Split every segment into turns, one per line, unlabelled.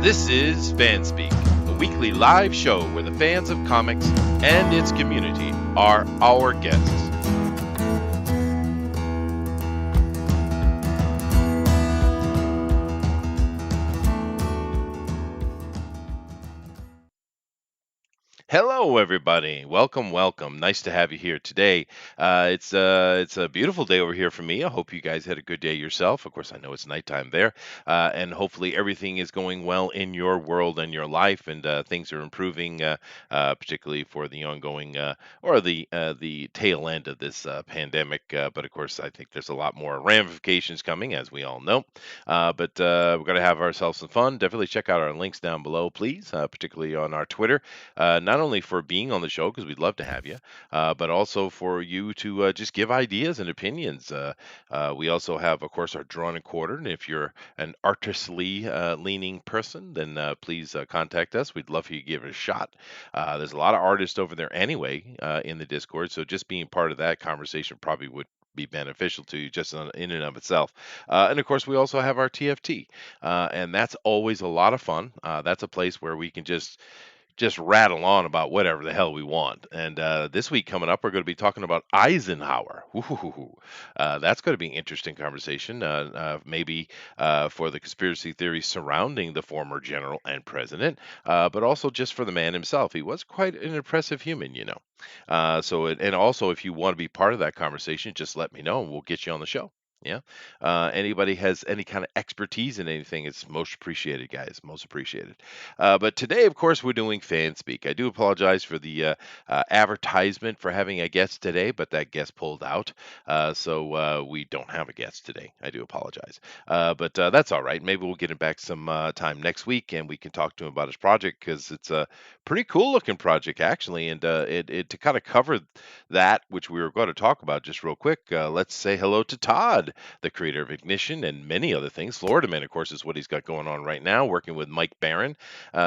This is FanSpeak, a weekly live show where the fans of comics and its community are our guests. Hello, everybody. Welcome, welcome. Nice to have you here today. It's a beautiful day over here for me. I hope you guys had a good day yourself. Of course, I know it's nighttime there, and hopefully everything is going well in your world and your life, and things are improving, particularly for the ongoing or the tail end of this pandemic. But of course, I think there's a lot more ramifications coming, as we all know. But we're going to have ourselves some fun. Definitely check out our links down below, please, particularly on our Twitter, not only for being on the show because we'd love to have you, but also for you to just give ideas and opinions. We also have, of course, our drawn and quartered. And if you're an artistly leaning person, then please contact us. We'd love for you to give it a shot. There's a lot of artists over there anyway in the Discord, so just being part of that conversation probably would be beneficial to you just in and of itself. And of course, we also have our TFT, and that's always a lot of fun. That's a place where we can just rattle on about whatever the hell we want. And this week coming up, we're going to be talking about Eisenhower. Ooh, that's going to be an interesting conversation, maybe for the conspiracy theories surrounding the former general and president, but also just for the man himself. He was quite an impressive human, you know. And also, if you want to be part of that conversation, just let me know and we'll get you on the show. Yeah. Anybody has any kind of expertise in anything, it's most appreciated, guys. Most appreciated. But today, of course, we're doing FanSpeak. I do apologize for the advertisement for having a guest today, but that guest pulled out. So we don't have a guest today. I do apologize. But that's all right. Maybe we'll get him back some time next week and we can talk to him about his project because it's a pretty cool looking project, actually. And it to kind of cover that, which we were going to talk about just real quick, let's say hello to Todd, the creator of Ignition and many other things. Florida Man, of course, is what he's got going on right now, working with Mike Barron.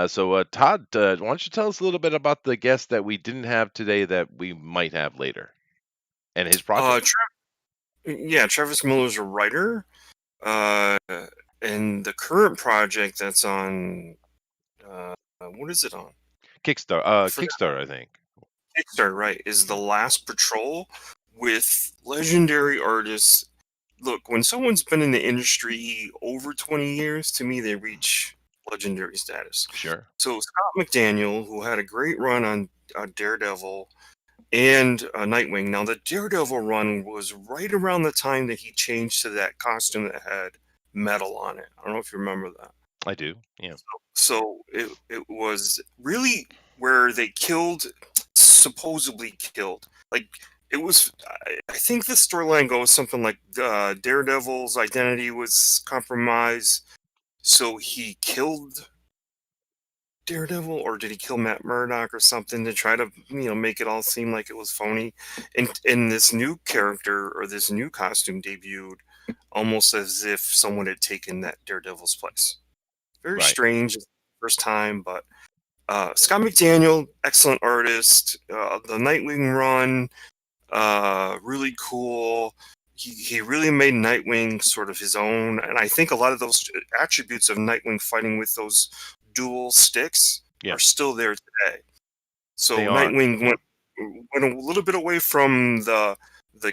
So, Todd, why don't you tell us a little bit about the guest that we didn't have today that we might have later and his project?
Travis Miller's a writer, uh, and the current project that's on, what is it on? I forgot.
Kickstarter, I think.
Kickstarter, right, is The Last Patrol with legendary artists. Look, when someone's been in the industry over 20 years, to me, they reach legendary status.
Sure.
So Scott McDaniel, who had a great run on Daredevil and Nightwing. Now, the Daredevil run was right around the time that he changed to that costume that had metal on it. I don't know if you remember that.
I do. Yeah.
So it was really where they supposedly killed. Like, it was, I think the storyline goes something like Daredevil's identity was compromised, so he killed Daredevil, or did he kill Matt Murdock or something to try to make it all seem like it was phony? And this new character or this new costume debuted almost as if someone had taken that Daredevil's place. Very
Right.
strange, first time, but Scott McDaniel, excellent artist. The Nightwing run, really cool. He really made Nightwing sort of his own, and I think a lot of those attributes of Nightwing fighting with those dual sticks
Yeah.
are still there today. So
They are.
Nightwing went a little bit away from the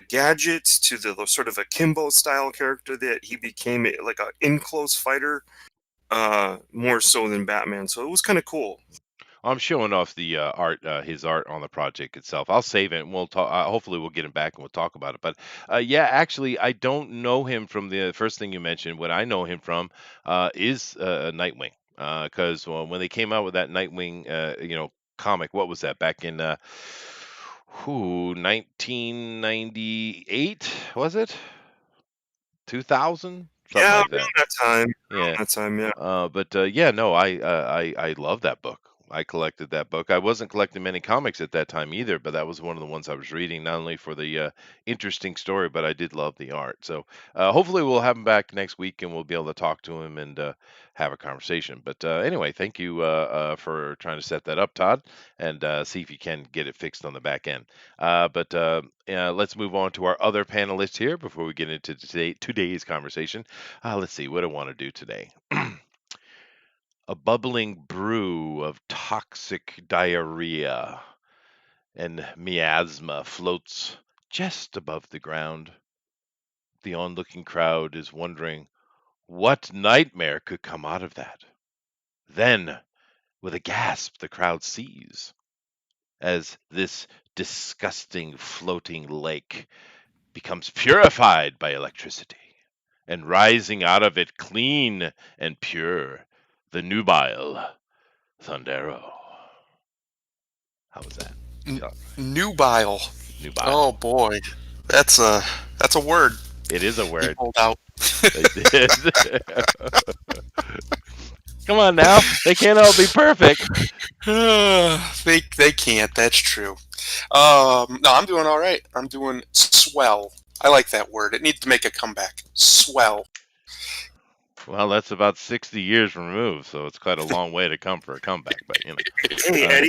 gadgets to the sort of akimbo style character that he became, like a in-close fighter, more so than Batman. So it was kind of cool.
I'm showing off the art, his art on the project itself. I'll save it, and we'll talk. Hopefully, we'll get him back and we'll talk about it. But yeah, actually, I don't know him from the first thing you mentioned. What I know him from is Nightwing, because when they came out with that Nightwing, comic, what was that back in 1998? Was it 2000? Something
Yeah,
like
around
that.
that time.
Yeah.
Yeah.
But yeah, no, I love that book. I collected that book. I wasn't collecting many comics at that time either, but that was one of the ones I was reading, not only for the interesting story, but I did love the art. So hopefully we'll have him back next week and we'll be able to talk to him and have a conversation. But anyway, thank you for trying to set that up, Todd, and see if you can get it fixed on the back end. But let's move on to our other panelists here before we get into today's conversation. Let's see what I want to do today. A bubbling brew of toxic diarrhea and miasma floats just above the ground. The onlooking crowd is wondering what nightmare could come out of that. Then, with a gasp, the crowd sees as this disgusting floating lake becomes purified by electricity, and rising out of it clean and pure, the nubile Thundero. How was that?
N-
Yeah,
Nubile.
nubile.
Oh boy, that's a that's a word
It is a
he
word.
pulled out.
They did. Come on now. They can't all be perfect.
They can't. That's true. No, I'm doing all right. I'm doing swell. I like that word. It needs to make a comeback. Swell.
Well, that's about 60 years removed, so it's quite a long way to come for a comeback, but
Hey,
uh,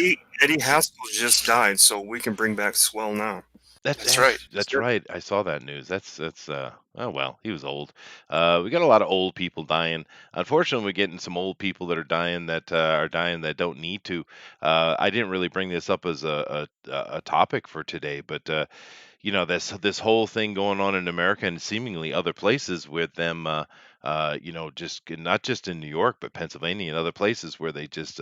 Eddie Haskell just died, so we can bring back Swell now.
That's right.
that's
Yep.
right. I saw that news. That's oh well, he was old. We got a lot of old people dying. Unfortunately, we're getting some old people that are dying that don't need to. I didn't really bring this up as a topic for today, but this whole thing going on in America and seemingly other places with them, just not just in New York but Pennsylvania and other places where they just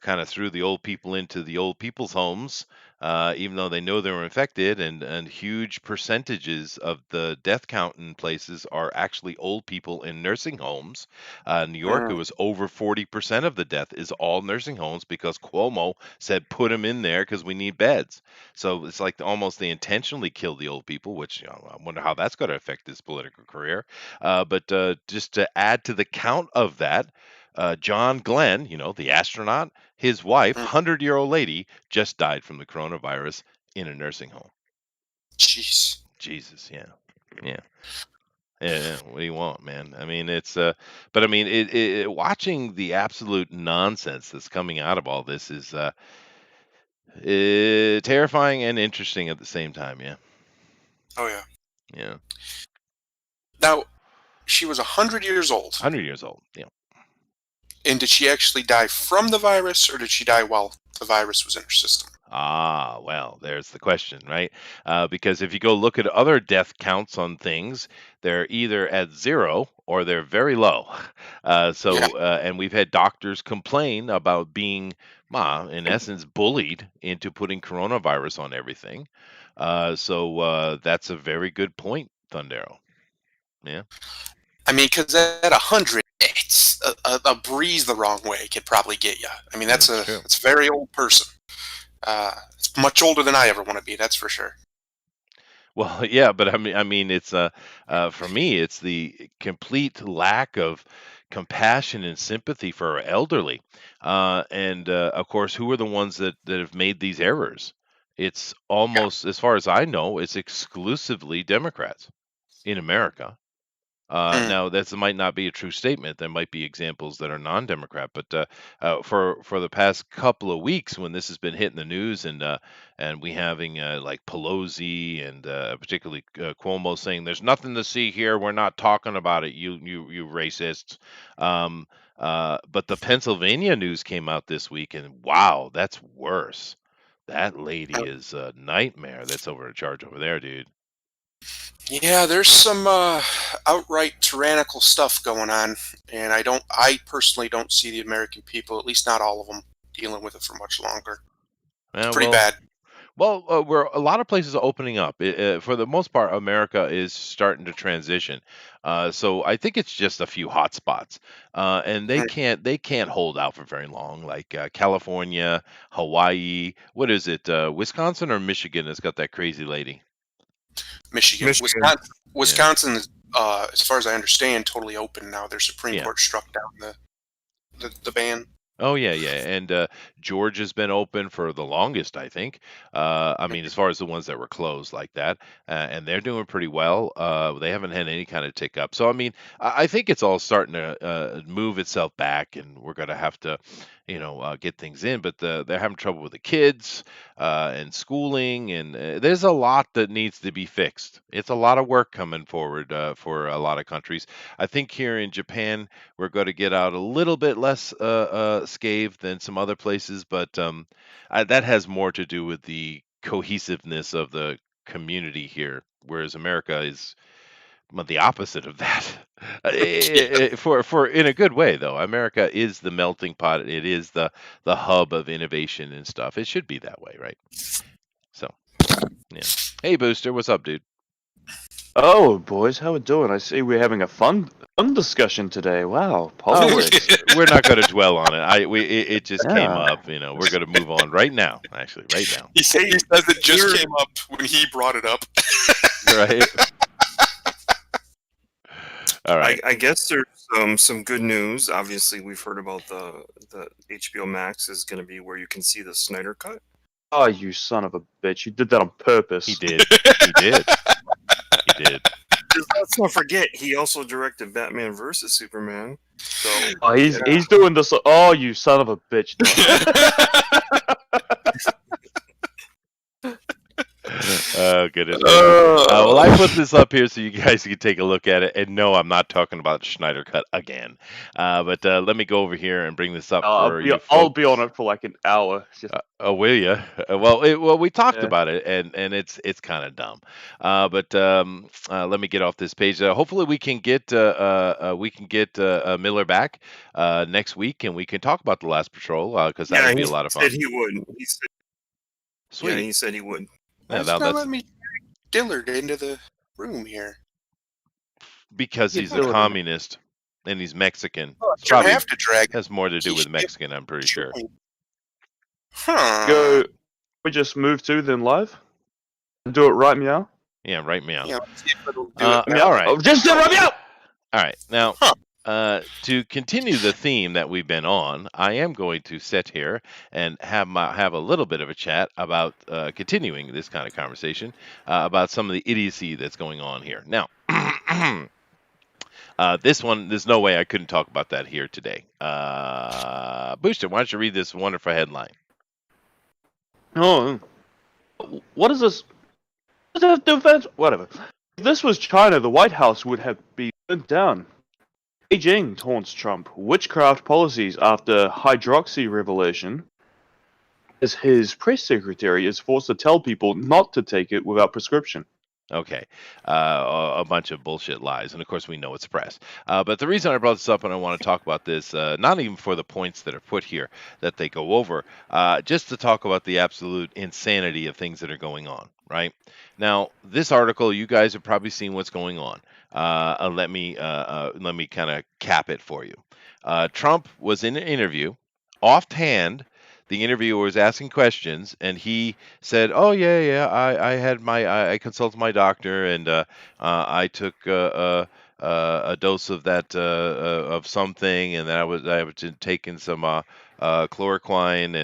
kind of threw the old people into the old people's homes, even though they know they were infected, and huge percentages of the death count in places are actually old people in nursing homes. New York, it
Mm.
was over 40% of the death is all nursing homes because Cuomo said put them in there because we need beds. So it's like almost they intentionally killed the old people, which I wonder how that's going to affect his political career. But just to add to the count of that, John Glenn, the astronaut, his wife,
Mm,
100-year-old lady, just died from the coronavirus in a nursing home.
Jeez.
Jesus, yeah, yeah. Yeah, what do you want, man? I mean, but I mean, watching the absolute nonsense that's coming out of all this is terrifying and interesting at the same time. Yeah.
Oh yeah.
Yeah,
Now she was 100 years old,
100 years old. Yeah.
and did she actually die from the virus, or did she die while the virus was in her system?
Ah, well, there's the question, right? Because if you go look at other death counts on things, they're either at zero or they're very low.
Yeah.
And we've had doctors complain about being, in essence, bullied into putting coronavirus on everything. That's a very good point, Thundero. Yeah,
I mean, because at 100, it's a breeze the wrong way could probably get you. I mean,
that's true.
that's a very old person. It's much older than I ever want to be. That's for sure.
Well, yeah, but I mean, it's for me, it's the complete lack of compassion and sympathy for our elderly, and of course, who are the ones that have made these errors? It's
Yeah.
almost, as far as I know, it's exclusively Democrats in America.
Mm,
Now, that might not be a true statement. There might be examples that are non-Democrat, but for the past couple of weeks, when this has been hitting the news, and we having like Pelosi and particularly Cuomo saying, "There's nothing to see here. We're not talking about it. You racists." Um, but the Pennsylvania news came out this week, and wow, that's worse. That lady is a nightmare. That's over in charge over there, dude.
yeah, there's some outright tyrannical stuff going on, and I personally don't see the American people, at least not all of them, dealing with it for much longer. It's
Uh,
pretty
well,
bad.
where a lot of places are opening up. For the most part, America is starting to transition. So I think it's just a few hot spots, and
Mm,
they can't hold out for very long. Like California, Hawaii. What is it? Wisconsin or Michigan has got that crazy lady.
Michigan,
Michigan.
Yeah,
Wisconsin, as far as I understand, totally open now. Their Supreme
yeah.
Court struck down the ban.
Oh yeah, yeah, and Georgia's been open for the longest, I think. I mean, as far as the ones that were closed like that, and they're doing pretty well. They haven't had any kind of tick up. So I mean, I think it's all starting to move itself back, and we're going to have to, get things in, but they're having trouble with the kids and schooling, and there's a lot that needs to be fixed. It's a lot of work coming forward for a lot of countries. I think here in Japan, we're going to get out a little bit less scathed than some other places, but that has more to do with the cohesiveness of the community here, whereas America is the opposite of that. For in a good way though. America is the melting pot. It is the hub of innovation and stuff. It should be that way, right? So, yeah. Hey, Booster, what's up, dude?
Oh, boys, how we doing? I see we're having a fun discussion today. Wow, politics.
We're not going to dwell on it. It just came
Yeah.
up. We're going to move on right now. Actually, right now.
He says it just came up when he brought it up.
Right. All right.
I guess there's some good news. Obviously, we've heard about the HBO Max is going to be where you can see the Snyder Cut.
Oh, you son of a bitch! You did that on purpose.
He did. He did. He did.
Let's not forget, he also directed Batman vs Superman. So
Oh, he's doing this. Oh, you son of a bitch!
Oh, goodness. Well, I put this up here so you guys can take a look at it. And no, I'm not talking about Schneider Cut again. But let me go over here and bring this up for you.
I'll be on it for like an hour. Just...
Oh, will you? Well, we talked about it, and it's kind of dumb. But let me get off this page. Hopefully, we can get Miller back next week, and we can talk about the Last Patrol because that would be a lot of fun.
He said he would.
Sweet.
Yeah, he said he would.
Yeah,
Why not let me Dillard into the room here?
Because he's a communist and he's Mexican.
Oh, you
Probably
have to drag.
has more to do with Mexican, I'm pretty sure.
Huh?
Go. We just move to then live. Do it right, meow.
Yeah, right, meow.
Yeah, let's see if it'll do it now.
All right.
Oh, just do it right, meow.
All right. Now, to continue the theme that we've been on, I am going to sit here and have a little bit of a chat about continuing this kind of conversation about some of the idiocy that's going on here. Now, this one, there's no way I couldn't talk about that here today. Booster, why don't you read this wonderful headline?
Oh, what is this? Whatever. If this was China, the White House would have been burnt down. Beijing taunts Trump witchcraft policies after hydroxy revelation, as his press secretary is forced to tell people not to take it without prescription.
Okay, a bunch of bullshit lies, and of course we know it's press. But the reason I brought this up and I want to talk about this, not even for the points that are put here that they go over, just to talk about the absolute insanity of things that are going on. Right now, this article, you guys have probably seen what's going on. Let me kind of cap it for you. Trump was in an interview, offhand. The interviewer was asking questions, and he said, "Oh yeah, I consulted my doctor, and I took a dose of that of something, and then I was taking some chloroquine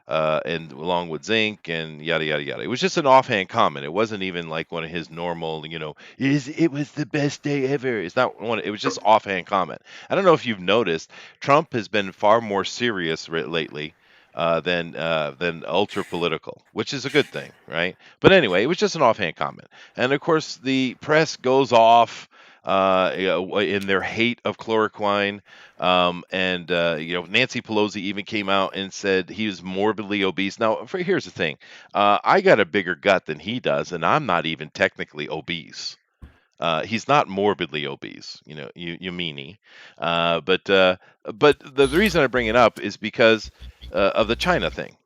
and along with zinc and yada yada yada." It was just an offhand comment. It wasn't even like one of his normal, it was the best day ever. It's not one. It was just offhand comment. I don't know if you've noticed, Trump has been far more serious lately than ultra political, which is a good thing, right? But anyway, it was just an offhand comment, and of course the press goes off in their hate of chloroquine, and Nancy Pelosi even came out and said he was morbidly obese. Now, here's the thing: I got a bigger gut than he does, and I'm not even technically obese. He's not morbidly obese, you meanie. But the reason I bring it up is because of the China thing.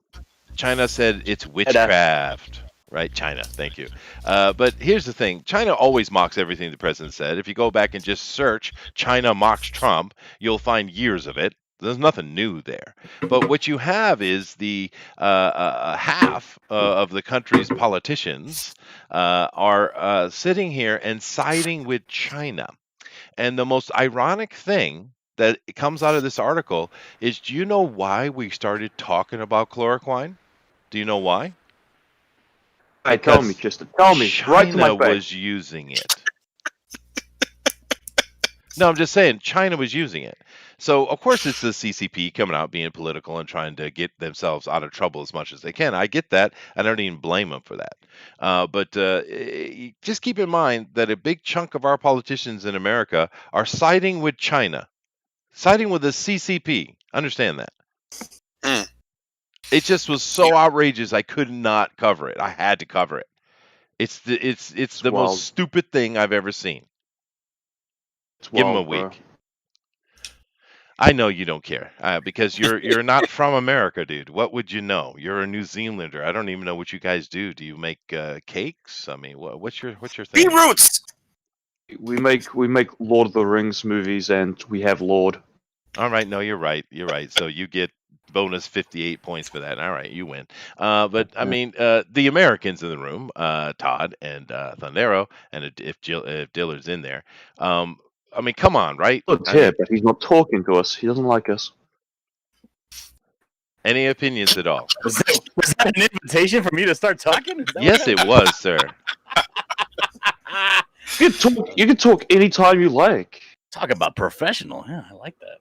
China said it's witchcraft, right? China, thank you. But here's the thing: China always mocks everything the president said. If you go back and just search "China mocks Trump," you'll find years of it. There's nothing new there. But what you have is the half of the country's politicians are sitting here and siding with China. And the most ironic thing that comes out of this article is, do you know why we started talking about chloroquine? Do you know why?
Tell me, Chester. Tell me. Right to my
China
face.
was using it. No, I'm just saying China was using it. So of course it's the CCP coming out being political and trying to get themselves out of trouble as much as they can. I get that. I don't even blame them for that. But just keep in mind that a big chunk of our politicians in America are siding with China, siding with the CCP. Understand that.
Mm.
It just was so outrageous. I could not cover it. I had to cover it. It's the
wild.
most stupid thing I've ever seen.
It's
Give him a
wild, bro.
week. I know you don't care because you're not from America, dude. What would you know? You're a New Zealander. I don't even know what you guys do. Do you make cakes? I mean, what's your thing?
Beetroots.
We make Lord of the Rings movies, and we have Lord.
All right, no, you're right. You're right. So you get bonus 58 points for that. All right, you win. But I mean, the Americans in the room, Todd and Thundero, and if Dillard's in there, I mean, come on, right?
Look's
I
here,
mean,
but he's not talking to us. He doesn't like us.
any opinions at all?
Was that an invitation for me to start talking? Is that
Yes,
what
it was, sir.
You can talk anytime you like.
Talk about professional. Yeah, I like that.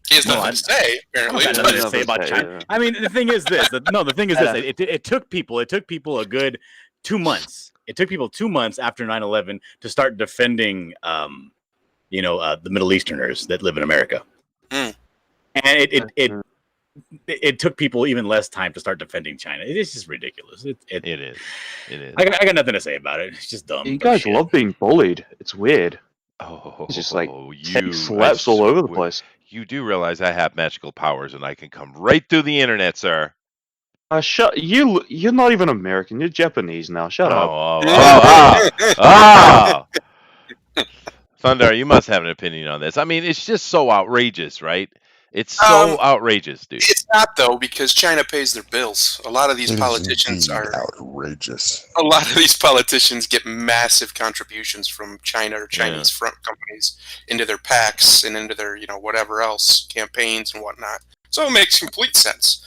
He has
No,
nothing to say,
I
apparently.
don't got nothing to
Nothing
say about
to say,
China.
yeah.
I mean, the thing is this. The thing is this. It took people a good 2 months. It took people 2 months after 9/11 to start defending, the Middle Easterners that live in America.
Mm.
And it took people even less time to start defending China. It is just ridiculous. It
is. It is.
I got nothing to say about it. It's just dumb.
You guys love being bullied. It's weird.
Oh,
It's just like
you
slaps all over the place.
You do realize I have magical powers and I can come right through the internet, sir.
Shut you! You're not even American. You're Japanese now. Shut up.
Thunder, you must have an opinion on this. I mean, it's just so outrageous, right? It's so outrageous, dude.
It's not, though, because China pays their bills. A lot of these politicians are
outrageous.
A lot of these politicians get massive contributions from China or Chinese front companies into their PACs and into their, whatever else, campaigns and whatnot. So it makes complete sense.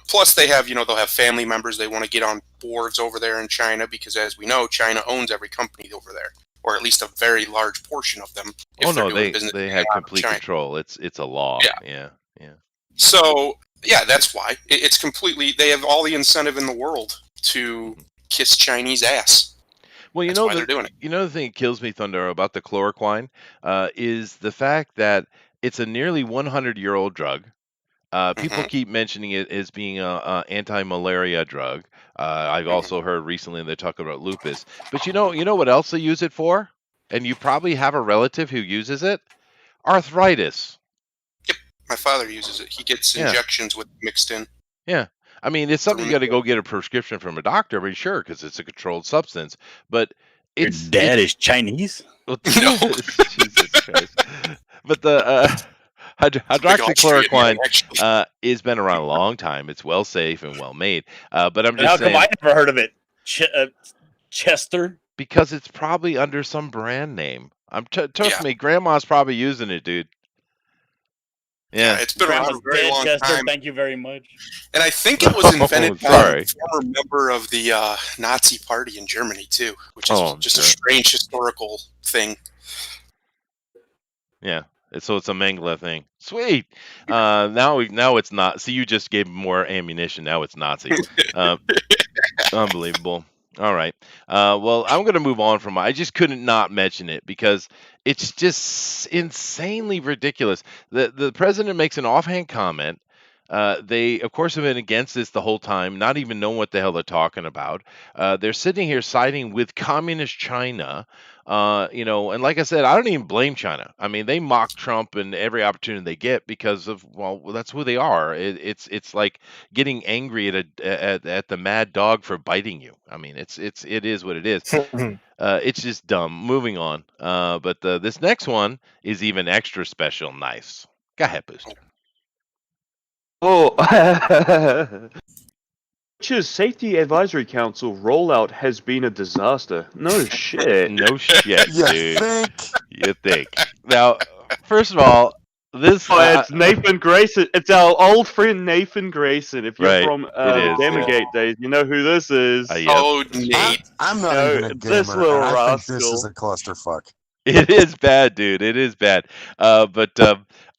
Plus, they have, they'll have family members they want to get on boards over there in China because, as we know, China owns every company over there, or at least a very large portion of them.
Oh no, they have complete control. It's a law. Yeah.
So yeah, that's why it's completely. They have all the incentive in the world to kiss Chinese ass.
Well,
that's why they're doing it.
You know the thing that kills me, Thunder, about the chloroquine is the fact that it's a nearly 100-year-old drug. People keep mentioning it as being an anti-malaria drug. I've also heard recently they talk about lupus. But you know what else they use it for? And you probably have a relative who uses it? Arthritis.
Yep, my father uses it. He gets injections with mixed in.
Yeah. I mean, it's something you got to go get a prescription from a doctor, but sure, because it's a controlled substance. But
your dad is Chinese?
Well, Jesus Christ. But the hydroxychloroquine has been around a long time. It's well safe and well made. But I'm just saying.
How come I never heard of it? Chester?
Because it's probably under some brand name. Trust me, Grandma's probably using it, dude. Yeah,
it's been around a very long time.
Thank you very much.
And I think it was invented by a former member of the Nazi Party in Germany too, which is just a strange historical thing.
Yeah. So it's a Mengele thing. Sweet. Now it's not. See, you just gave more ammunition. Now it's Nazi. Unbelievable. All right. Well, I'm going to move on from. I just couldn't not mention it because it's just insanely ridiculous. The president makes an offhand comment. They, of course, have been against this the whole time, not even knowing what the hell they're talking about. They're sitting here siding with communist China. And like I said, I don't even blame China. I mean, they mock Trump and every opportunity they get because of, well, that's who they are. It's like getting angry at the mad dog for biting you. I mean, it is what it is. It's just dumb. Moving on. But this next one is even extra special. Nice. Go ahead, Booster.
Oh, China's Safety Advisory Council rollout has been a disaster. No shit.
No shit,
You
dude. You think? Now, first of all, this.
It's Nathan Grayson. It's our old friend Nathan Grayson. If you're from Demogate days, you know who this is.
Oh, Nate.
I'm not even a gamer.
This little
and I think this
rascal.
is a clusterfuck.
It is bad, dude. It is bad. But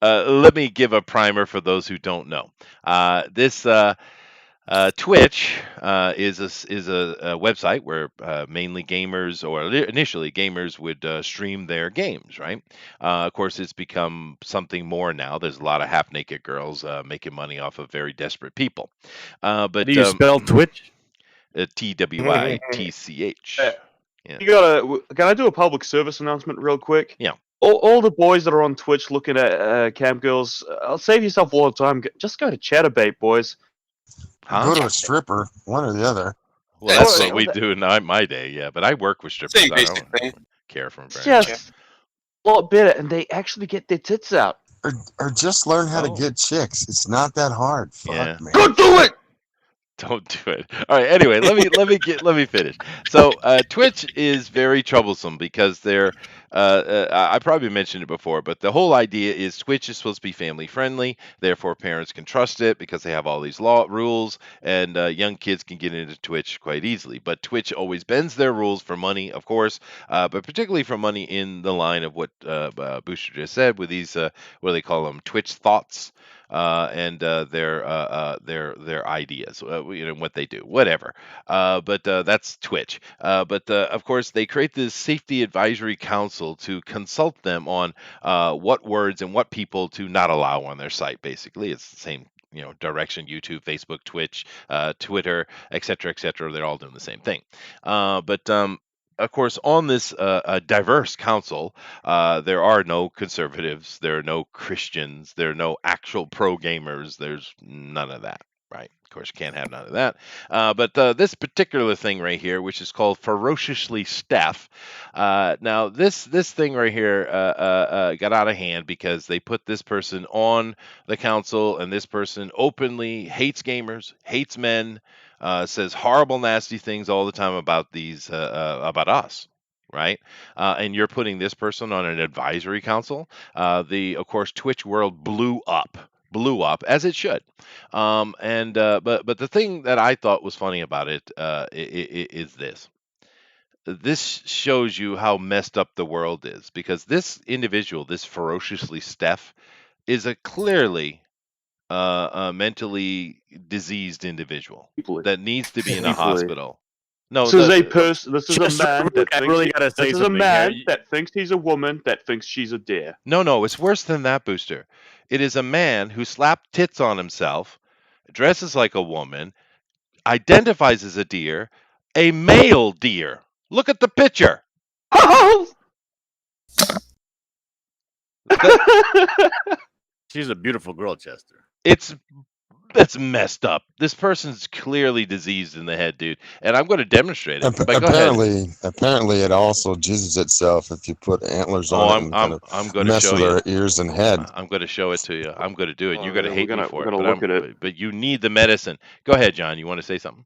let me give a primer for those who don't know. This Twitch is a website where mainly gamers, or initially gamers, would stream their games, right? Of course, it's become something more now. There's a lot of half-naked girls making money off of very desperate people.
How
But
do you spell Twitch?
TWITCH. Yeah.
Can I do a public service announcement real quick?
Yeah.
All the boys that are on Twitch looking at cam girls, I'll save yourself a lot of time. Just go to Chatterbait, boys.
Huh?
Go to a stripper, one or the other.
Well, that's
Oh,
what we do in my day, yeah. But I work with strippers.
Same
I
basic
don't
thing.
care for them
It's
very much.
just a lot better, and they actually get their tits out.
Or just learn how to
Oh.
get chicks. It's not that hard. Fuck,
Yeah.
man.
Go do it!
Don't do it. All right. Anyway, let me finish. So Twitch is very troublesome because they're. I probably mentioned it before, but the whole idea is Twitch is supposed to be family friendly. Therefore, parents can trust it because they have all these rules, and young kids can get into Twitch quite easily. But Twitch always bends their rules for money, of course, but particularly for money in the line of what Booster just said with these what do they call them, Twitch thoughts. And their ideas, what they do, whatever. But that's Twitch. But of course, they create this safety advisory council to consult them on what words and what people to not allow on their site. Basically, it's the same direction: YouTube, Facebook, Twitch, Twitter, etc., etc. They're all doing the same thing. But of course, on this diverse council, there are no conservatives, there are no Christians, there are no actual pro gamers. There's none of that, right? Of course, you can't have none of that. But this particular thing right here, which is called Ferociously Steph, now this thing right here got out of hand because they put this person on the council, and this person openly hates gamers, hates men, says horrible, nasty things all the time about these about us, right? And you're putting this person on an advisory council. Of course, Twitch world blew up as it should. But the thing that I thought was funny about it is this. This shows you how messed up the world is, because this individual, this Ferociously Steph, is a clearly a mentally diseased individual that needs to be in a hospital. No,
This is a person. This is a
Chester,
man that
I
thinks.
really gotta say
This is a
something
man
here.
that thinks he's a woman that thinks she's a deer.
no, it's worse than that, Booster. It is a man who slapped tits on himself, dresses like a woman, identifies as a deer, a male deer. Look at the picture.
She's a beautiful girl, Chester.
That's messed up. This person's clearly diseased in the head, dude. And I'm going to demonstrate it. But go ahead.
Apparently, it also jizzes itself if you put antlers
Oh,
on it and kind of
I'm going to
mess
show
with
you.
their ears and head.
I'm going to show it to you. I'm going to do it.
Oh,
You're going to
yeah,
hate
we're
me
gonna-
for
we're
it.
gonna look at it.
But you need the medicine. Go ahead, John. You want to say something?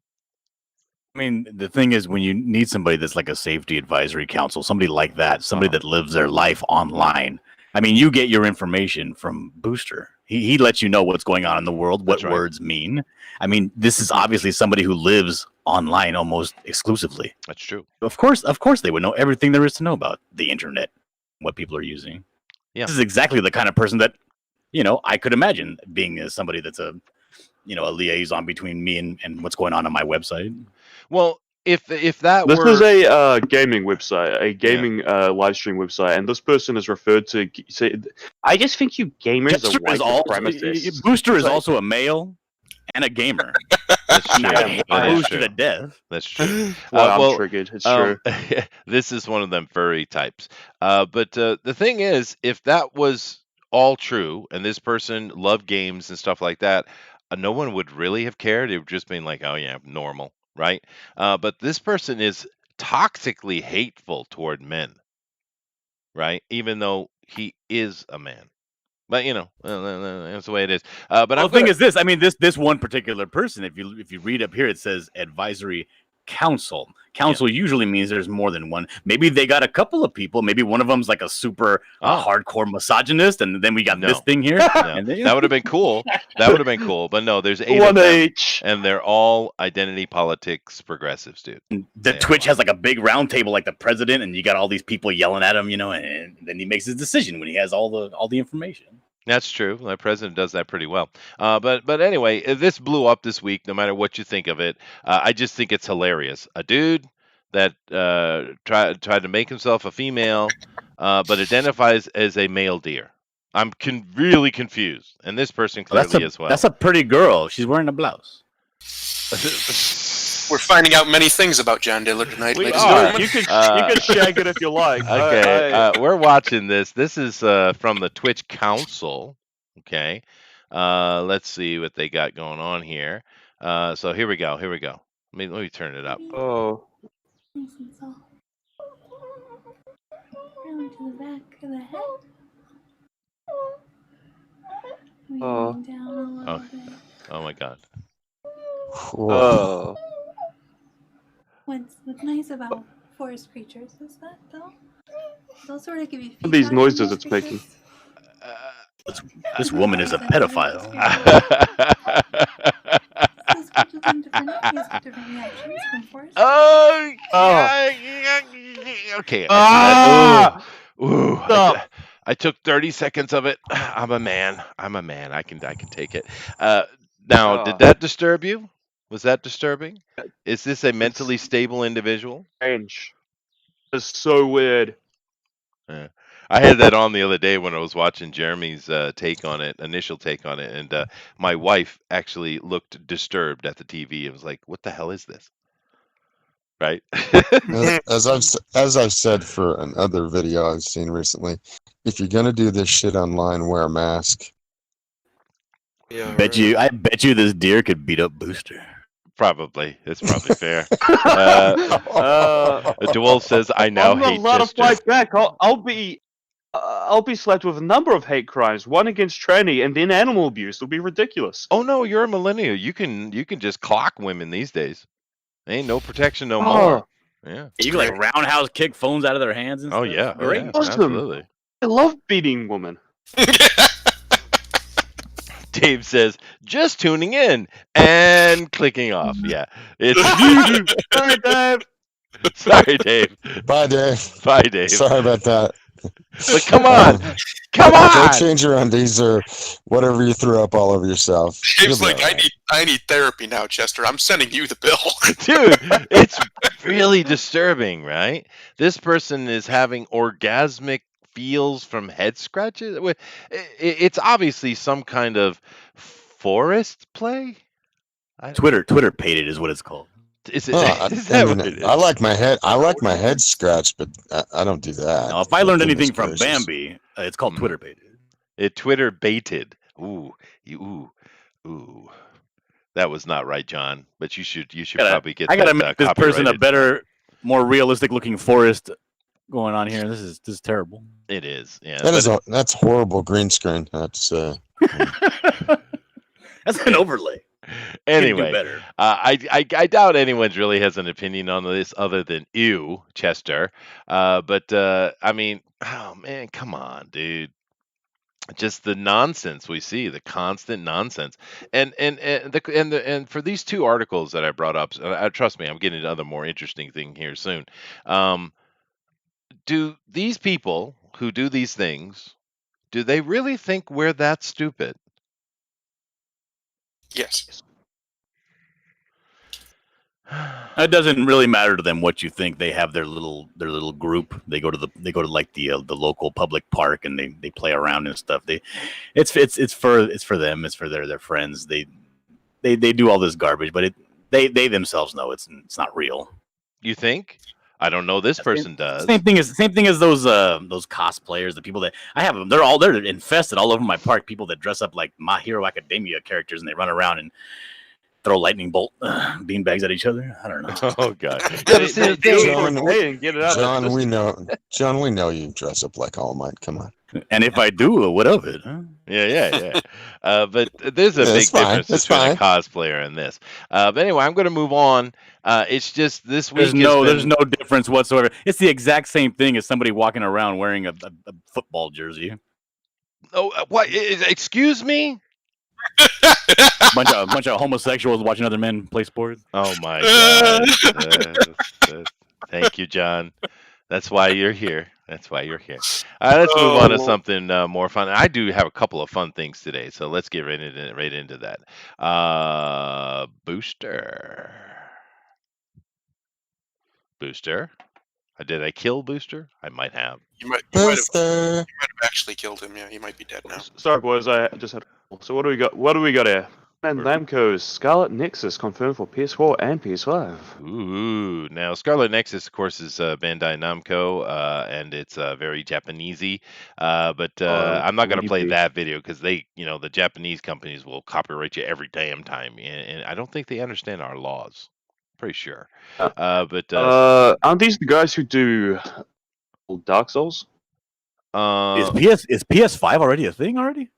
I mean, the thing is, when you need somebody that's like a safety advisory council, somebody like that, somebody that lives their life online. I mean, you get your information from Booster. He lets you know what's going on in the world, what
That's right.
words mean. I mean, this is obviously somebody who lives online almost exclusively.
That's true.
Of course, they would know everything there is to know about the internet, what people are using.
Yeah.
This is exactly the kind of person that, I could imagine being somebody that's a liaison between me and what's going on my website.
Well, if that
This
were
is a gaming website, a gaming live stream website, and this person is referred to. Say, I just think you gamers
Chester
are white
is also,
supremacists.
Booster is
Like-
also a male and a gamer.
that's true.
Not hate
That is
Booster
true.
to death.
That's true.
Well, I'm triggered. It's true.
This is one of them furry types. But the thing is, if that was all true and this person loved games and stuff like that, no one would really have cared. It would just been like, oh yeah, normal, right? But this person is toxically hateful toward men, right? Even though he is a man. But that's the way it is. But
The thing is this. I mean, this one particular person. If you read up here, it says advisory council. Council usually means there's more than one. Maybe they got a couple of people. Maybe one of them's like a super hardcore misogynist, and then we got this thing here.
No.
And then,
That would have been cool. That would have been cool. But no, there's 8
One
of them,
each.
and they're all identity politics progressives, dude.
the Twitch has like a big round table like the president, and you got all these people yelling at him, and then he makes his decision when he has all the information.
That's true. The president does that pretty well. But anyway, this blew up this week. No matter what you think of it, I just think it's hilarious. A dude that tried to make himself a female, but identifies as a male deer. I'm really confused, and this person clearly as well.
That's a pretty girl. She's wearing a blouse.
We're finding out many things about John Diller tonight,
We
ladies
are.
and
You
gentlemen.
can shag it if you like.
Okay, we're watching this. This is from the Twitch Council. Okay, let's see what they got going on here. So here we go. Let me turn it up.
Oh.
Nice and soft. Round to the back of the head. Weaving down a little bit.
Oh my God.
Oh.
What's nice about forest creatures is that they'll sort of give you feedback.
These
on
noises
those
it's making.
creatures.
This woman is a pedophile.
Those creatures in different areas have different reactions from forest.
Oh. Okay. Ooh.
Stop.
I took 30 seconds of it. I'm a man. I can take it. Now, did that disturb you? Was that disturbing? Is this a mentally stable individual?
Strange. It's so weird.
Yeah. I had that on the other day when I was watching Jeremy's initial take on it, and my wife actually looked disturbed at the TV and was like, "What the hell is this?" Right?
As I've said for another video I've seen recently, if you're gonna do this shit online, wear a mask.
Yeah,
I bet you this deer could beat up Booster.
Probably. It's probably fair. DeWolf says, "I now
I'm not
hate
allowed to
Chester."
fight back. I'll be slapped with a number of hate crimes, one against tranny, and then animal abuse. It'll be ridiculous.
Oh no, you're a millennial. You can just clock women these days. Ain't no protection no more. Yeah.
You can like roundhouse kick phones out of their hands and
Oh
stuff.
yeah.
Great.
Yeah,
Awesome.
absolutely.
I love beating women.
Dave says, "Just tuning in and clicking off." Yeah. It's
Sorry, Dave.
Sorry, Dave.
Bye, Dave.
Bye, Dave.
Sorry about that.
But come on. Come
Go
on.
change your undies or whatever you threw up all over yourself.
Dave's
You'll be
like,
all right.
I need therapy now, Chester. I'm sending you the bill.
Dude, it's really disturbing, right? This person is having orgasmic feels from head scratches. It's obviously some kind of forest play.
Twitter paid it is what it's called.
Is it?
Well,
Is that what it is?
I like my head. I like my head scratched, but I don't do that.
Now, if I learned
Goodness
anything from
gracious.
Bambi, it's called Twitter paid it.
It Twitter baited. Ooh. That was not right, John. But you should probably get.
I gotta
that,
make this person a
copyrighted.
better, more realistic looking forest going on here. This is terrible.
It is. Yeah.
That's horrible green screen. That's
That's an overlay.
Anyway,
better.
I doubt anyone really has an opinion on this other than you, Chester. But I mean, oh man, come on, dude. Just the nonsense we see, the constant nonsense, and for these two articles that I brought up, trust me, I'm getting to other more interesting thing here soon. Do these people who do these things, do they really think we're that stupid?
Yes.
It doesn't really matter to them what you think. They have their little group. They go to like the local public park and they play around and stuff. It's for them. It's for their friends. They do all this garbage, but they themselves know it's not real.
You think? I don't know. This person does.
Same thing as those cosplayers. The people that I have them. They're infested all over my park. People that dress up like My Hero Academia characters and they run around and throw lightning bolt beanbags at each other. I don't know.
Oh god.
John,
Hey, and get it out.
John, we know you dress up like All Might. Come on.
And if I do, what of it? Huh?
Yeah. But there's a
That's
big
fine.
difference
That's
between a
fine.
cosplayer and this. But anyway, I'm going to move on. It's just this week
There's no difference whatsoever. It's the exact same thing as somebody walking around wearing a football jersey.
Oh, what? Excuse me?
bunch of homosexuals watching other men play sports.
Oh my God. Thank you, John. That's why you're here. Let's move on to something more fun. I do have a couple of fun things today, so let's get right into that. Booster. Did I kill Booster? I might have.
You might
Booster.
have actually killed him. Yeah, he might be dead now.
Sorry, boys. I just had. So what do we got? What do we got here? And Namco's Scarlet Nexus confirmed for PS4 and PS5.
Ooh, now Scarlet Nexus, of course, is Bandai Namco, and it's very Japanesey. But I'm not going to play
creepy.
that video because the Japanese companies will copyright you every damn time, and I don't think they understand our laws. Pretty sure.
Aren't these the guys who do Dark Souls?
Uh,
Is PS5 already a thing already?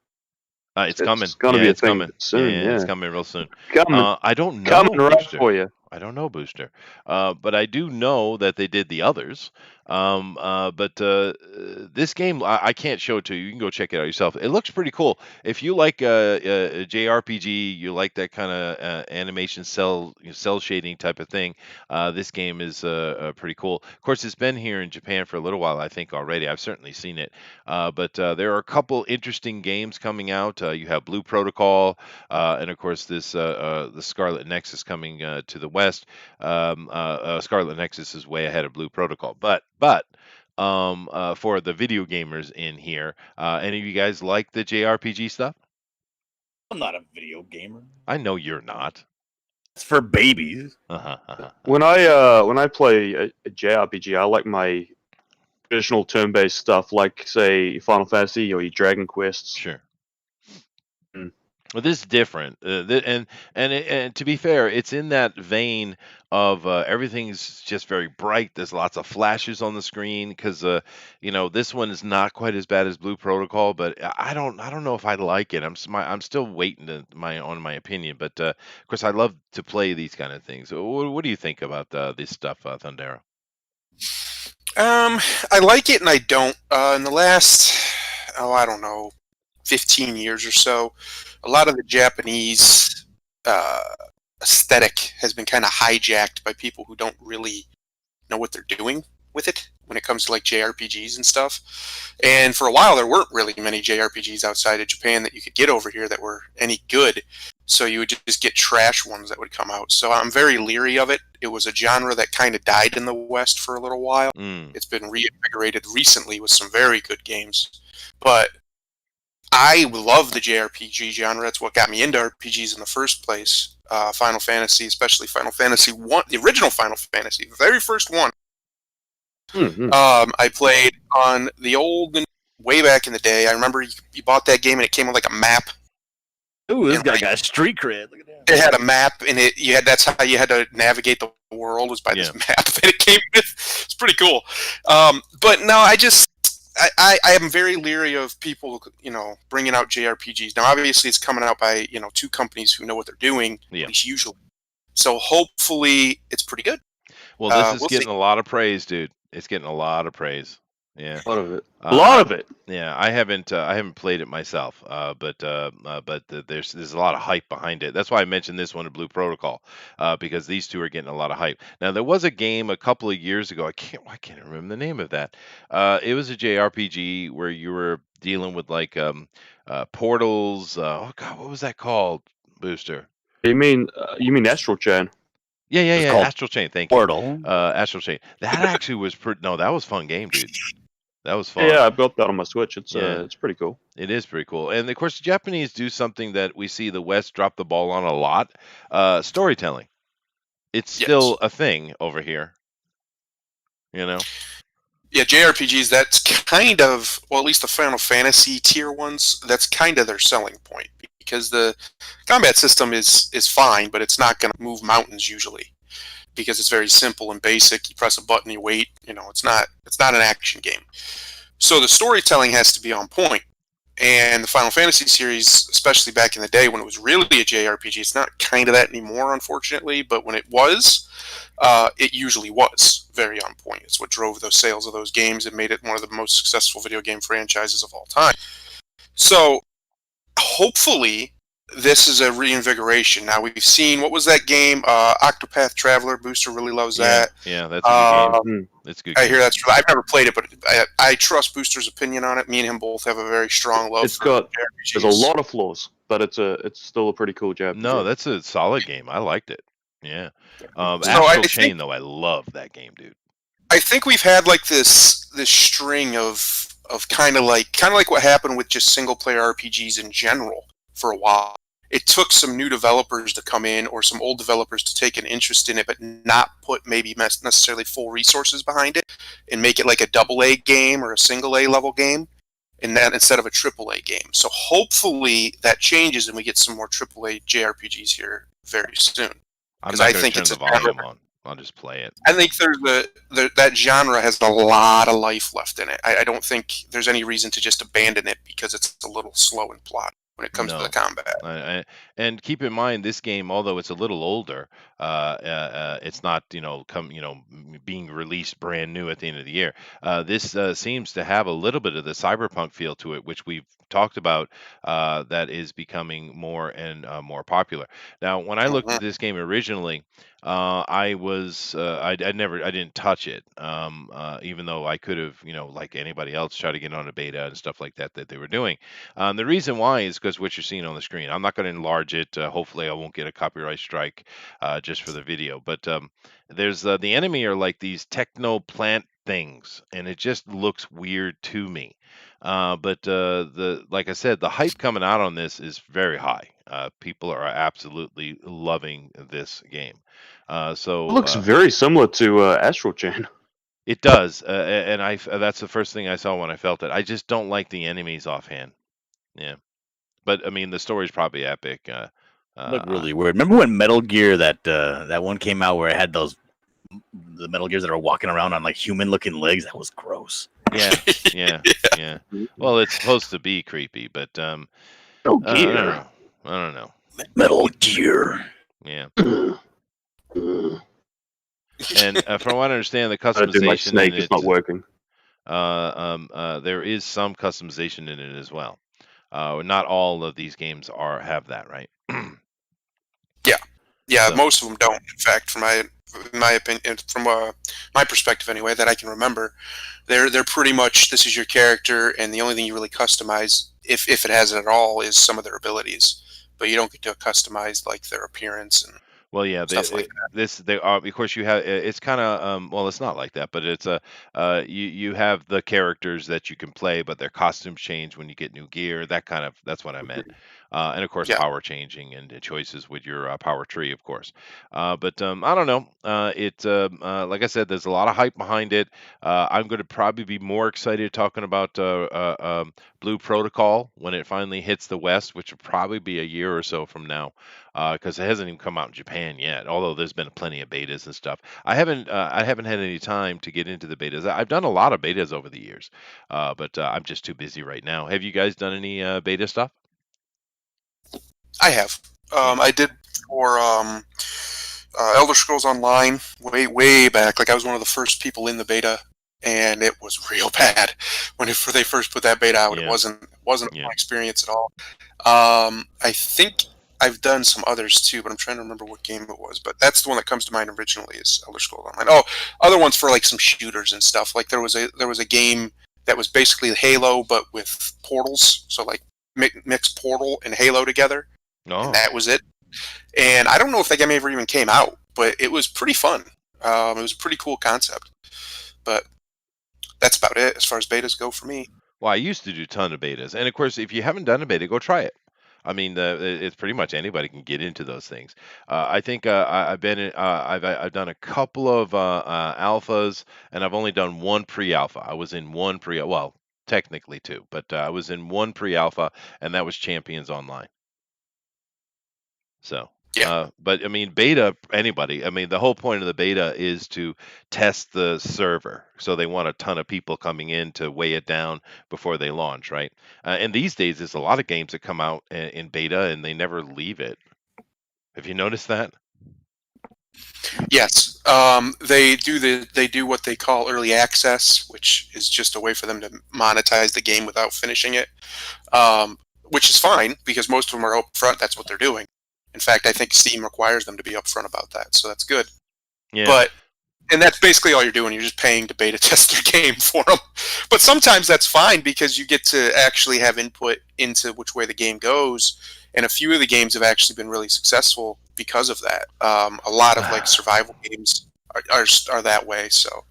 it's coming.
It's gonna be a
it's
thing
coming
soon.
Yeah, it's
Yeah.
coming real soon.
Coming,
I don't know
coming right
Booster.
for you.
I don't know Booster, but I do know that they did the others. But this game, I can't show it to you. You can go check it out yourself. It looks pretty cool. If you like a JRPG, you like that kind of animation cell shading type of thing. This game is pretty cool. Of course, it's been here in Japan for a little while, I think already. I've certainly seen it. But there are a couple interesting games coming out. You have Blue Protocol, and of course the Scarlet Nexus coming to the west. Scarlet Nexus is way ahead of Blue Protocol, but for the video gamers in here, any of you guys like the JRPG stuff?
I'm not a video gamer.
I know you're not.
It's for babies.
When I play a JRPG, I like my traditional turn-based stuff, like say Final Fantasy or your Dragon Quests.
Sure.
Mm.
Well, this is different, and to be fair, it's in that vein of everything's just very bright. There's lots of flashes on the screen because this one is not quite as bad as Blue Protocol, but I don't know if I like it. I'm still waiting on my opinion, but of course I love to play these kind of things. What do you think about this stuff, Thundera?
I like it and I don't. In the last, I don't know, 15 years or so, a lot of the Japanese aesthetic has been kind of hijacked by people who don't really know what they're doing with it when it comes to like JRPGs and stuff. And for a while, there weren't really many JRPGs outside of Japan that you could get over here that were any good. So you would just get trash ones that would come out. So I'm very leery of it. It was a genre that kind of died in the West for a little while. It's been reinvigorated recently with some very good games. But I love the JRPG genre. That's what got me into RPGs in the first place. Final Fantasy, especially Final Fantasy 1, the original Final Fantasy, the very first one.
Mm-hmm.
I played on the old, way back in the day. I remember you bought that game and it came with like a map.
Ooh, this guy got street cred. Look at that.
It had a map, and that's how you had to navigate the world, was by this map that it came with. It's pretty cool. But no, I am very leery of people, bringing out JRPGs. Now, obviously, it's coming out by, two companies who know what they're doing, at least usually. So hopefully, it's pretty good.
Well, this is getting a lot of praise, dude. It's getting a lot of praise. Yeah,
a lot of it. A lot of it.
Yeah, I haven't played it myself, but there's a lot of hype behind it. That's why I mentioned this one, Blue Protocol, because these two are getting a lot of hype. Now there was a game a couple of years ago. I can't remember the name of that. It was a JRPG where you were dealing with like portals. Oh God, what was that called, Booster?
You mean Astral Chain?
Yeah. Astral Chain. Thank you.
Portal.
Astral Chain. That actually was that was a fun game, dude. That was fun.
Yeah, I built that on my Switch. It's pretty cool.
It is pretty cool. And of course, the Japanese do something that we see the West drop the ball on a lot: storytelling. It's still a thing over here. Yeah,
JRPGs, that's kind of, well, at least the Final Fantasy tier ones, that's kind of their selling point, because the combat system is fine, but it's not going to move mountains usually, because it's very simple and basic. You press a button, you wait. It's not an action game. So the storytelling has to be on point. And the Final Fantasy series, especially back in the day when it was really a JRPG, it's not kind of that anymore, unfortunately, but when it was, it usually was very on point. It's what drove those sales of those games and made it one of the most successful video game franchises of all time. So hopefully this is a reinvigoration. Now we've seen, what was that game? Octopath Traveler. Booster really loves that.
Yeah, that's a good game.
Mm.
It's a good
I
game.
hear that's. I've never played it, but I trust Booster's opinion on it. Me and him both have a very strong love.
It's
for
got
JRPGs.
there's a lot of flaws, but it's still a pretty cool JRPG.
No, that's a solid game. I liked it. Yeah.
So
Astral
I
Chain,
think,
though, I love that game, dude.
I think we've had like this string of kind of like what happened with just single player RPGs in general for a while. It took some new developers to come in, or some old developers to take an interest in it, but not put maybe necessarily full resources behind it, and make it like a AA game or a single A level game, and that instead of a AAA game. So hopefully that changes and we get some more AAA JRPGs here very soon.
I'm
'Cause
not
I
going
think
to turn
it's
the
a genre-
volume on. I'll just play it.
I think that genre has a lot of life left in it. I don't think there's any reason to just abandon it because it's a little slow in plot when it comes to
No.
the combat.
And keep in mind, this game, although it's a little older, it's not being released brand new at the end of the year. This seems to have a little bit of the cyberpunk feel to it, which we've talked about. That is becoming more and more popular. Now, when I looked
Mhm.
at this game originally, I didn't touch it, even though I could have, like anybody else, try to get on a beta and stuff like that they were doing. The reason why is because what you're seeing on the screen. I'm not going to enlarge it. Hopefully, I won't get a copyright strike just for the video. But there's the enemy are like these techno plant things, and it just looks weird to me. But the like I said, the hype coming out on this is very high. People are absolutely loving this game.
It
So
looks very similar to Astral Chain.
it does, and that's the first thing I saw when I felt it. I just don't like the enemies offhand. Yeah. But I mean, the story's probably epic.
Look really weird. Remember when Metal Gear that one came out where it had the Metal Gears that are walking around on like human looking legs? That was gross.
Yeah. Well, it's supposed to be creepy, but
Oh,
I
Gear.
don't know.
Metal Gear.
Yeah.
Uh,
And from what I understand, the
I do my
customization
snake
in
is
it,
not working.
there is some customization in it as well. Not all of these games have that, right?
Yeah,
So,
most of them don't. In fact, from my opinion, from my perspective anyway, that I can remember, they're pretty much, this is your character, and the only thing you really customize, if it has it at all, is some of their abilities. But you don't get to customize like their appearance and
well, yeah,
stuff like
they are, of course, you have, it's kind of, well, it's not like that, but it's you have the characters that you can play, but their costumes change when you get new gear, that's what I meant. And of course,
Yeah.
power changing and choices with your power tree, of course. But I don't know. Like I said, there's a lot of hype behind it. I'm going to probably be more excited talking about Blue Protocol when it finally hits the West, which will probably be a year or so from now, because it hasn't even come out in Japan yet. Although there's been plenty of betas and stuff. I haven't had any time to get into the betas. I've done a lot of betas over the years, but I'm just too busy right now. Have you guys done any beta stuff?
I have.
Yeah.
I did for Elder Scrolls Online way back. Like I was one of the first people in the beta, and it was real bad when they first put that beta out.
Yeah.
It wasn't a
Yeah.
fun experience at all. I think I've done some others too, but I'm trying to remember what game it was. But that's the one that comes to mind originally is Elder Scrolls Online. Oh, other ones for like some shooters and stuff. Like there was a game that was basically Halo but with portals. So like mix Portal and Halo together,
Oh.
and that was it. And I don't know if that game ever even came out, but it was pretty fun. It was a pretty cool concept. But that's about it as far as betas go for me.
Well, I used to do a ton of betas, and of course, if you haven't done a beta, go try it. I mean, it's pretty much anybody can get into those things. I think I've been I've done a couple of alphas, and I've only done one pre-alpha. I was in one well, technically two, but I was in one pre-alpha, and that was Champions Online. So
Yeah.
But I mean, beta, anybody. I mean, the whole point of the beta is to test the server. So they want a ton of people coming in to weigh it down before they launch, right? And these days, there's a lot of games that come out in beta and they never leave it. Have you noticed that?
Yes, they do what they call early access, which is just a way for them to monetize the game without finishing it, which is fine because most of them are upfront. That's what they're doing. In fact, I think Steam requires them to be upfront about that, so that's good.
Yeah.
But and that's basically all you're doing. You're just paying to beta test their game for them. But sometimes that's fine because you get to actually have input into which way the game goes. And a few of the games have actually been really successful because of that. A lot of like survival games are that way. So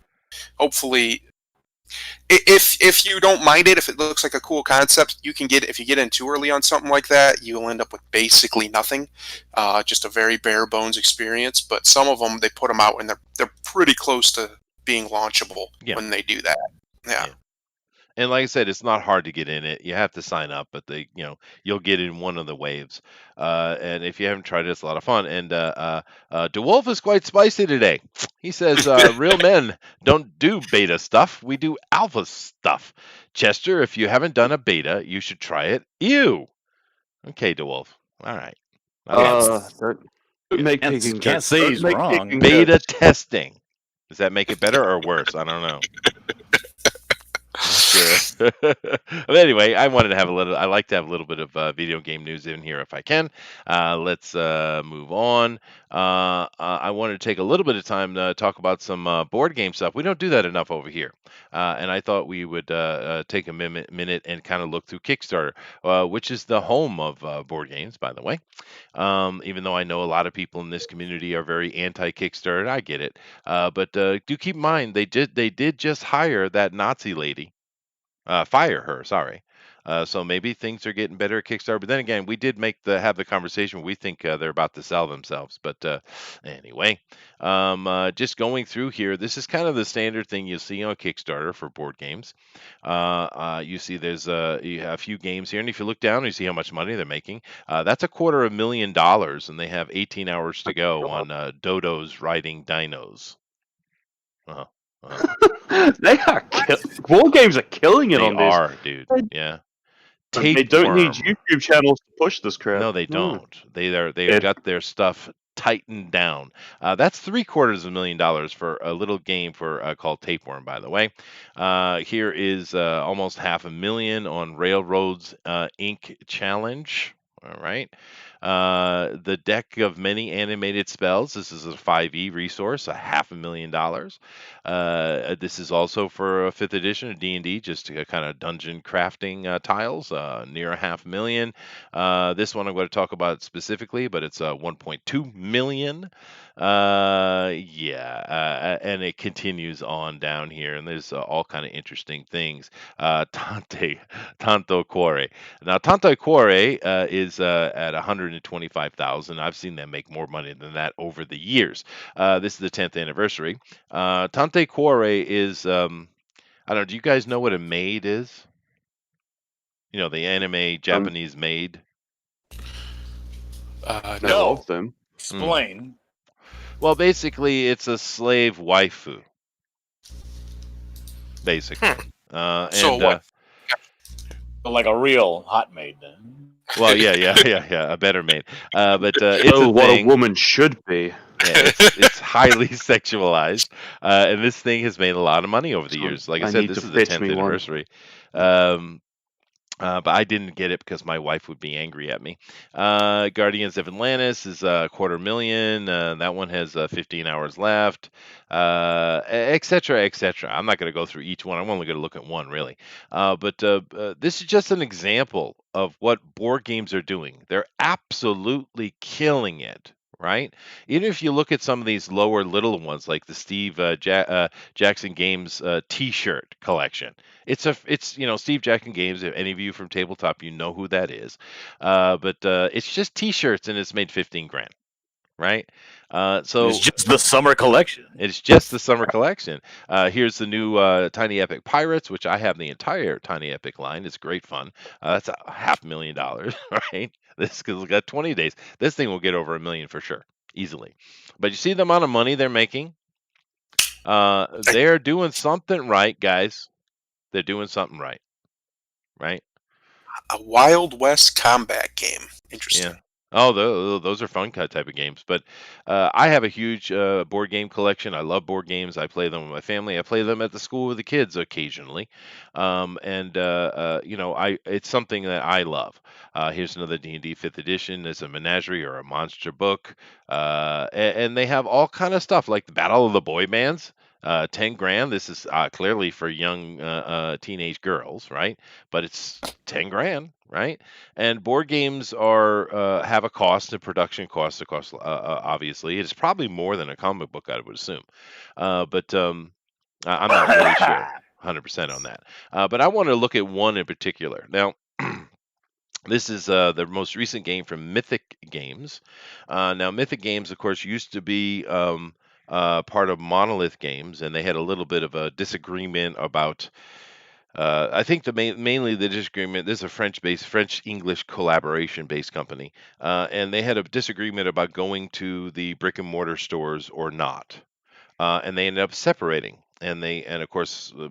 hopefully, if you don't mind it, if it looks like a cool concept, you can get, if you get in too early on something like that, you'll end up with basically nothing, just a very bare bones experience. But some of them, they put them out and they're pretty close to being launchable
Yeah.
when they do that. Yeah.
And like I said, it's not hard to get in it. You have to sign up, but you'll get in one of the waves. And if you haven't tried it, it's a lot of fun. And DeWolf is quite spicy today. He says, "Real men don't do beta stuff. We do alpha stuff." Chester, if you haven't done a beta, you should try it. Ew. Okay, DeWolf. All right. I love it.
Don't make
Can't-
taking
can't say
don't
he's
make
wrong.
taking
Beta testing. Does that make it better or worse? I don't know. Sure. But anyway, I wanted to have a little. I like to have a little bit of video game news in here if I can. Let's move on. I wanted to take a little bit of time to talk about some board game stuff. We don't do that enough over here, and I thought we would take a minute and kind of look through Kickstarter, which is the home of board games, by the way. Even though I know a lot of people in this community are very anti Kickstarter, I get it. But do keep in mind they did just hire that Nazi lady, fire her. Sorry. So maybe things are getting better at Kickstarter. But then again, we did have the conversation. We think they're about to sell themselves. But anyway, just going through here, this is kind of the standard thing you'll see on Kickstarter for board games. You see there's a few games here, and if you look down, you see how much money they're making. That's $250,000, and they have 18 hours to go on Dodo's Riding Dinos. Uh-huh.
They are board games are killing it
They
on this.
are, dude. Yeah.
They don't need
Tapeworm.
YouTube channels to push this crap.
No, they
Hmm.
don't. They've
It-
got their stuff tightened down. That's $750,000 for a little game called Tapeworm, by the way. Here is almost $500,000 on Railroads Inc. Challenge. All right. The Deck of Many Animated Spells. This is a 5e resource, $500,000. This is also for a 5th edition of D&D, just kind of dungeon crafting tiles, near $500,000. This one I'm going to talk about specifically, but it's 1.2 million. And it continues on down here, and there's all kind of interesting things. Tanto Cuore. Now, Tanto Cuore is at 125,000. I've seen them make more money than that over the years. This is the 10th anniversary. Tante Cuore is, I don't know, do you guys know what a maid is? You know, the anime Japanese maid?
I
No.
love them.
Explain.
Well, basically, it's a slave waifu. Basically.
So what?
Like a real hot maid, then.
Well, yeah, a better maid. But it's
Oh,
a
what
thing.
a woman should be.
Yeah, it's highly sexualized, and this thing has made a lot of money over the years. Like I
I
said,
need
this
to
is the
fetch
10th
me one.
anniversary. But I didn't get it because my wife would be angry at me. Guardians of Atlantis is $250,000. That one has 15 hours left, et cetera, et cetera. I'm not going to go through each one. I'm only going to look at one, really. But this is just an example of what board games are doing. They're absolutely killing it. Right? Even if you look at some of these lower little ones, like the Steve Jackson Games T-shirt collection, it's Steve Jackson Games. If any of you from tabletop, you know who that is. But it's just T-shirts, and it's made 15 grand. right?
It's
So
just the summer collection.
it's just the summer collection. Here's the new Tiny Epic Pirates, which I have the entire Tiny Epic line. It's great fun. That's a $500,000, right? This has got 20 days. This thing will get over $1 million for sure, easily. But you see the amount of money they're making. They're doing something right, guys. They're doing something right, right?
A Wild West combat game. Interesting.
Yeah. Oh, those are fun type of games. But I have a huge board game collection. I love board games. I play them with my family. I play them at the school with the kids occasionally. It's something that I love. Here's another D&D 5th edition. It's a menagerie or a monster book. And they have all kind of stuff like the Battle of the Boy Bands. 10 grand. This is clearly for young teenage girls, right? But it's 10 grand, right? And board games are have a cost, a production cost, of course. Obviously, it's probably more than a comic book, I would assume. I'm not really sure, 100% on that. But I want to look at one in particular. Now, this is the most recent game from Mythic Games. Now, Mythic Games, of course, used to be part of Monolith Games, and they had a little bit of a disagreement about. I think mainly the disagreement. This is a French-English collaboration-based company, and they had a disagreement about going to the brick and mortar stores or not, and they ended up separating. And of course, a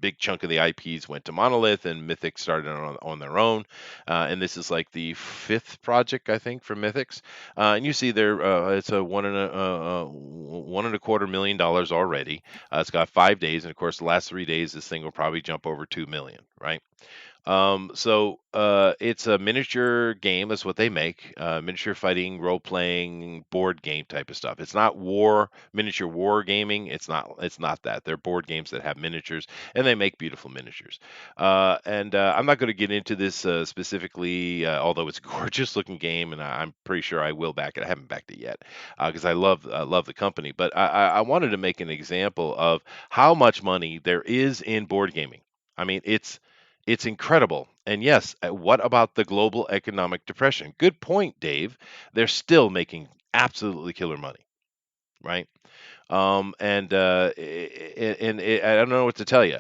big chunk of the IPs went to Monolith, and Mythic started on their own. And this is like the 5th project, I think, for Mythics. And you see there, it's a $1.25 million already. It's got 5 days, and of course, the last 3 days, this thing will probably jump over 2 million, right? It's a miniature game. That's what they make. Miniature fighting, role playing, board game type of stuff. It's not miniature war gaming. It's not that. They're board games that have miniatures, and they make beautiful miniatures. I'm not going to get into this specifically, although it's a gorgeous looking game, and I'm pretty sure I will back it. I haven't backed it yet because I love the company. But I wanted to make an example of how much money there is in board gaming. I mean, it's incredible. And yes, what about the global economic depression? Good point, Dave. They're still making absolutely killer money, right? I don't know what to tell you.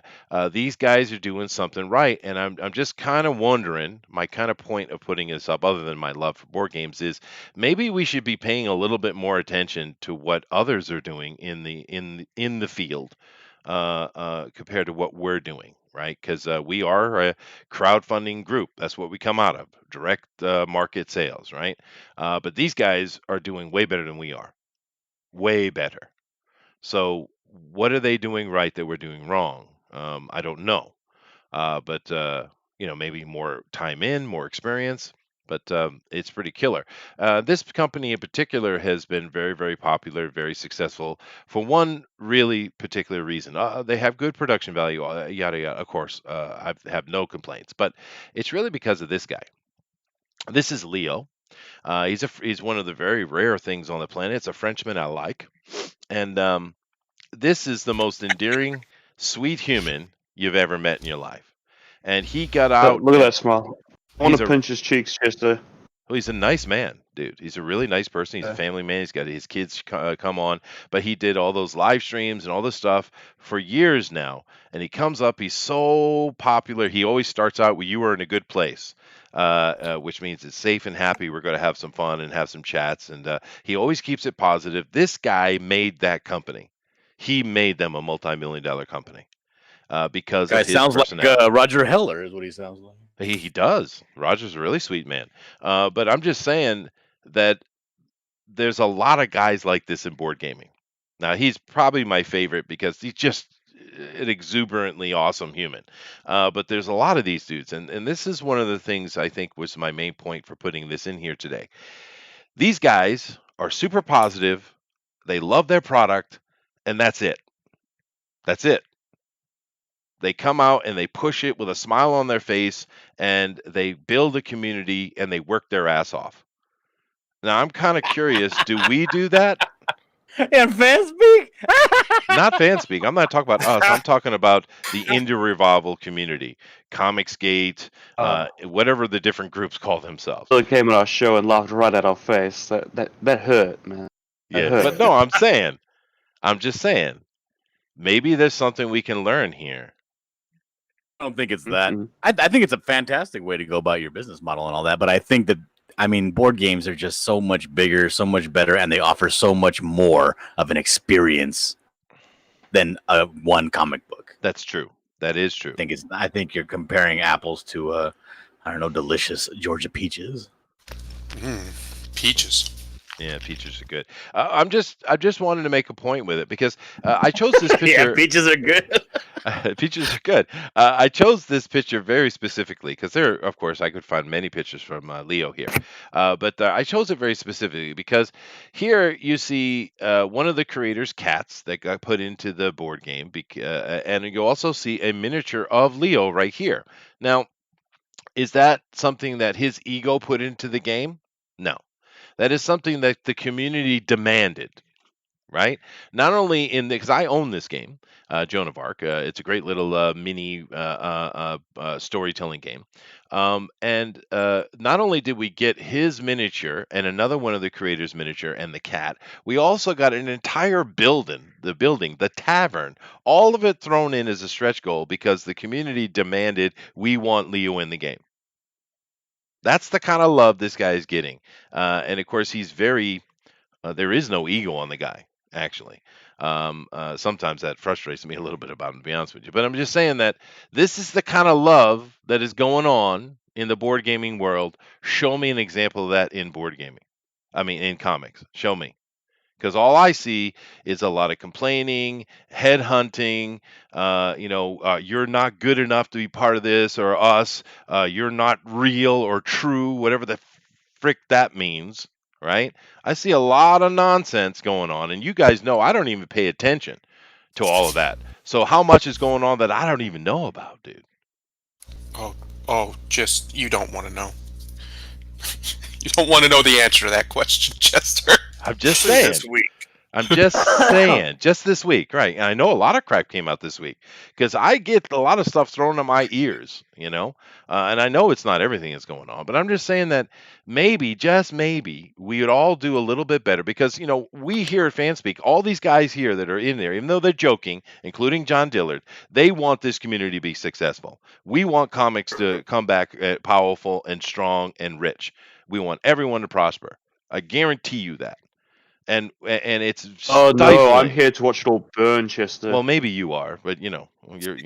These guys are doing something right, and I'm just kind of wondering. My kind of point of putting this up, other than my love for board games, is maybe we should be paying a little bit more attention to what others are doing in the field compared to what we're doing, right? Because we are a crowdfunding group. That's what we come out of, direct market sales, right? But these guys are doing way better than we are, way better. So what are they doing right that we're doing wrong? I don't know. But maybe more time in, more experience. But it's pretty killer. This company in particular has been very, very popular, very successful for one really particular reason. They have good production value, yada yada. Of course, I have no complaints, but it's really because of this guy. This is Leo. He's one of the very rare things on the planet. It's a Frenchman I like, and this is the most endearing, sweet human you've ever met in your life. And he got out.
Look at that smile. I want
He's
to
a
pinch his cheeks just to.
Well, he's a nice man, dude. He's a really nice person. He's a
Yeah.
family man. He's got his kids come on, but he did all those live streams and all this stuff for years now. And he comes up. He's so popular. He always starts out with, "You are in a good place," which means it's safe and happy. We're going to have some fun and have some chats. And he always keeps it positive. This guy made that company. He made them a multi-million-dollar company because
Guy
of his
sounds like
personality.
Roger Heller is what he sounds like.
He does. Roger's a really sweet man. But I'm just saying that there's a lot of guys like this in board gaming. Now, he's probably my favorite because he's just an exuberantly awesome human. But there's a lot of these dudes. And this is one of the things I think was my main point for putting this in here today. These guys are super positive. They love their product. And that's it. That's it. They come out and they push it with a smile on their face, and they build a community and they work their ass off. Now I'm kind of curious, do we do that?
And FanSpeak?
Not FanSpeak. I'm not talking about us. I'm talking about the indie revival community, Comicsgate, whatever the different groups call themselves.
They came on our show and laughed right at our face. That hurt, man. That
Yeah,
hurt.
but no, I'm just saying, maybe there's something we can learn here.
I don't think it's that.
Mm-mm.
I think it's a fantastic way to go about your business model and all that. But I think that, I mean, board games are just so much bigger, so much better, and they offer so much more of an experience than one comic book.
That's true. That is true.
I think you're comparing apples to I don't know, delicious Georgia peaches.
Peaches.
Yeah, peaches are good. I just wanted to make a point with it because I chose this picture.
Yeah, peaches are good.
Peaches are good. I chose this picture very specifically because of course, I could find many pictures from Leo here, but I chose it very specifically because here you see one of the creators' cats that got put into the board game, and you also see a miniature of Leo right here. Now, is that something that his ego put into the game? No. That is something that the community demanded, right? Not only in because I own this game, Joan of Arc. It's a great little mini storytelling game. And not only did we get his miniature and another one of the creators' miniature and the cat, we also got an entire building, the tavern, all of it thrown in as a stretch goal because the community demanded we want Leo in the game. That's the kind of love this guy is getting. And of course, he's very, there is no ego on the guy, actually. Sometimes that frustrates me a little bit about him, to be honest with you. But I'm just saying that this is the kind of love that is going on in the board gaming world. Show me an example of that in board gaming. I mean, in comics. Show me. Because all I see is a lot of complaining, headhunting. You're not good enough to be part of this or us. You're not real or true, whatever the frick that means, right? I see a lot of nonsense going on, and you guys know I don't even pay attention to all of that. So how much is going on that I don't even know about, dude?
Just you don't want to know. You don't want to know the answer to that question, Chester.
I'm just
Especially
saying.
this week.
I'm just saying, just this week, right? And I know a lot of crap came out this week because I get a lot of stuff thrown in my ears, and I know it's not everything that's going on, but I'm just saying that maybe, just maybe, we would all do a little bit better because, we here at FanSpeak, all these guys here that are in there, even though they're joking, including John Dillard, they want this community to be successful. We want comics to come back powerful and strong and rich. We want everyone to prosper. I guarantee you that. And it's
Oh no,
stifling.
I'm here to watch it all burn, Chester.
Well, maybe you are, but
yeah,
you're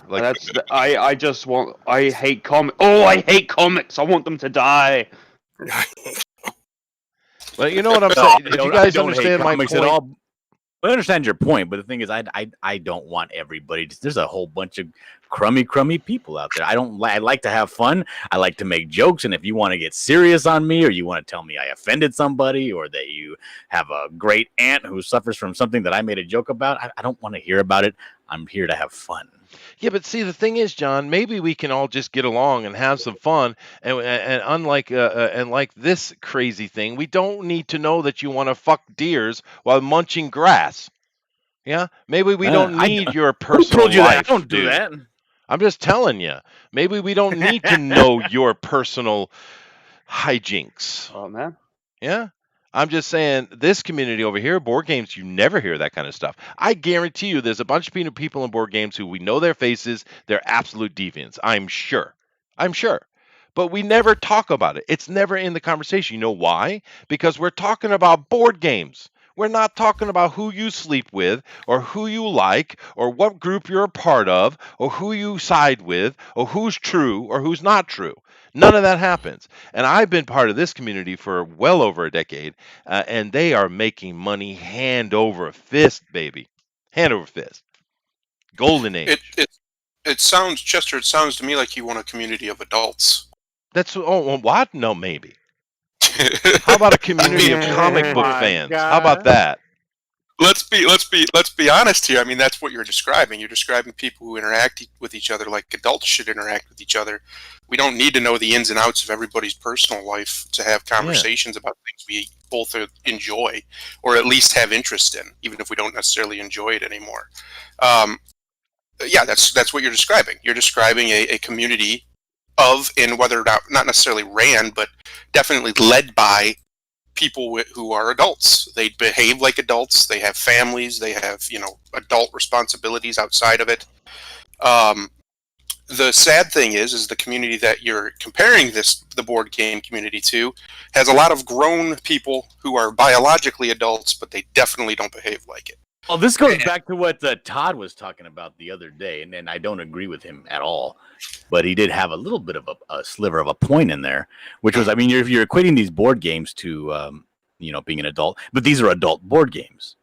like
that's I hate comics. Oh, I hate comics. I want them to die.
well, you know what I'm saying. If you guys
don't hate
understand my
comics
point,
at all. I understand your point, but the thing is, I don't want everybody. There's a whole bunch of crummy people out there. I like to have fun. I like to make jokes, and if you want to get serious on me, or you want to tell me I offended somebody, or that you have a great aunt who suffers from something that I made a joke about, I don't want to hear about it. I'm here to have fun.
Yeah, but see, the thing is, John, maybe we can all just get along and have some fun. And unlike and like this crazy thing, we don't need to know that you want to fuck deers while munching grass. Yeah, maybe we don't need your personal
Who told you
life.
that? I don't do
dude.
that.
I'm just telling you. Maybe we don't need to know your personal hijinks.
Oh man.
Yeah. I'm just saying, this community over here, board games, you never hear that kind of stuff. I guarantee you there's a bunch of people in board games who we know their faces, they're absolute deviants. I'm sure. But we never talk about it. It's never in the conversation. You know why? Because we're talking about board games. We're not talking about who you sleep with or who you like or what group you're a part of or who you side with or who's true or who's not true. None of that happens. And I've been part of this community for well over a decade, and they are making money hand over fist, baby. Hand over fist. Golden age.
It sounds, Chester, it sounds to me like you want a community of adults.
What? No, maybe. How about a community of comic book fans?
God.
How about that?
let's be honest here. I mean, that's what you're describing. You're describing people who interact with each other like adults should interact with each other. We don't need to know the ins and outs of everybody's personal life to have conversations about things we both enjoy, or at least have interest in, even if we don't necessarily enjoy it anymore. Yeah, that's what you're describing. You're describing a community of, and whether or not necessarily ran, but definitely led by people who are adults. They behave like adults. They have families. They have, adult responsibilities outside of it. The sad thing is the community that you're comparing the board game community to has a lot of grown people who are biologically adults, but they definitely don't behave like it.
Well, this goes back to what Todd was talking about the other day, and I don't agree with him at all. But he did have a little bit of a sliver of a point in there, which was, I mean, you're equating these board games to, being an adult, but these are adult board games.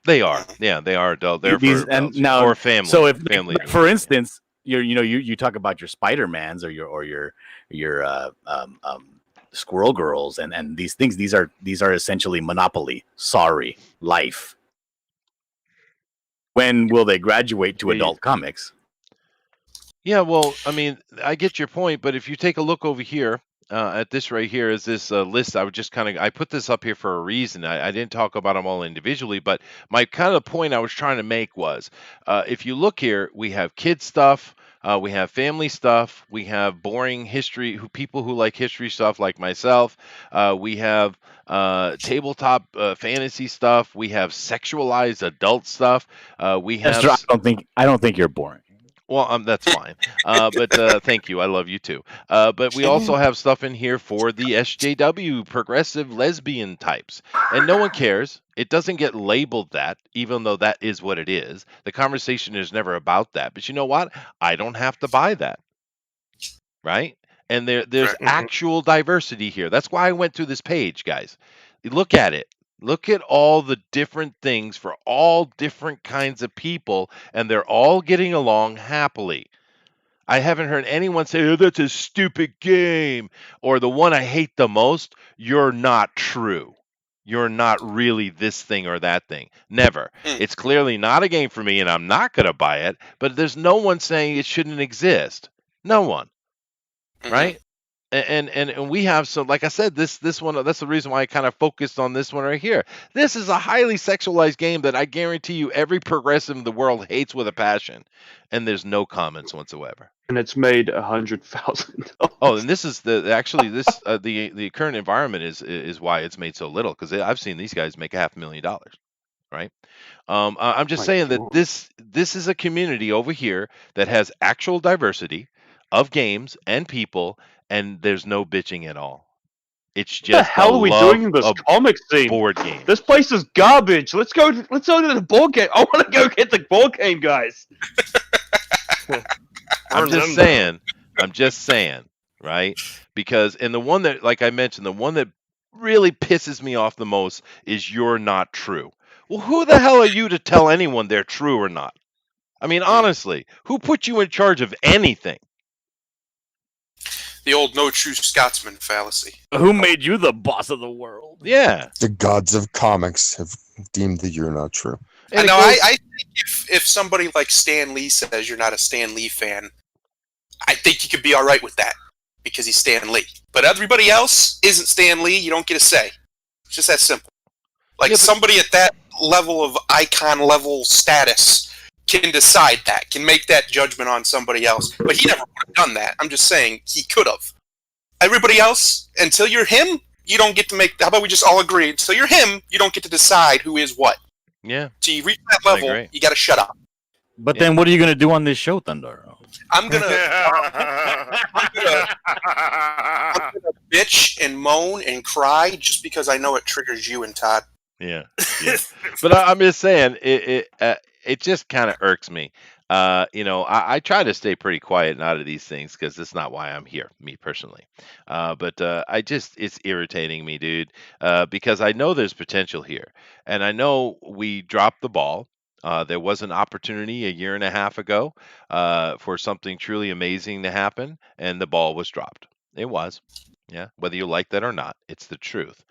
They are, yeah, they are adult. They're
These,
for
and
adults,
now,
or family.
so if,
family,
for instance, you talk about your Spider-Mans or your Squirrel Girls and these things. These are essentially Monopoly. Sorry, life. When will they graduate to adult comics?
Yeah, well, I mean, I get your point, but if you take a look over here at this right here, is this list? I would just I put this up here for a reason. I didn't talk about them all individually, but my kind of point I was trying to make was, if you look here, we have kid stuff. We have family stuff. We have boring history, people who like history stuff, like myself. We have tabletop fantasy stuff. We have sexualized adult stuff. We have.
I don't think you're boring.
Well, that's fine. But thank you. I love you too. But we also have stuff in here for the SJW, progressive lesbian types. And no one cares. It doesn't get labeled that, even though that is what it is. The conversation is never about that. But you know what? I don't have to buy that. Right? And there's actual diversity here. That's why I went through this page, guys. Look at it. Look at all the different things for all different kinds of people, and they're all getting along happily. I haven't heard anyone say, "Oh, that's a stupid game," or the one I hate the most, "You're not true. You're not really this thing or that thing." Never. It's clearly not a game for me, and I'm not going to buy it, but there's no one saying it shouldn't exist. No one. Right? And we have some, like I said, this one, that's the reason why I kind of focused on this one right here. This is a highly sexualized game that I guarantee you every progressive in the world hates with a passion, and there's no comments whatsoever.
And it's made $100,000.
Oh, and this is the current environment is why it's made so little, because I've seen these guys make $500,000, right? I'm just saying that this is a community over here that has actual diversity of games and people, and there's no bitching at all. It's just
what the hell are we doing in this comic scene?
Board game.
This place is garbage. Let's go to the board game. I want to go get the board game, guys.
I'm just saying, right? Because, and the one that, like I mentioned, the one that really pisses me off the most is "You're not true." Well, who the hell are you to tell anyone they're true or not? I mean, honestly, who put you in charge of anything?
The old no true Scotsman fallacy.
Who made you the boss of the world?
Yeah.
The gods of comics have deemed that you're not true.
And I think if somebody like Stan Lee says you're not a Stan Lee fan, I think you could be all right with that because he's Stan Lee. But everybody else isn't Stan Lee. You don't get a say. It's just that simple. Like somebody at that level of icon level status can decide that, can make that judgment on somebody else. But he never would have done that. I'm just saying he could have. Everybody else, until you're him, you don't get to make. How about we just all agree? Until you're him, you don't get to decide who is what.
Yeah.
So you reach that level, you got to shut up.
But then, what are you going to do on this show, Thunder?
I'm gonna bitch and moan and cry just because I know it triggers you and Todd.
Yeah. But I'm just saying, it just kind of irks me. I try to stay pretty quiet and out of these things because that's not why I'm here, me personally. But it's irritating me, dude, because I know there's potential here, and I know we dropped the ball. There was an opportunity a year and a half ago for something truly amazing to happen, and the ball was dropped. It was, yeah. Whether you like that or not, it's the truth.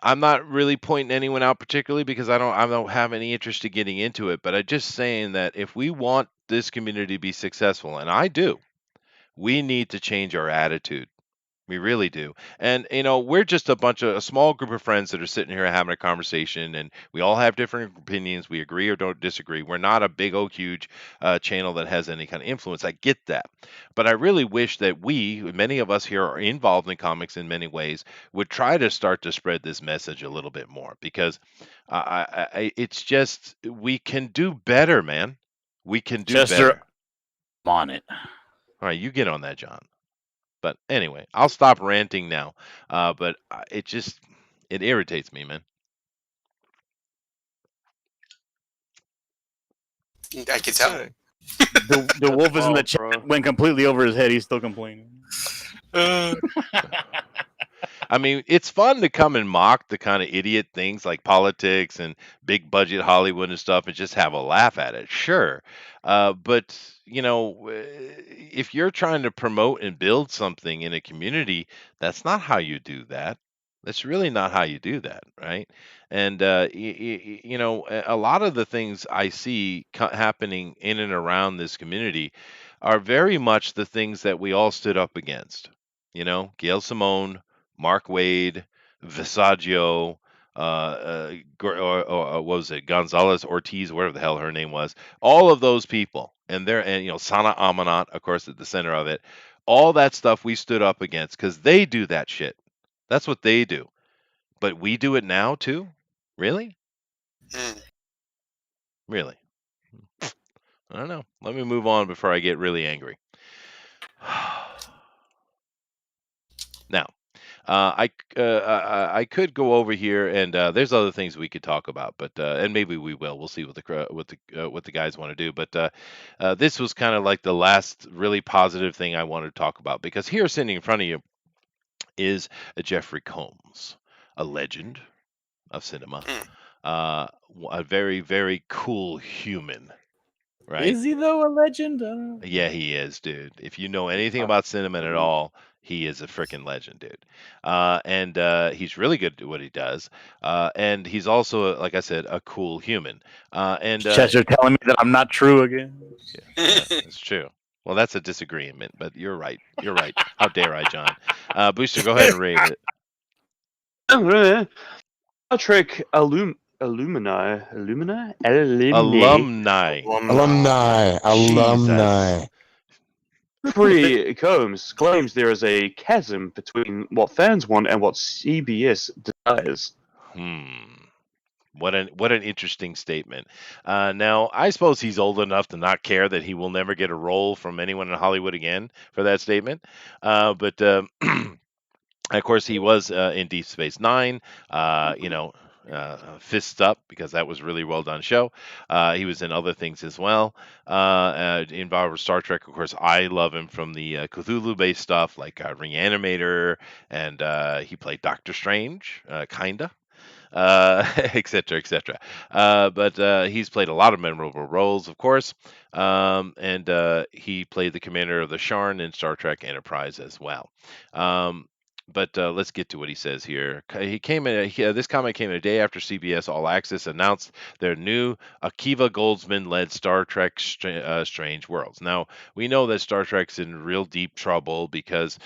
I'm not really pointing anyone out particularly because I don't have any interest in getting into it, but I'm just saying that if we want this community to be successful, and I do, we need to change our attitude. We really do. And we're just a small group of friends that are sitting here having a conversation, and we all have different opinions. We agree or don't disagree. We're not a big old huge channel that has any kind of influence. I get that. But I really wish that many of us here are involved in comics in many ways, would try to start to spread this message a little bit more because it's just we can do better, man. We can do
Chester,
better.
I'm on it.
All right, you get on that, John. But anyway, I'll stop ranting now. But it irritates me, man.
I can tell.
Say.
The wolf is in the
Oh, bro.
chat, went completely over his head. He's still complaining.
I mean, it's fun to come and mock the kind of idiot things like politics and big budget Hollywood and stuff and just have a laugh at it. Sure. But, if you're trying to promote and build something in a community, that's not how you do that. That's really not how you do that, right? And, a lot of the things I see happening in and around this community are very much the things that we all stood up against. Gail Simone, Mark Wade, Visaggio, what was it, Gonzalez Ortiz, whatever the hell her name was. All of those people, and Sana Amanat, of course, at the center of it. All that stuff we stood up against because they do that shit. That's what they do. But we do it now too. Really,
Mm.
really. I don't know. Let me move on before I get really angry. Now, I could go over here, and there's other things we could talk about, but and maybe we will. We'll see what the guys want to do. But this was kind of like the last really positive thing I wanted to talk about because here, sitting in front of you, is Jeffrey Combs, a legend of cinema,
Mm.
a very very cool human, right?
Is he though a legend?
Yeah, he is, dude. If you know anything about cinema at all, he is a freaking legend, dude. And he's really good at what he does. And he's also, like I said, a cool human. And
Chester telling me that I'm not true again.
yeah, it's true. Well, that's a disagreement, but you're right. You're right. How dare I, John? Booster, go ahead and rate it.
Star Trek Alumni.
Alumni.
Alumni.
Jeffrey Combs claims there is a chasm between what fans want and what CBS desires.
What an interesting statement. Now, I suppose he's old enough to not care that he will never get a role from anyone in Hollywood again for that statement. But of course, he was in Deep Space Nine. Fists Up because that was a really well done show. He was in other things as well. Involved with Star Trek, of course. I love him from the Cthulhu based stuff like Reanimator, and he played Doctor Strange, kinda. Et cetera, et cetera. But he's played a lot of memorable roles, of course. And he played the commander of the Sharn in Star Trek Enterprise as well. But let's get to what he says here. This comment came in a day after CBS All Access announced their new Akiva Goldsman-led Star Trek Strange Worlds. Now, we know that Star Trek's in real deep trouble because,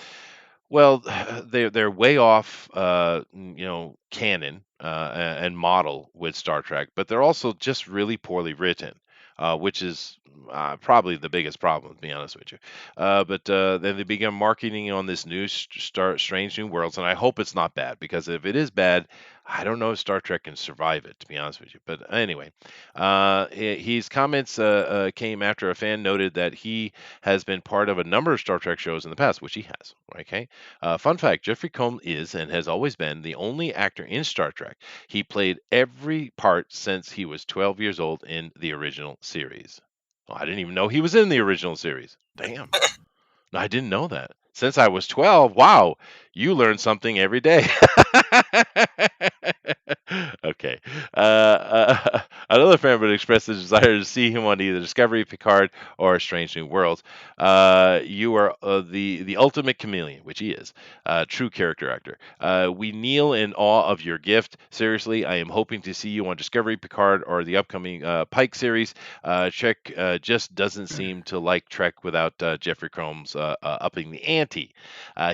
well, they're way off, canon and model with Star Trek, but they're also just really poorly written, which is probably the biggest problem, to be honest with you. But then they began marketing on this new Strange New Worlds, and I hope it's not bad because if it is bad, I don't know if Star Trek can survive it, to be honest with you. But anyway, his comments came after a fan noted that he has been part of a number of Star Trek shows in the past, which he has. Okay. Fun fact: Jeffrey Combs is and has always been the only actor in Star Trek. He played every part since he was 12 years old in the original series. Oh, I didn't even know he was in the original series. Damn. No, I didn't know that. Since I was 12. Wow. You learn something every day. Okay. Another fan would express the desire to see him on either Discovery, Picard, or Strange New Worlds. You are the ultimate chameleon, which he is, true character actor. We kneel in awe of your gift. Seriously, I am hoping to see you on Discovery, Picard, or the upcoming Pike series. Trek just doesn't seem to like Trek without Jeffrey Combs upping the ante.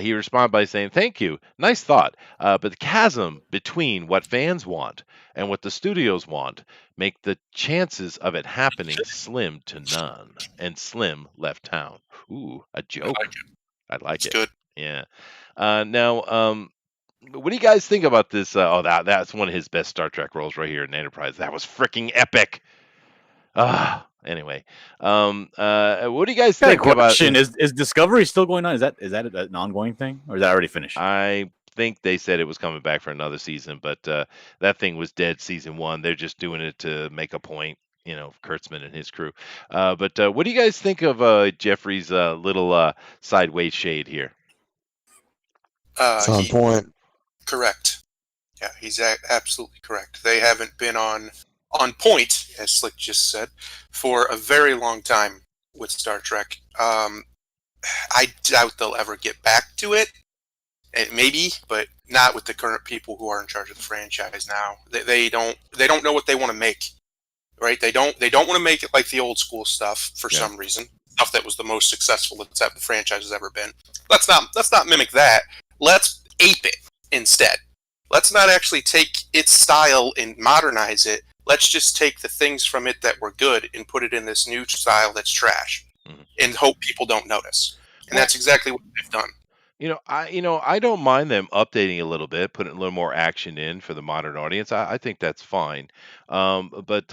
He responded by saying, "Thank you. Nice thought. But the chasm between what fans want and what the studios want make the chances of it happening slim to none." And Slim left town. Ooh, a
I
joke.
like it.
I like
It's
it.
good.
Yeah. Now, what do you guys think about this? That's one of his best Star Trek roles right here in Enterprise. That was freaking epic. Anyway, what do you guys
Got a
think about?
question: Is Discovery still going on? Is that an ongoing thing, or is that already finished?
I think they said it was coming back for another season, but that thing was dead season one. They're just doing it to make a point, Kurtzman and his crew. But what do you guys think of Jeffrey's little sideways shade here?
It's on
He
point.
correct. Yeah, he's absolutely correct. They haven't been on point, as Slick just said, for a very long time with Star Trek. I doubt they'll ever get back to it. Maybe, but not with the current people who are in charge of the franchise now. They don't know what they want to make, right? They don't want to make it like the old school stuff for
Yeah.
some reason. Stuff that was the most successful that the franchise has ever been. Let's not mimic that. Let's ape it instead. Let's not actually take its style and modernize it. Let's just take the things from it that were good and put it in this new style that's trash, and hope people don't notice. And
Well-
that's exactly what they've done.
I don't mind them updating a little bit, putting a little more action in for the modern audience. I think that's fine. But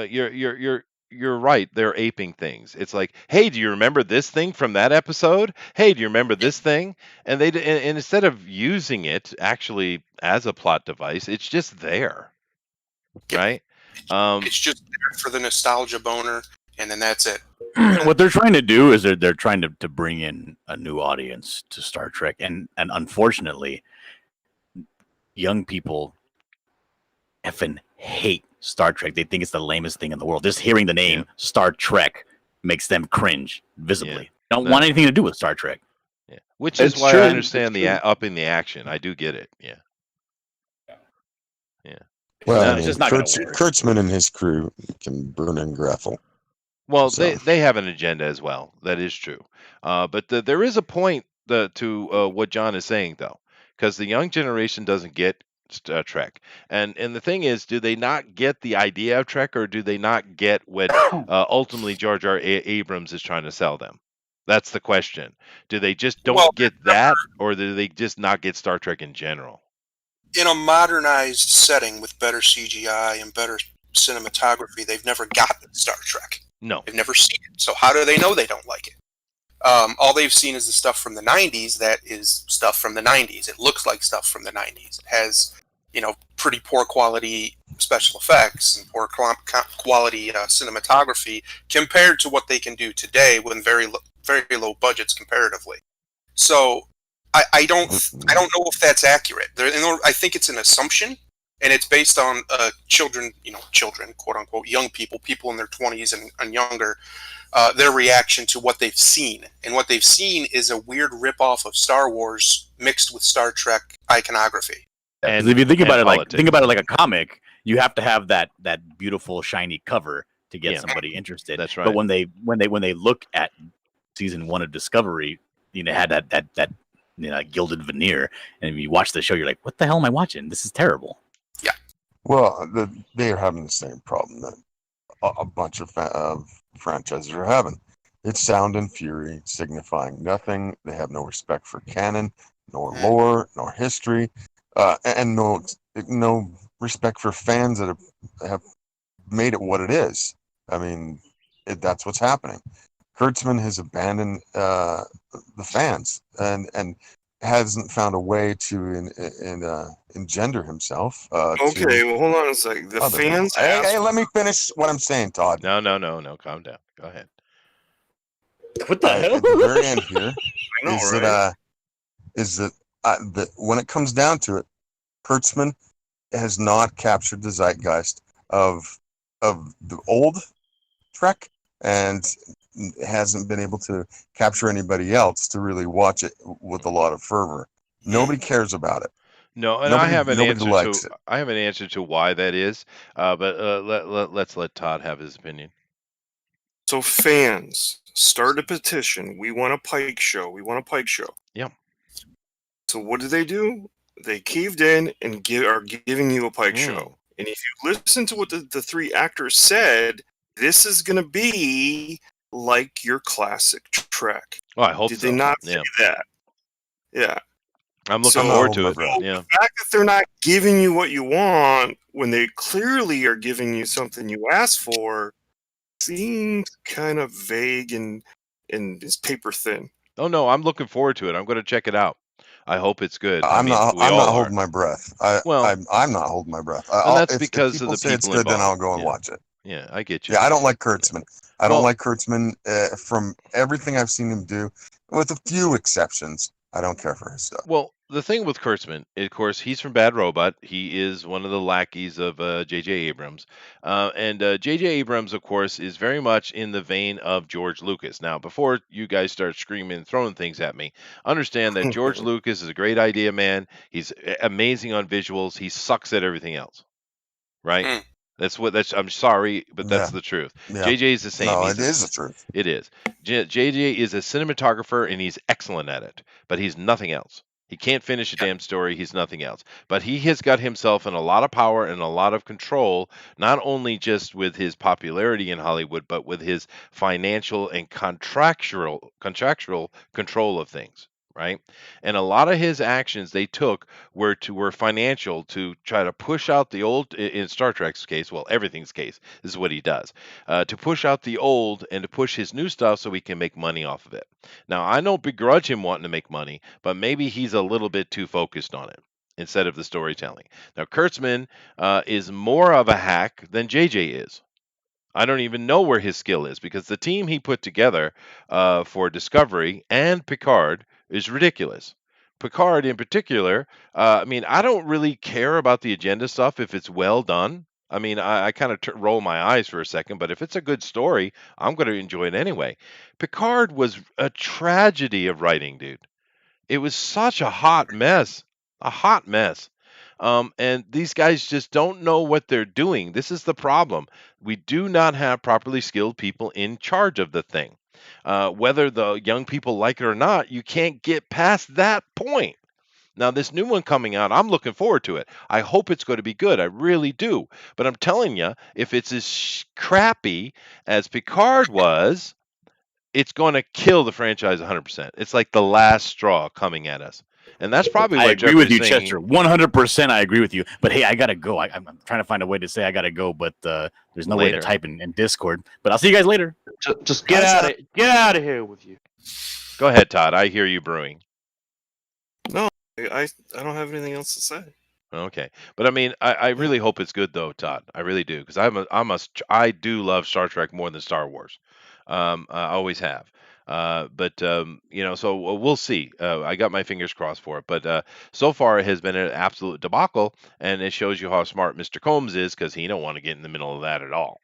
you're right. They're aping things. It's like, hey, do you remember this thing from that episode? Hey, do you remember this thing? And and instead of using it actually as a plot device, it's just there,
Yep.
right?
It's just there for the nostalgia boner, and then that's it.
What they're trying to do is they're trying to bring in a new audience to Star Trek, and unfortunately, young people effing hate Star Trek. They think it's the lamest thing in the world. Just hearing the name Star Trek makes them cringe visibly. Don't want anything to do with Star Trek.
Yeah. Which is
It's
why
true.
I understand
It's true.
upping the action. I do get it. Yeah.
Well,
No,
I
it's
mean,
just not gonna work.
Kurtzman and his crew can burn and grapple.
Well,
So-
they have an agenda as well. That is true. But there is a point to what John is saying, though, because the young generation doesn't get Trek, and the thing is, do they not get the idea of Trek, or do they not get what ultimately Jar Jar Abrams is trying to sell them? That's the question. Do they just don't get that, or do they just not get Star Trek in general?
In a modernized setting with better CGI and better cinematography, they've never gotten Star Trek.
No.
They've never seen it. So how do they know they don't like it? All they've seen is the stuff from the 90s that is stuff from the 90s. It looks like stuff from the 90s. It has, pretty poor quality special effects and poor quality cinematography compared to what they can do today with very low budgets comparatively. So I don't know if that's accurate. I think it's an assumption, and it's based on children, quote unquote, young people in their 20s and younger, their reaction to what they've seen. And what they've seen is a weird ripoff of Star Wars mixed with Star Trek iconography.
Because if you think about it like a comic, you have to have that beautiful shiny cover to get somebody interested.
That's right.
But when they look at season 1 of Discovery, had that gilded veneer, and if you watch the show, you're like, what the hell am I watching? This is terrible.
Yeah.
Well, they are having the same problem that a bunch of franchises are having. It's sound and fury, signifying nothing. They have no respect for canon, nor lore, nor history, and no respect for fans that have made it what it is. I mean, that's what's happening. Kurtzman has abandoned the fans and hasn't found a way to engender himself.
Okay, well, hold on a second. The fans.
Hey, let me finish what I'm saying, Todd.
No. Calm down. Go ahead.
What the hell?
At the very end here
I know,
is
right?
that when it comes down to it, Kurtzman has not captured the zeitgeist of the old Trek, and hasn't been able to capture anybody else to really watch it with a lot of fervor. Nobody cares about it.
No, and
Nobody likes it.
I have an answer to why that is. But let's let Todd have his opinion.
So fans start a petition. We want a Pike show. We want a Pike show.
Yeah.
So what do? They caved in and are giving you a Pike show. And if you listen to what the three actors said, this is going to be like your classic Trek.
Well, I hope
Did
so.
they not say that? Yeah.
I'm looking forward to it. Yeah.
The fact that they're not giving you what you want when they clearly are giving you something you asked for seems kind of vague and is paper thin.
Oh no, I'm looking forward to it. I'm going to check it out. I hope it's good.
I'm not holding my breath. I'm not holding my breath.
And that's
if
because of the
say it's
people
good, then
involved.
I'll go and watch it.
Yeah, I get you.
Yeah, I don't like Kurtzman. I don't like Kurtzman from everything I've seen him do, with a few exceptions. I don't care for his stuff.
Well, the thing with Kurtzman, of course, he's from Bad Robot. He is one of the lackeys of J.J. Abrams. And J.J. Abrams, of course, is very much in the vein of George Lucas. Now, before you guys start screaming and throwing things at me, understand that George Lucas is a great idea man. He's amazing on visuals. He sucks at everything else. Right? I'm sorry, but that's the truth.
Yeah.
JJ is the same.
No, it is the truth.
It is. JJ is a cinematographer and he's excellent at it, but he's nothing else. He can't finish a damn story. He's nothing else. But he has got himself in a lot of power and a lot of control, not only just with his popularity in Hollywood, but with his financial and contractual control of things. Right. And a lot of his actions they took were financial to try to push out the old, in Star Trek's case, well, everything's case, this is what he does, to push out the old and to push his new stuff so he can make money off of it. Now, I don't begrudge him wanting to make money, but maybe he's a little bit too focused on it instead of the storytelling. Now, Kurtzman is more of a hack than JJ is. I don't even know where his skill is because the team he put together for Discovery and Picard is ridiculous. Picard in particular, I mean, I don't really care about the agenda stuff if it's well done. I mean, I kind of roll my eyes for a second, but if it's a good story, I'm going to enjoy it anyway. Picard was a tragedy of writing, dude. It was such a hot mess. A hot mess. And these guys just don't know what they're doing. This is the problem. We do not have properly skilled people in charge of the thing. Whether the young people like it or not, you can't get past that point. Now, this new one coming out, I'm looking forward to it. I hope it's going to be good. I really do. But I'm telling you, if it's as crappy as Picard was, it's going to kill the franchise 100%. It's like the last straw coming at us. And that's probably what
I agree
Jeff
with
was
you,
saying.
Chester. 100%, I agree with you. But hey, I gotta go. I'm trying to find a way to say I gotta go, but there's no way to type in Discord. But I'll see you guys later.
Just get out of here with you.
Go ahead, Todd. I hear you brewing.
No, I don't have anything else to say.
Okay, but I mean, I really hope it's good though, Todd. I really do because I do love Star Trek more than Star Wars. I always have. But so we'll see. I got my fingers crossed for it. But so far it has been an absolute debacle, and it shows you how smart Mr. Combs is because he don't want to get in the middle of that at all.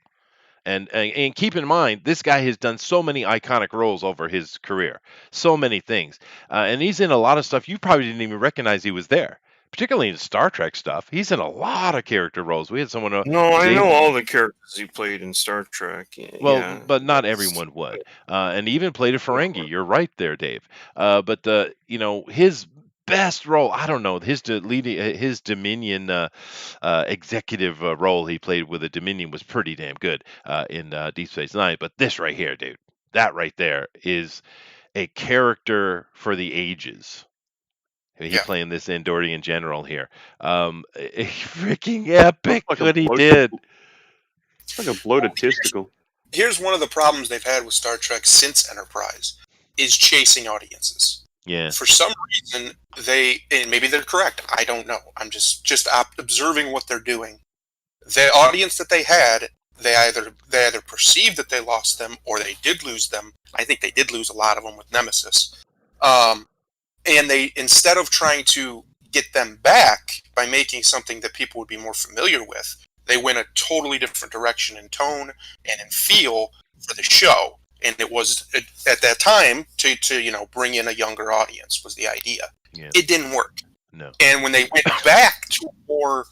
And keep in mind, this guy has done so many iconic roles over his career, so many things, and he's in a lot of stuff you probably didn't even recognize he was there. Particularly in Star Trek stuff, he's in a lot of character roles. We had someone.
No, I know all the characters he played in Star Trek.
Well,
yeah,
but not everyone would, and he even played a Ferengi. You're right there, Dave. But his best role, I don't know, his Dominion executive role he played with the Dominion was pretty damn good in Deep Space Nine. But this right here, dude, that right there is a character for the ages. He's playing this Andorian general here. Freaking epic
Like
what he
bloated-
did.
It's like a bloated testicle.
Here's one of the problems they've had with Star Trek since Enterprise is chasing audiences.
Yeah.
For some reason, and maybe they're correct, I don't know. I'm just observing what they're doing. The audience that they had, they either perceived that they lost them or they did lose them. I think they did lose a lot of them with Nemesis. And they, instead of trying to get them back by making something that people would be more familiar with. They went a totally different direction in tone and in feel for the show. And it was, at that time, to bring in a younger audience was the idea.
Yeah.
It didn't work.
No.
And when they went back to more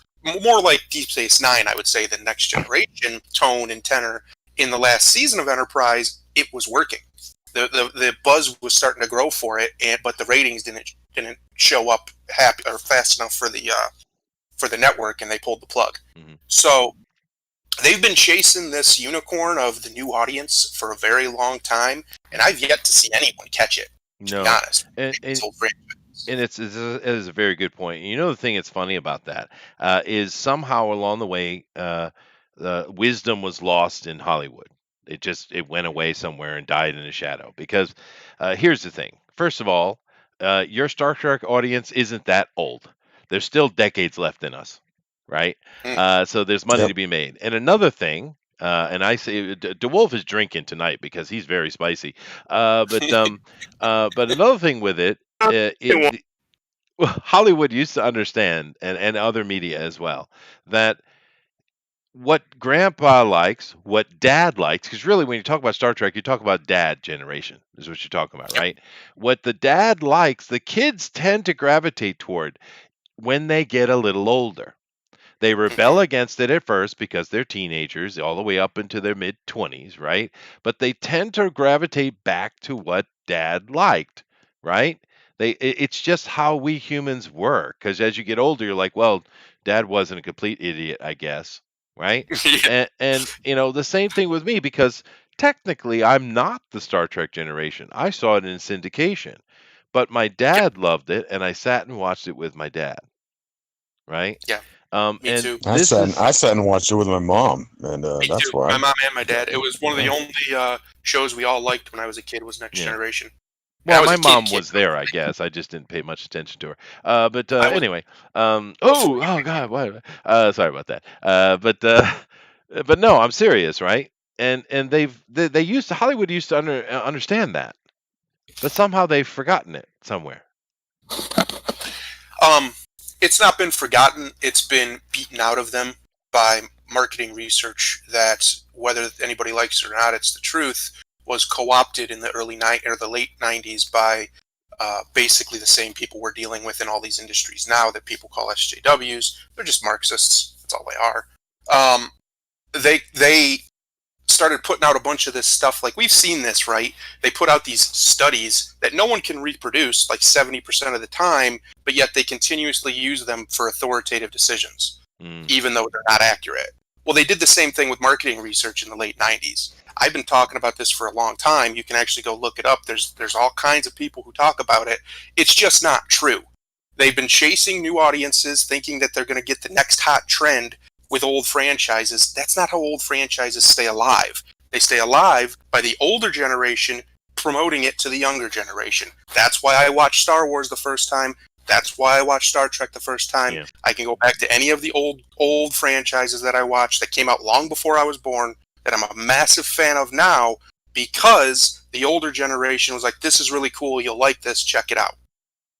like Deep Space Nine, I would say, the Next Generation tone and tenor in the last season of Enterprise, it was working. The buzz was starting to grow for it, but the ratings didn't show up fast enough for the network, and they pulled the plug.
Mm-hmm. So
they've been chasing this unicorn of the new audience for a very long time, and I've yet to see anyone catch it. To be honest,
and it is a very good point. You know, the thing that's funny about that is somehow along the way, the wisdom was lost in Hollywood. It went away somewhere and died in a shadow. Because here's the thing. First of all, your Star Trek audience isn't that old. There's still decades left in us, right? So there's money to be made. And another thing, and I say DeWolf is drinking tonight because he's very spicy. But another thing with it, Hollywood used to understand, and other media as well, that what grandpa likes, what dad likes, because really when you talk about Star Trek, you talk about dad generation, is what you're talking about, right? What the dad likes, the kids tend to gravitate toward when they get a little older. They rebel against it at first because they're teenagers all the way up into their mid-20s, right? But they tend to gravitate back to what dad liked, right? It's just how we humans work, because as you get older, you're like, well, dad wasn't a complete idiot, I guess, right? And the same thing with me, because technically I'm not the Star Trek generation. I saw it in syndication, but my dad loved it, and I sat and watched it with my dad, right?
Yeah. Me too.
I sat and watched it with my mom, and that's why.
My mom and my dad. It was one of the only shows we all liked when I was a kid. Was Next Generation.
Well, my mom was there, I guess. I just didn't pay much attention to her. But anyway, oh God, what? Sorry about that. But no, I'm serious, right? And they used to, Hollywood used to understand that, but somehow they've forgotten it somewhere.
It's not been forgotten. It's been beaten out of them by marketing research that, whether anybody likes it or not, it's the truth, was co-opted in the late 90s by basically the same people we're dealing with in all these industries now that people call SJWs. They're just Marxists. That's all they are. They started putting out a bunch of this stuff. Like, we've seen this, right? They put out these studies that no one can reproduce like 70% of the time, but yet they continuously use them for authoritative decisions, even though they're not accurate. Well, they did the same thing with marketing research in the late 90s. I've been talking about this for a long time. You can actually go look it up. There's all kinds of people who talk about it. It's just not true. They've been chasing new audiences, thinking that they're going to get the next hot trend with old franchises. That's not how old franchises stay alive. They stay alive by the older generation promoting it to the younger generation. That's why I watched Star Wars the first time. That's why I watched Star Trek the first time. Yeah. I can go back to any of the old franchises that I watched that came out long before I was born, that I'm a massive fan of now, because the older generation was like, this is really cool, you'll like this, check it out.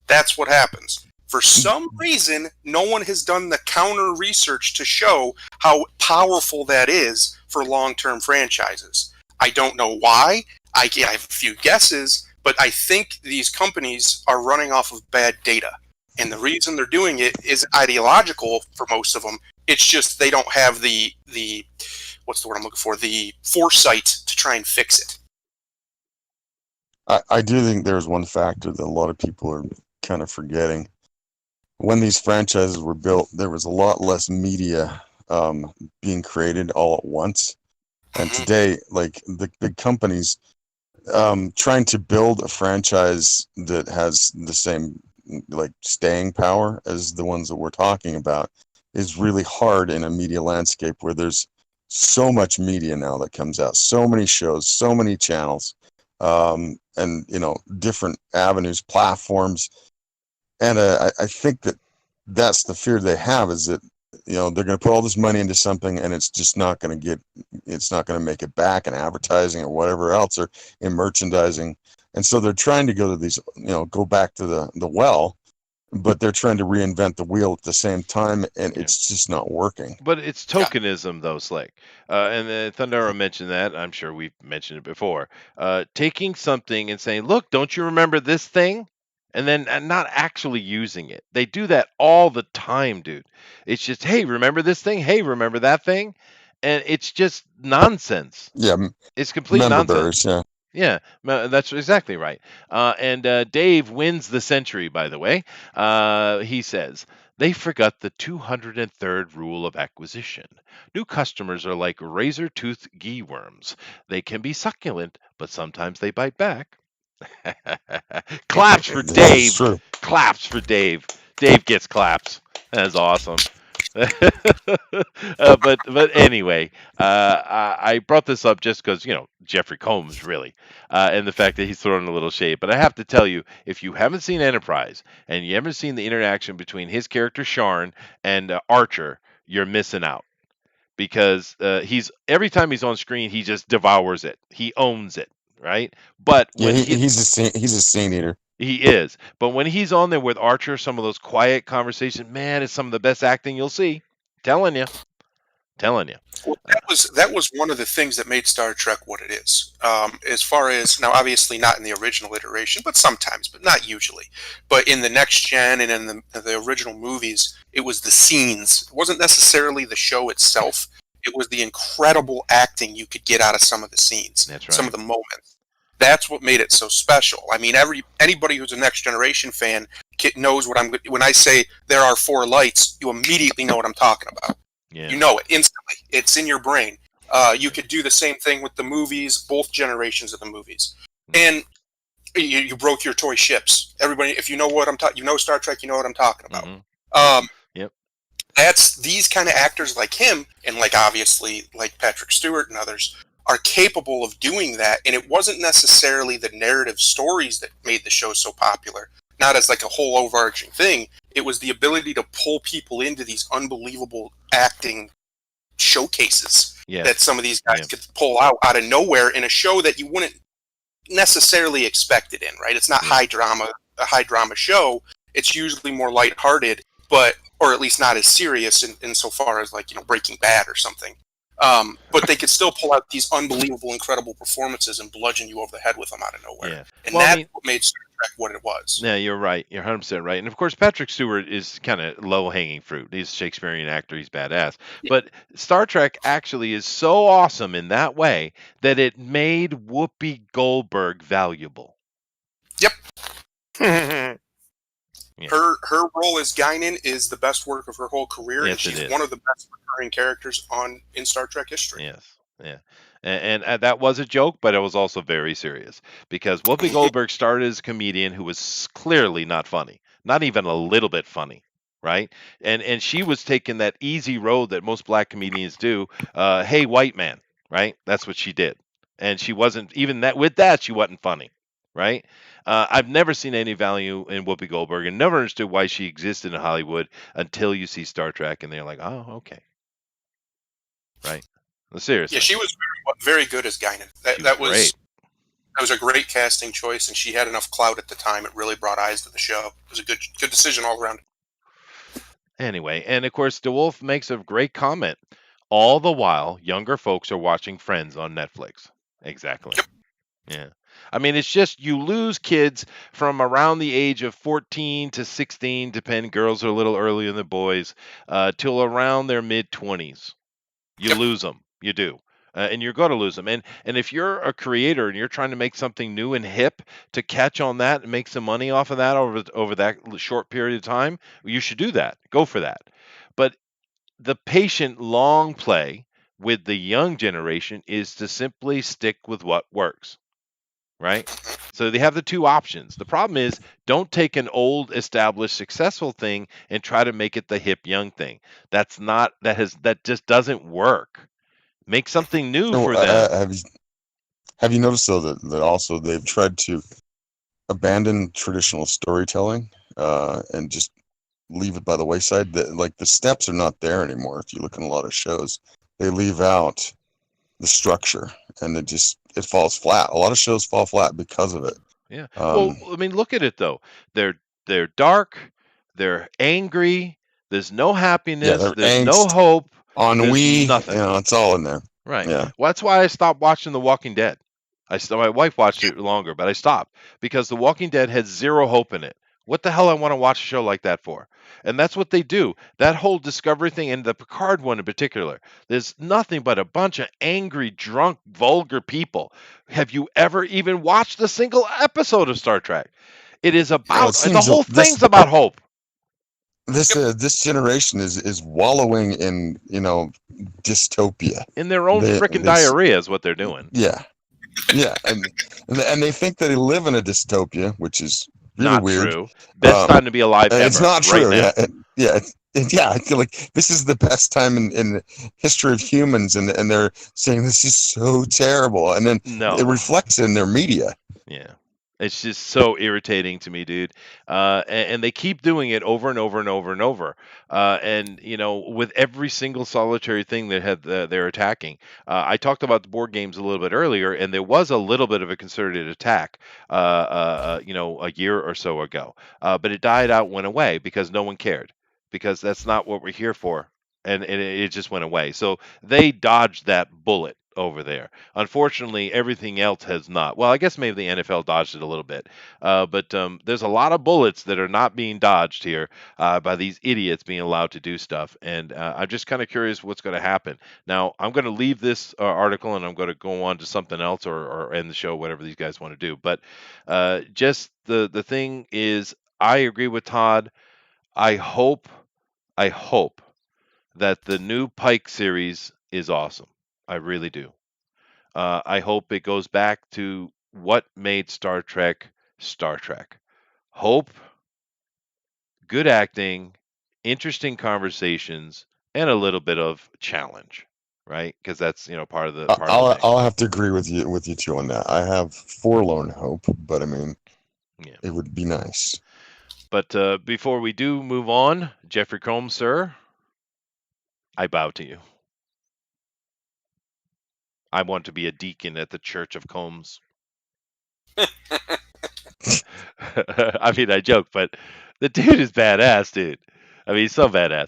That's what happens. For some reason, no one has done the counter research to show how powerful that is for long-term franchises. I don't know why. I have a few guesses, but I think these companies are running off of bad data. And the reason they're doing it is ideological for most of them. It's just they don't have the what's the word I'm looking for? The foresight to try and fix it.
I do think there's one factor that a lot of people are kind of forgetting. When these franchises were built, there was a lot less media being created all at once. And today, like, the big companies trying to build a franchise that has the same like staying power as the ones that we're talking about is really hard in a media landscape where there's so much media now that comes out, so many shows, so many channels, and different avenues, platforms. And I think that's the fear they have, is that they're going to put all this money into something and it's just not going to make it back in advertising or whatever else, or in merchandising. And so they're trying to go to these, go back to the well but they're trying to reinvent the wheel at the same time, and
Yeah.
it's just not working.
But it's
Yeah.
tokenism, though, Slick. And Thundera mentioned that. I'm sure we've mentioned it before. Taking something and saying, look, don't you remember this thing? And then not actually using it. They do that all the time, dude. It's just, hey, remember this thing? Hey, remember that thing? And it's just nonsense.
Yeah,
It's complete
member
nonsense.
berries. Yeah,
Yeah, that's exactly right. And Dave wins the century, by the way. He says, they forgot the 203rd rule of acquisition. New customers are like razor tooth ghee worms. They can be succulent, but sometimes they bite back. Claps for
this is
Dave.
true.
Claps for Dave. Dave gets claps. That's awesome. But anyway, I brought this up just because Jeffrey Combs really, and the fact that he's throwing a little shade. But I have to tell you, if you haven't seen Enterprise and you haven't seen the interaction between his character Sharn and Archer, you're missing out because he's every time he's on screen, he just devours it. He owns it, right? But
Yeah,
when
he's a scene eater.
he is. But when he's on there with Archer, some of those quiet conversations, man, it's some of the best acting you'll see. Telling you. Telling you.
Well, that was one of the things that made Star Trek what it is. As far as now, obviously not in the original iteration, but sometimes, but not usually. But in the next gen and in the original movies, it was the scenes. It wasn't necessarily the show itself. It was the incredible acting you could get out of some of the scenes,
That's right.
some of the moments. That's what made it so special. I mean, anybody who's a Next Generation fan knows when I say there are 4 lights, you immediately know what I'm talking about.
Yeah.
You know it instantly. It's in your brain. You could do the same thing with the movies, both generations of the movies. And you broke your toy ships. Everybody, if you know what I'm talking, Star Trek, you know what I'm talking about.
Mm-hmm. Yep.
That's these kind of actors like him, and obviously like Patrick Stewart and others, are capable of doing that. And it wasn't necessarily the narrative stories that made the show so popular. Not as like a whole overarching thing. It was the ability to pull people into these unbelievable acting showcases that some of these guys could pull out of nowhere in a show that you wouldn't necessarily expect it in, right? It's not a high drama show. It's usually more lighthearted, or at least not as serious in so far as Breaking Bad or something. But they could still pull out these unbelievable, incredible performances and bludgeon you over the head with them out of nowhere.
Yeah.
And that's what made Star Trek what it was.
Yeah, you're right. You're 100% right. And of course, Patrick Stewart is kind of low-hanging fruit. He's a Shakespearean actor. He's badass. Yeah. But Star Trek actually is so awesome in that way that it made Whoopi Goldberg valuable.
Yep.
Yeah.
Her role as Guinan is the best work of her whole career,
Yes,
and she's one of the best recurring characters in Star Trek history.
Yes, yeah. And that was a joke, but it was also very serious because Whoopi Goldberg started as a comedian who was clearly not funny, not even a little bit funny, right? And she was taking that easy road that most black comedians do. Hey, white man, right? That's what she did, and she wasn't even that. With that, she wasn't funny, right? I've never seen any value in Whoopi Goldberg and never understood why she existed in Hollywood until you see Star Trek and they're like, oh, okay. Right? Well, seriously.
Yeah, she was very good as Guinan. That was a great casting choice, and she had enough clout at the time. It really brought eyes to the show. It was a good decision all around.
Anyway, and of course, DeWolf makes a great comment. All the while, younger folks are watching Friends on Netflix. Exactly.
Yep.
Yeah. I mean, it's just you lose kids from around the age of 14 to 16, depending, girls are a little earlier than the boys, till around their mid-20s. You lose them. You do. And you're going to lose them. And if you're a creator and you're trying to make something new and hip to catch on that and make some money off of that over that short period of time, you should do that. Go for that. But the patient long play with the young generation is to simply stick with what works. Right? So they have the two options. The problem is don't take an old, established, successful thing and try to make it the hip young thing. That just doesn't work. Make something new for them.
Have you noticed though that also they've tried to abandon traditional storytelling and just leave it by the wayside? The steps are not there anymore. If you look in a lot of shows, they leave out the structure and it falls flat. A lot of shows fall flat because of it.
Yeah. Well, I mean, look at it though. They're dark, They're angry. There's no
Yeah,
happiness.
they're
There's no
angst,
hope. There's
ennui.
nothing.
It's all in there.
Right.
Yeah.
Well, that's why I stopped watching The Walking Dead. My wife watched it longer, but I stopped because The Walking Dead had zero hope in it. What the hell I want to watch a show like that for? And that's what they do. That whole Discovery thing, and the Picard one in particular, there's nothing but a bunch of angry, drunk, vulgar people. Have you ever even watched a single episode of Star Trek? It is
Well,
about
it
the
seems
whole
this
thing's about hope
this generation is wallowing in dystopia.
in their own frickin' diarrhea is what they're doing.
Yeah, yeah, and they think they live in a dystopia, which is really
Not
weird.
true. Best time to be alive ever.
It's not
right
true.
now.
Yeah, I feel like this is the best time in the history of humans, and they're saying this is so terrible, and then
No.
it reflects in their media.
Yeah. It's just so irritating to me, dude. And they keep doing it over and over and over and over. And with every single solitary thing they're attacking. I talked about the board games a little bit earlier, and there was a little bit of a concerted attack, a year or so ago. But it died out, went away because no one cared, because that's not what we're here for. And it just went away. So they dodged that bullet over there. Unfortunately, everything else has not. Well, I guess maybe the NFL dodged it a little bit, but there's a lot of bullets that are not being dodged here by these idiots being allowed to do stuff. And I'm just kind of curious what's going to happen. Now, I'm going to leave this article and I'm going to go on to something else or end the show, whatever these guys want to do. But just the thing is, I agree with Todd. I hope that the new Pike series is awesome. I really do. I hope it goes back to what made Star Trek Star Trek. Hope, good acting, interesting conversations, and a little bit of challenge, right? Because that's part of the thing.
I'll have to agree with you too on that. I have forlorn hope, but I mean, it would be nice.
But before we do move on, Jeffrey Combs, sir, I bow to you. I want to be a deacon at the Church of Combs. I mean, I joke, but the dude is badass, dude. I mean, he's so badass.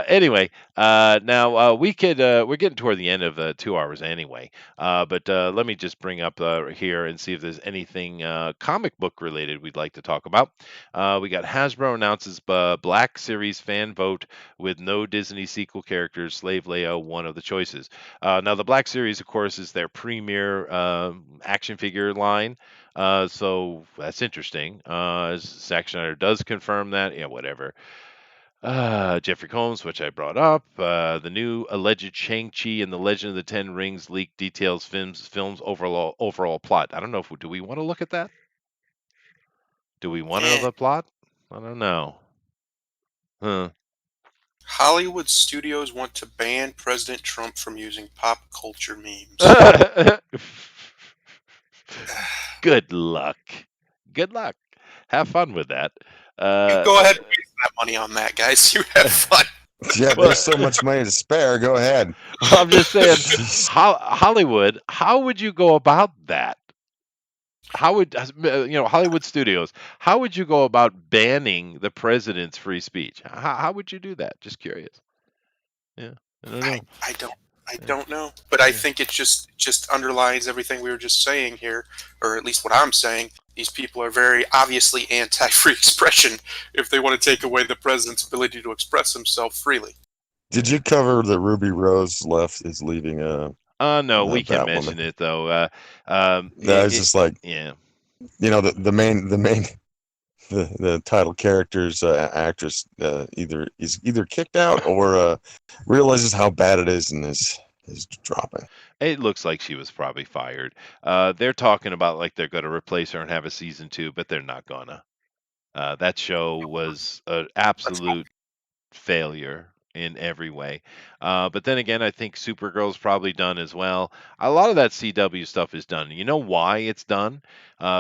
Anyway, now we're getting toward the end of 2 hours anyway. But let me just bring up here and see if there's anything comic book related we'd like to talk about. We got Hasbro announces Black Series fan vote with no Disney sequel characters. Slave Leia, one of the choices. Now, the Black Series, of course, is their premier action figure line. So that's interesting. Zack Snyder does confirm that. Yeah, whatever. Jeffrey Combs, which I brought up. The new alleged Shang-Chi and the Legend of the Ten Rings leak details film's overall plot. I don't know do we want to look at that? Do we want to know the plot? I don't know. Huh.
Hollywood studios want to ban President Trump from using pop culture memes.
Good luck. Good luck. Have fun with that.
You go ahead and waste that money on that, guys. You have fun.
Yeah, there's so much money to spare. Go ahead.
I'm just saying, Hollywood, how would you go about that? How would Hollywood studios? How would you go about banning the president's free speech? How would you do that? Just curious. Yeah, I don't know.
I don't know, but I think it just underlines everything we were just saying here, or at least what I'm saying. These people are very obviously anti-free expression if they want to take away the president's ability to express himself freely.
Did you cover that Ruby Rose is leaving?
No, we can mention it though.
It's just like,
yeah,
the title character's actress either kicked out or realizes how bad it is and is dropping.
It looks like she was probably fired. They're talking about like they're going to replace her and have a season 2, but they're not gonna. That show was an absolute failure in every way. But then again, I think Supergirl's probably done as well. A lot of that CW stuff is done. You know why it's done?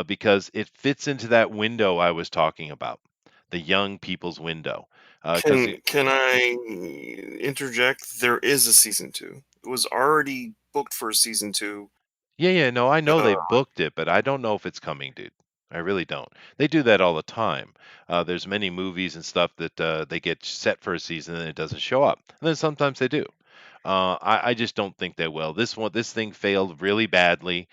Because it fits into that window I was talking about, the young people's window.
Can I interject? There is a season 2. It was already booked for season 2.
Yeah, no, I know they booked it, but I don't know if it's coming, dude. I really don't. They do that all the time. There's many movies and stuff that they get set for a season and it doesn't show up. And then sometimes they do. I just don't think they will. This thing failed really badly.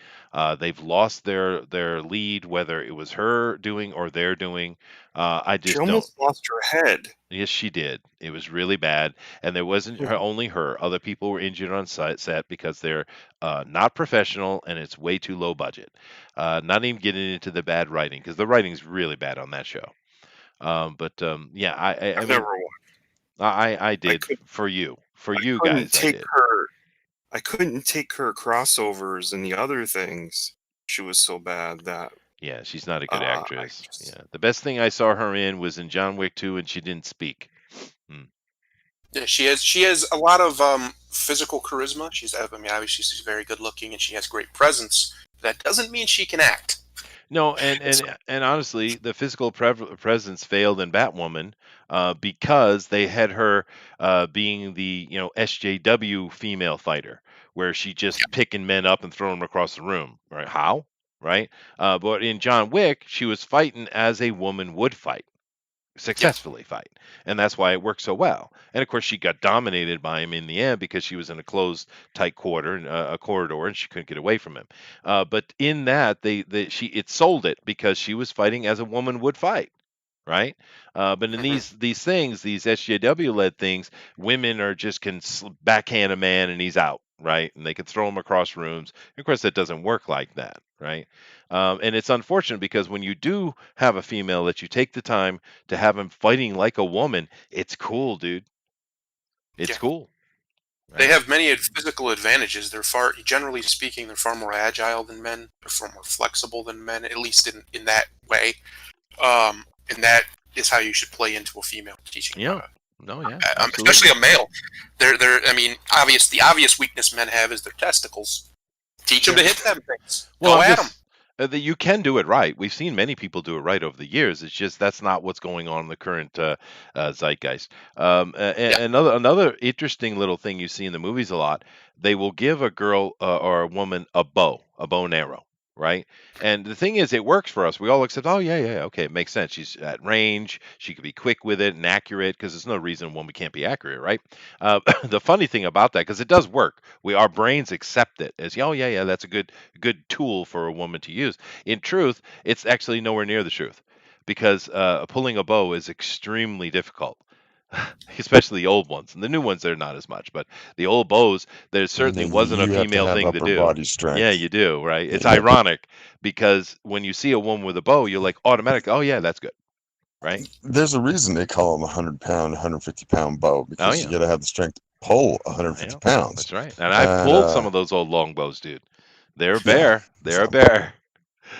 They've lost their lead, whether it was her doing or their doing. I
She
just don't.
almost lost her head.
Yes, she did. It was really bad, and there wasn't only her. Other people were injured on set because they're not professional and it's way too low budget. Not even getting into the bad writing because the writing's really bad on that show. Yeah, I
I've
mean,
never watched.
I
I
did
could
for you
couldn't
guys. I
take
did.
her. I couldn't take her crossovers and the other things. She was so bad that
Yeah, she's not a good
I
actress.
just
Yeah, the best thing I saw her in was in John Wick 2, and she didn't speak.
Yeah, she has a lot of physical charisma. I mean, obviously she's very good looking and she has great presence. That doesn't mean she can act.
No, and honestly, the physical presence failed in Batwoman because they had her being the SJW female fighter, where she just picking men up and throwing them across the room. Right? How? Right? But in John Wick, she was fighting as a woman would fight, successfully fight, and that's why it worked so well. And of course, she got dominated by him in the end because she was in a closed, tight a corridor, and she couldn't get away from him. But in that, it sold it because she was fighting as a woman would fight, right? But in these things, these SJW led things, women are just can backhand a man and he's out, right? And they can throw him across rooms. Of course, that doesn't work like that, right? And it's unfortunate because when you do have a female that you take the time to have him fighting like a woman, it's cool, dude. It's cool.
They
Right?
have many physical advantages. Generally speaking, they're far more agile than men. They're far more flexible than men, at least in that way. And that is how you should play into a female teaching.
Yeah. No, yeah.
Especially a male. I mean, the obvious weakness men have is their testicles. Teach them to hit them things.
Well,
Go at them.
You can do it right. We've seen many people do it right over the years. It's just that's not what's going on in the current zeitgeist. Another interesting little thing you see in the movies a lot. They will give a girl or a woman a bow and arrow, right? And the thing is, it works for us. We all accept. Oh yeah, okay, it makes sense. She's at range. She could be quick with it and accurate because there's no reason a woman can't be accurate, right? The funny thing about that, because it does work, our brains accept it as oh yeah, that's a good tool for a woman to use. In truth, it's actually nowhere near the truth because pulling a bow is extremely difficult. Especially the old ones, and the new ones they're not as much. But the old bows, there certainly wasn't a
You have to
female
have
thing to
upper
do.
body strength.
Yeah, you do, right? It's
Yeah.
ironic because when you see a woman with a bow, you're like automatically, oh yeah, that's good, right?
There's a reason they call them a 100-pound, 150-pound bow because
yeah.
you got to have the strength to pull 150
Yeah,
pounds.
That's right. And I've pulled some of those old long bows, dude. They're a bear. They're a
so-
bear.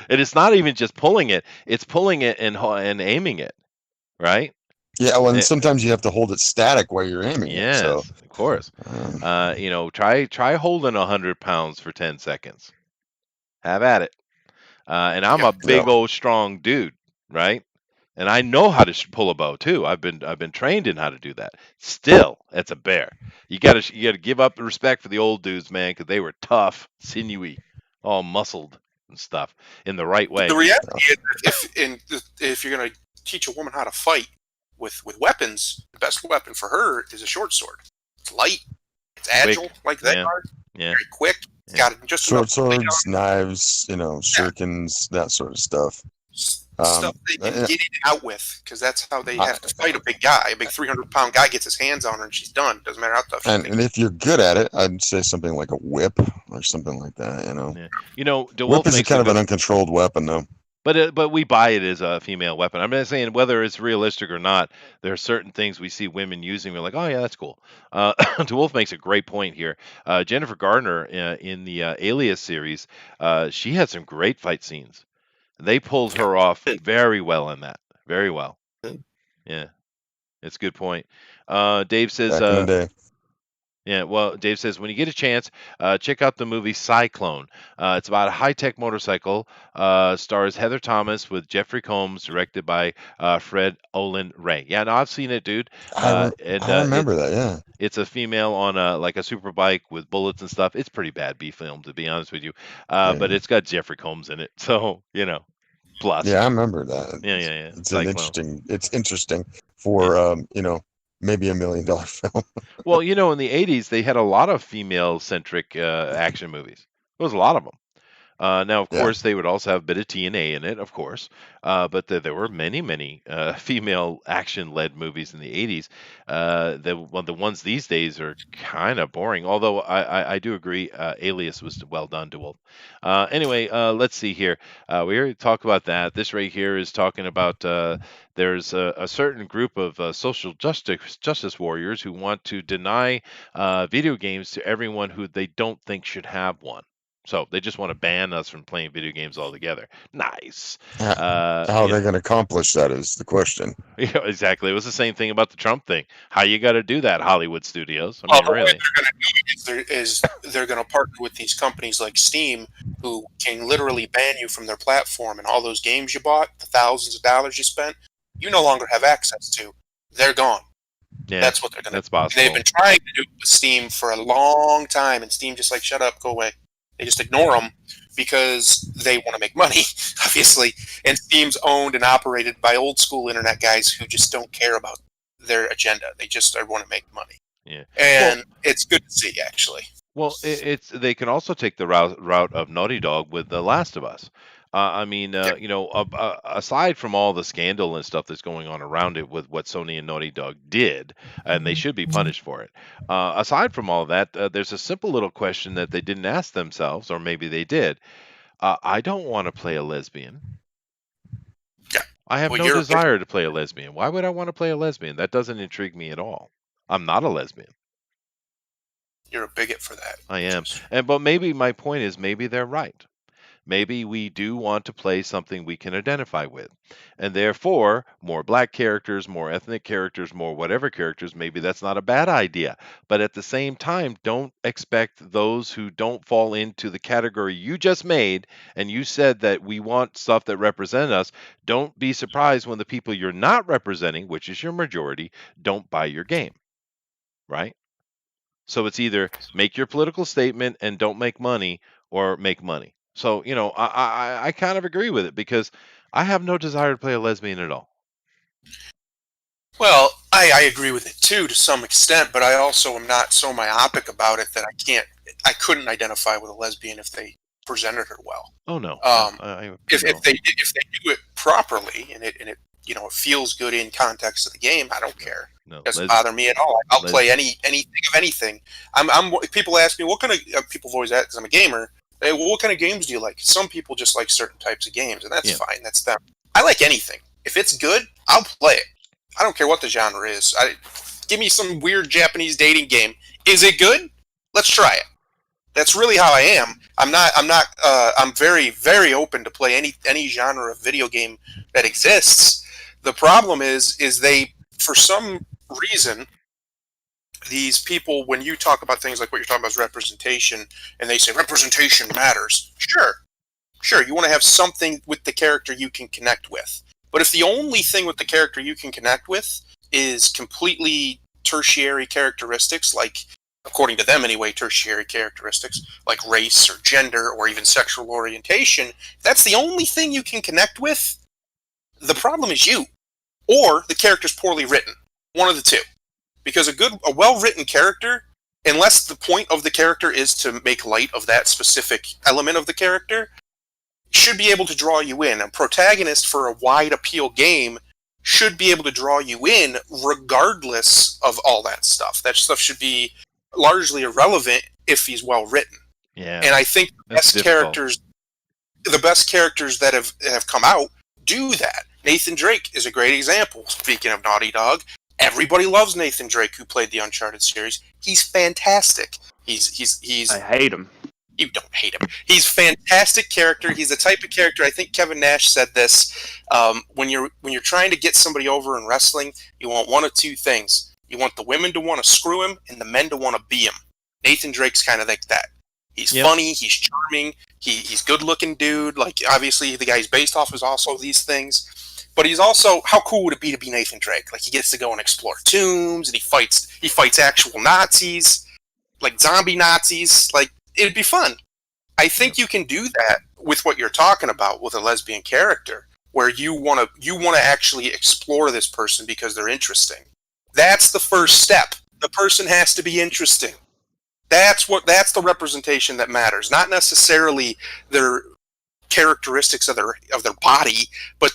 And it's not even just pulling it; it's pulling it and aiming it, right?
Yeah, well, and sometimes you have to hold it static while you're aiming.
Yes,
it, so,
of course. Try holding 100 pounds for 10 seconds. Have at it. And I'm a big old strong dude, right? And I know how to pull a bow too. I've been trained in how to do that. Still, it's a bear. You gotta give up the respect for the old dudes, man, because they were tough, sinewy, all muscled and stuff in the right way.
The reality is, if you're going to teach a woman how to fight with weapons, the best weapon for her is a short sword. It's light, it's agile,
Quick.
like that are.
Yeah.
Very quick. It's got just
short swords, knives, shurikens, that sort of stuff.
Stuff they can get in and out with, because that's how they have to fight a big guy. A big 300-pound guy gets his hands on her and she's done. Doesn't matter how tough she is.
And if you're good at it, I'd say something like a whip or something like that.
DeWolf
whip is kind of an uncontrolled weapon, though.
But we buy it as a female weapon. I'm not saying whether it's realistic or not. There are certain things we see women using. We're like, oh yeah, that's cool. DeWolf makes a great point here. Jennifer Garner in the Alias series, she had some great fight scenes. They pulled her off very well in that. Very well. Yeah, it's a good point. Dave says.
Back in the day.
Yeah, well, Dave says when you get a chance, check out the movie Cyclone. It's about a high-tech motorcycle. Stars Heather Thomas with Jeffrey Combs, directed by Fred Olen Ray. Yeah, no, I've seen it, dude.
I remember that. Yeah,
it's a female on a super bike with bullets and stuff. It's pretty bad B film, to be honest with you. But it's got Jeffrey Combs in it, so . Plus.
Yeah, I remember that.
Yeah.
It's
Cyclone.
interesting for maybe $1 million film.
Well, in the 80s, they had a lot of female-centric action movies. There was a lot of them. Now, of
Yeah.
course, they would also have a bit of TNA in it, of course, but there were many female action-led movies in the 80s. The ones these days are kind of boring, although I do agree Alias was well done to them. Anyway, let's see here. We already talked about that. This right here is talking about there's a certain group of social justice warriors who want to deny video games to everyone who they don't think should have one. So they just want to ban us from playing video games altogether. Nice.
How are they going to accomplish that is the question.
Yeah, exactly. It was the same thing about the Trump thing. How you got to do that, Hollywood studios? I
Well,
mean,
the way
really.
they're going to do it is they're going to partner with these companies like Steam, who can literally ban you from their platform, and all those games you bought, the thousands of dollars you spent, you no longer have access to. They're gone.
Yeah,
That's what they're going to
that's
do.
possible.
They've been trying to do it with Steam for a long time, and Steam just like, shut up, go away. They just ignore them because they want to make money, obviously. And Steam's owned and operated by old school internet guys who just don't care about their agenda. They just want to make money.
Yeah.
And it's good to see, actually.
Well, it's they can also take the route of Naughty Dog with The Last of Us. I mean, aside from all the scandal and stuff that's going on around it with what Sony and Naughty Dog did, and they should be punished for it. Aside from all that, there's a simple little question that they didn't ask themselves, or maybe they did. I don't want to play a lesbian.
Yeah.
I have
Well,
no
you're-
desire to play a lesbian. Why would I want to play a lesbian? That doesn't intrigue me at all. I'm not a lesbian.
You're a bigot for that.
I am. But maybe my point is maybe they're right. Maybe we do want to play something we can identify with. And therefore, more black characters, more ethnic characters, more whatever characters, maybe that's not a bad idea. But at the same time, don't expect those who don't fall into the category you just made, and you said that we want stuff that represent us. Don't be surprised when the people you're not representing, which is your majority, don't buy your game. Right? So it's either make your political statement and don't make money, or make money. So I kind of agree with it because I have no desire to play a lesbian at all.
Well, I agree with it too to some extent, but I also am not so myopic about it that I couldn't identify with a lesbian if they presented her well.
Oh no.
If they do it properly and it feels good in context of the game, I don't care.
No,
Doesn't bother me at all. I'll play anything of anything. People ask me what kind of people have always asked because I'm a gamer. Hey, well, what kind of games do you like? Some people just like certain types of games, and that's fine. That's them. I like anything. If it's good, I'll play it. I don't care what the genre is. Give me some weird Japanese dating game. Is it good? Let's try it. That's really how I am. I'm very, very open to play any genre of video game that exists. The problem is they, for some reason, these people, when you talk about things like what you're talking about is representation, and they say representation matters. Sure, you want to have something with the character you can connect with. But if the only thing with the character you can connect with is completely tertiary characteristics, like, according to them anyway, tertiary characteristics, like race or gender or even sexual orientation, if that's the only thing you can connect with, the problem is you. Or the character's poorly written. One of the two. Because a well-written character, unless the point of the character is to make light of that specific element of the character, should be able to draw you in. A protagonist for a wide appeal game should be able to draw you in regardless of all that stuff. That stuff should be largely irrelevant if he's well written.
Yeah.
And I think the best characters that have come out do that. Nathan Drake is a great example. Speaking of Naughty Dog, everybody loves Nathan Drake who played the Uncharted series. He's fantastic. He's
I hate him.
You don't hate him. He's a fantastic character. He's the type of character, I think Kevin Nash said this, when you're trying to get somebody over in wrestling, you want one of two things. You want the women to want to screw him and the men to want to be him. Nathan Drake's kind of like that. He's funny, he's charming, he's good-looking dude. Like, obviously, the guy he's based off is also these things. But he's also, how cool would it be to be Nathan Drake? Like, he gets to go and explore tombs, and he fights actual Nazis, like zombie Nazis. Like, it'd be fun. I think you can do that with what you're talking about with a lesbian character. where you want to actually explore this person because they're interesting. That's the first step. The person has to be interesting. That's the representation that matters, not necessarily their characteristics of their body, but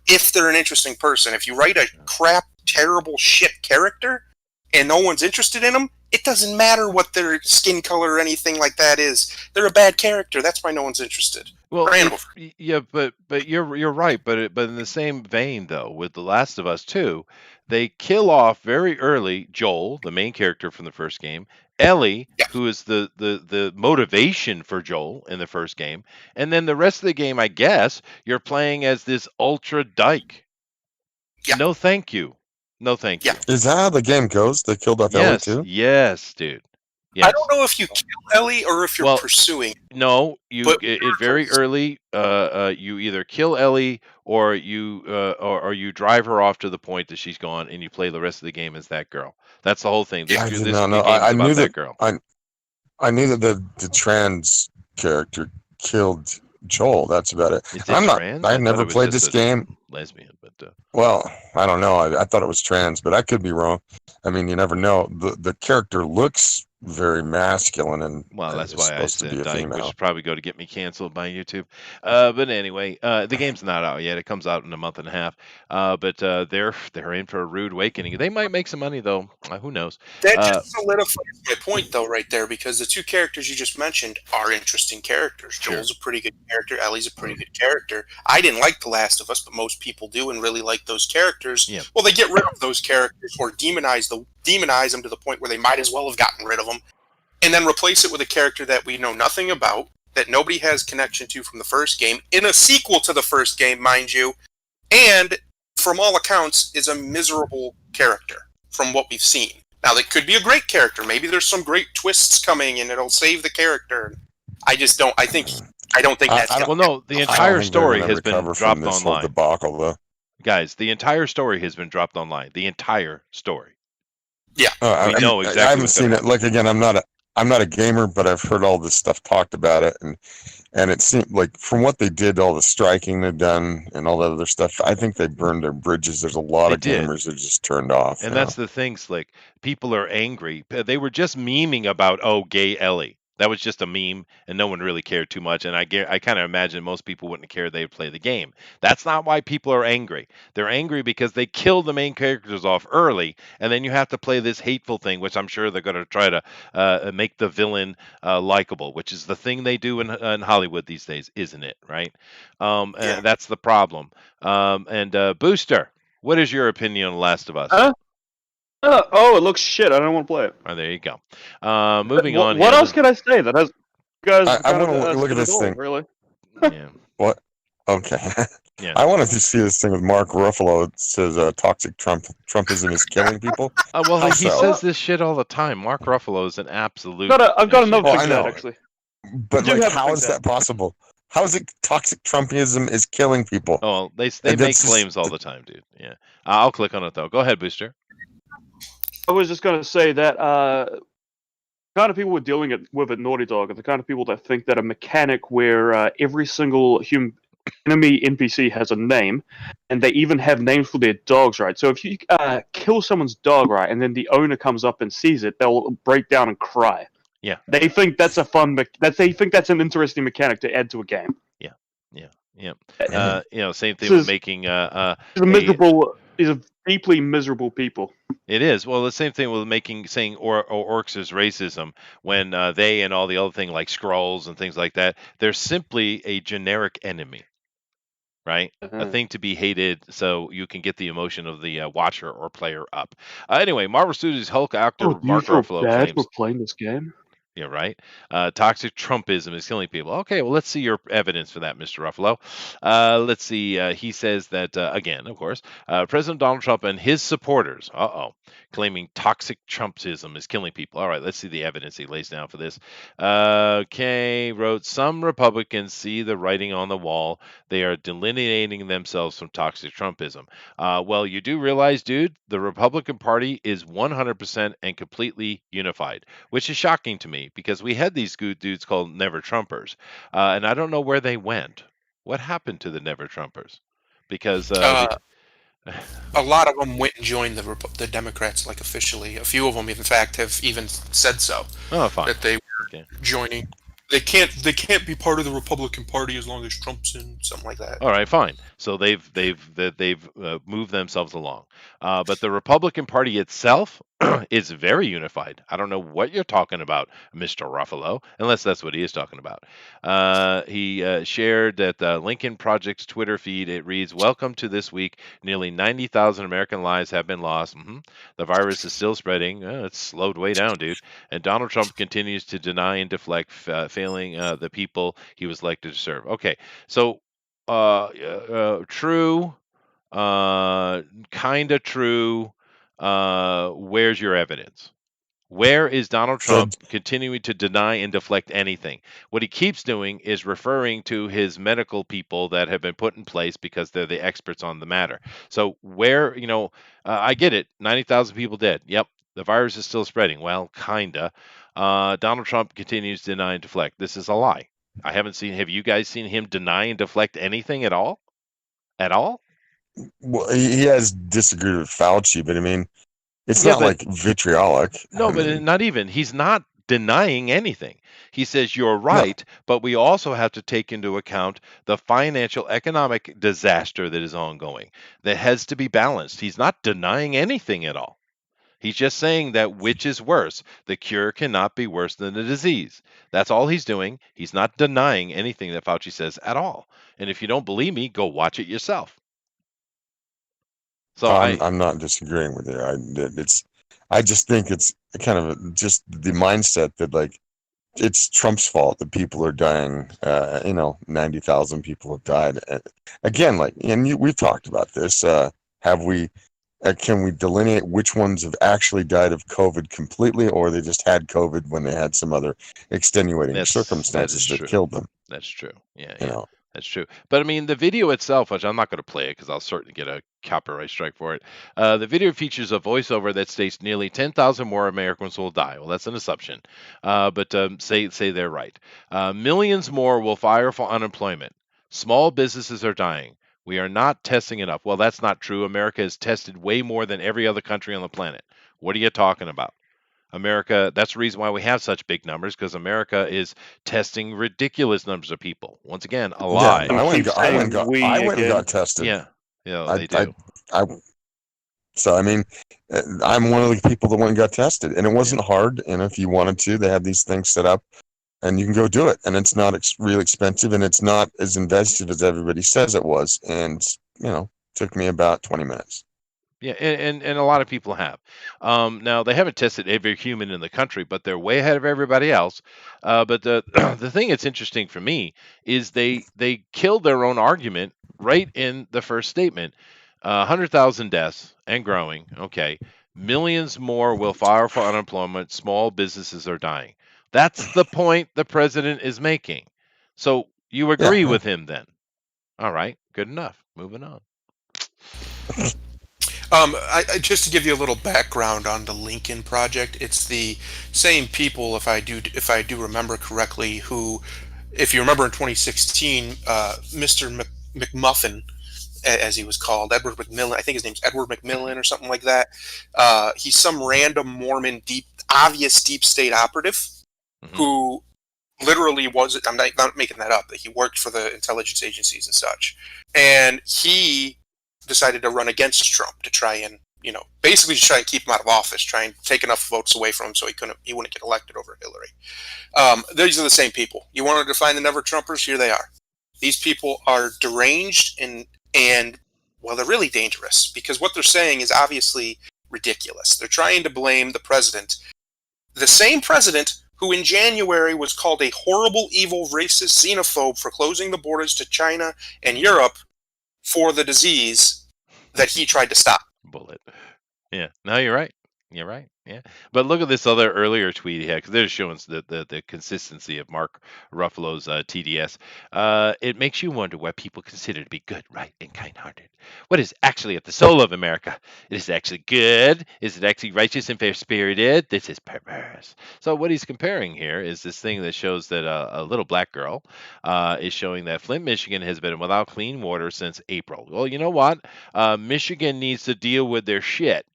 if they're an interesting person. If you write a crap, terrible shit character and no one's interested in them, it doesn't matter what their skin color or anything like that is. They're a bad character. That's why no one's interested.
Well,
Randall.
yeah, but you're right. But in the same vein, though, with The Last of Us 2, they kill off very early Joel, the main character from the first game, Ellie,
Yeah.
who is the motivation for Joel in the first game, and then the rest of the game, I guess, you're playing as this ultra dyke.
Yeah.
No, thank you. No, thank
Yeah.
you.
Is that how the game goes? They killed off Ellie
Yes,
too?
yes, dude.
I
Yes.
don't know if you kill Ellie or if you're
Well,
pursuing.
No,
But
it very early. You either kill Ellie or or you drive her off to the point that she's gone, and you play the rest of the game as that girl. That's the whole thing.
Yeah.
I
This
did not know.
game's
I
about
knew
that
that.
girl.
I knew that the trans character killed Joel. That's about it.
Is
I'm
it
not.
trans?
I
thought
never
it was
played
just
this
a
game.
lesbian, but
Well, I don't know. I thought it was trans, but I could be wrong. I mean, you never know. The character looks very masculine, and
well, that's
is
why I
supposed to be
said
a
dyke, which
female.
is probably going to get me canceled by YouTube. But anyway, the game's not out yet. It comes out in a month and a half. But they're in for a rude awakening. They might make some money though. Who knows?
that just solidifies my point, though, right there, because the two characters you just mentioned are interesting characters.
Sure.
Joel's a pretty good character. Ellie's a pretty good character. I didn't like The Last of Us, but most people do and really like those characters.
Yeah.
Well, they get rid of those characters or demonize them to the point where they might as well have gotten rid of them, and then replace it with a character that we know nothing about, that nobody has connection to from the first game, in a sequel to the first game, mind you, and from all accounts is a miserable character from what we've seen. Now, that could be a great character. Maybe there's some great twists coming and it'll save the character. I just don't. I don't think that's.
Well, no, the
I don't
entire
think they're
story
gonna
has been
recover
dropped
from this whole
online.
debacle, though.
Guys, the entire story has been dropped online. The entire story.
Yeah.
We know exactly
I haven't
what's
seen
gonna
it. Like again, I'm not a gamer, but I've heard all this stuff talked about it, and it seemed like from what they did, all the striking they've done, and all that other stuff. I think they burned their bridges. There's a lot
They
of
did.
gamers that just turned off.
And
you know?
that's the thing, Slick. People are angry. They were just memeing about, gay Ellie. That was just a meme, and no one really cared too much. And I kind of imagine most people wouldn't care they'd play the game. That's not why people are angry. They're angry because they killed the main characters off early, and then you have to play this hateful thing, which I'm sure they're going to try to make the villain likable, which is the thing they do in Hollywood these days, isn't it? Right?
Yeah.
That's the problem. Booster, what is your opinion on Last of Us?
Huh? It looks shit. I don't want to play it.
Oh, there you go. Moving on.
What
here.
else can I say that has you guys?
I
kind of,
wanna look at
said it
this
all,
thing.
Really?
Yeah.
What? Okay.
Yeah.
I wanted to see this thing with Mark Ruffalo. It says toxic Trumpism is killing people.
Well,
How
he
so?
says this shit all the time. Mark Ruffalo is an absolute.
I've got another
Oh,
thing
I
to
know.
add, actually.
But
do
like,
have to
how
think
is
that.
that possible? How is it toxic Trumpism is killing people?
Oh, they
And
make
that's just-
claims all the time, dude. Yeah. I'll click on it though. Go ahead, Booster.
I was just going to say that the kind of people we're dealing with at Naughty Dog are the kind of people that think that a mechanic where every single enemy NPC has a name, and they even have names for their dogs, right? So if you kill someone's dog, right, and then the owner comes up and sees it, they'll break down and cry.
Yeah.
They think that's a they think that's an interesting mechanic to add to a game.
Yeah.
Mhm.
Same thing
This
with
is-
making
These are deeply miserable people.
It is. Well, the same thing with saying orcs is racism when they and all the other thing like Skrulls and things like that, they're simply a generic enemy, right? A
Mhm.
thing to be hated so you can get the emotion of the watcher or player up. Anyway, Marvel Studios Hulk actor
Do you
Mark
feel
Ruffalo
bad
claims.
for playing this game?
Yeah, right. Toxic Trumpism is killing people. Okay, well, let's see your evidence for that, Mr. Ruffalo. Let's see. He says that, again, of course, President Donald Trump and his supporters, claiming toxic Trumpism is killing people. All right, let's see the evidence he lays down for this. Okay, wrote, some Republicans see the writing on the wall. They are delineating themselves from toxic Trumpism. Well, you do realize, dude, the Republican Party is 100% and completely unified, which is shocking to me because we had these good dudes called Never Trumpers, and I don't know where they went. What happened to the Never Trumpers? because
A lot of them went and joined the Democrats, like officially. A few of them, in fact, have even said so
oh, fine.
that they were
Okay.
joining. They can't be part of the Republican Party as long as Trump's in, something like that.
All right, fine. So they've moved themselves along, but the Republican Party itself is very unified. I don't know what you're talking about, Mr. Ruffalo, unless that's what he is talking about. He shared that the Lincoln Project's Twitter feed. It reads, "Welcome to this week. Nearly 90,000 American lives have been lost. The virus is still spreading. It's slowed way down, dude. And Donald Trump continues to deny and deflect, failing the people he was elected to serve." Okay, so true, kind of true. Where's your evidence? Where is Donald
So
Trump continuing to deny and deflect anything? What he keeps doing is referring to his medical people that have been put in place because they're the experts on the matter. So where, I get it, 90,000 people dead. Yep, the virus is still spreading. Well, kinda. Donald Trump continues to deny and deflect. This is a lie. Have you guys seen him deny and deflect anything at all? At all?
well, he has disagreed with Fauci, but I mean, it's
Yeah,
not
but
like vitriolic.
no,
I
but
mean,
not even. He's not denying anything. He says you're
no,
right, but we also have to take into account the financial economic disaster that is ongoing. That has to be balanced. He's not denying anything at all. He's just saying that which is worse. The cure cannot be worse than the disease. That's all he's doing. He's not denying anything that Fauci says at all. And if you don't believe me, go watch it yourself. So
I'm not disagreeing with you. I just think it's kind of just the mindset that like it's Trump's fault that people are dying. 90,000 people have died. Again, like, and we've talked about this. Have we? Can we delineate which ones have actually died of COVID completely, or they just had COVID when they had some other extenuating
that is
circumstances that
true.
killed them?
That's true. Yeah,
You
yeah.
know,
That's true. But I mean, the video itself, which I'm not going to play it because I'll certainly get a copyright strike for it. The video features a voiceover that states nearly 10,000 more Americans will die. Well, that's an assumption, but say they're right. Millions more will file for unemployment. Small businesses are dying. We are not testing enough. Well, that's not true. America has tested way more than every other country on the planet. What are you talking about? America, that's the reason why we have such big numbers, because America is testing ridiculous numbers of people. Once again, a
yeah.
lie.
You keep saying we
I went and
again.
got tested.
Yeah,
I,
they do.
So I mean, I'm one of the people that went and got tested, and it wasn't hard. And if you wanted to, they have these things set up, and you can go do it. And it's not real expensive, and it's not as invasive as everybody says it was. And took me about 20 minutes.
Yeah, and a lot of people have. Now they haven't tested every human in the country, but they're way ahead of everybody else. But the the thing that's interesting for me is they killed their own argument right in the first statement. 100,000 deaths and growing. Okay, millions more will file for unemployment. Small businesses are dying. That's the point the president is making. So you agree
Yeah.
with him then? All right, good enough. Moving on.
Just to give you a little background on the Lincoln Project, it's the same people, if I do remember correctly, who, if you remember in 2016, Mr. McMuffin, as he was called, Edward McMillan, I think his name's Edward McMillan or something like that. He's some random Mormon obvious deep state operative who literally was, I'm not making that up, that he worked for the intelligence agencies and such. And he decided to run against Trump to try and, basically to try and keep him out of office, try and take enough votes away from him so he wouldn't get elected over Hillary. These are the same people. You wanted to find the never Trumpers? Here they are. These people are deranged and well, they're really dangerous because what they're saying is obviously ridiculous. They're trying to blame the president, the same president who in January was called a horrible, evil, racist xenophobe for closing the borders to China and Europe for the disease that he tried to stop.
Bullet. Yeah. No, you're right. You're right. Yeah, but look at this other earlier tweet he had because they're showing the consistency of Mark Ruffalo's TDS. It makes you wonder what people consider to be good, right, and kind-hearted. What is actually at the soul of America? Is it actually good? Is it actually righteous and fair-spirited? This is perverse. So what he's comparing here is this thing that shows that a little black girl is showing that Flint, Michigan has been without clean water since April. Well, you know what? Michigan needs to deal with their shit,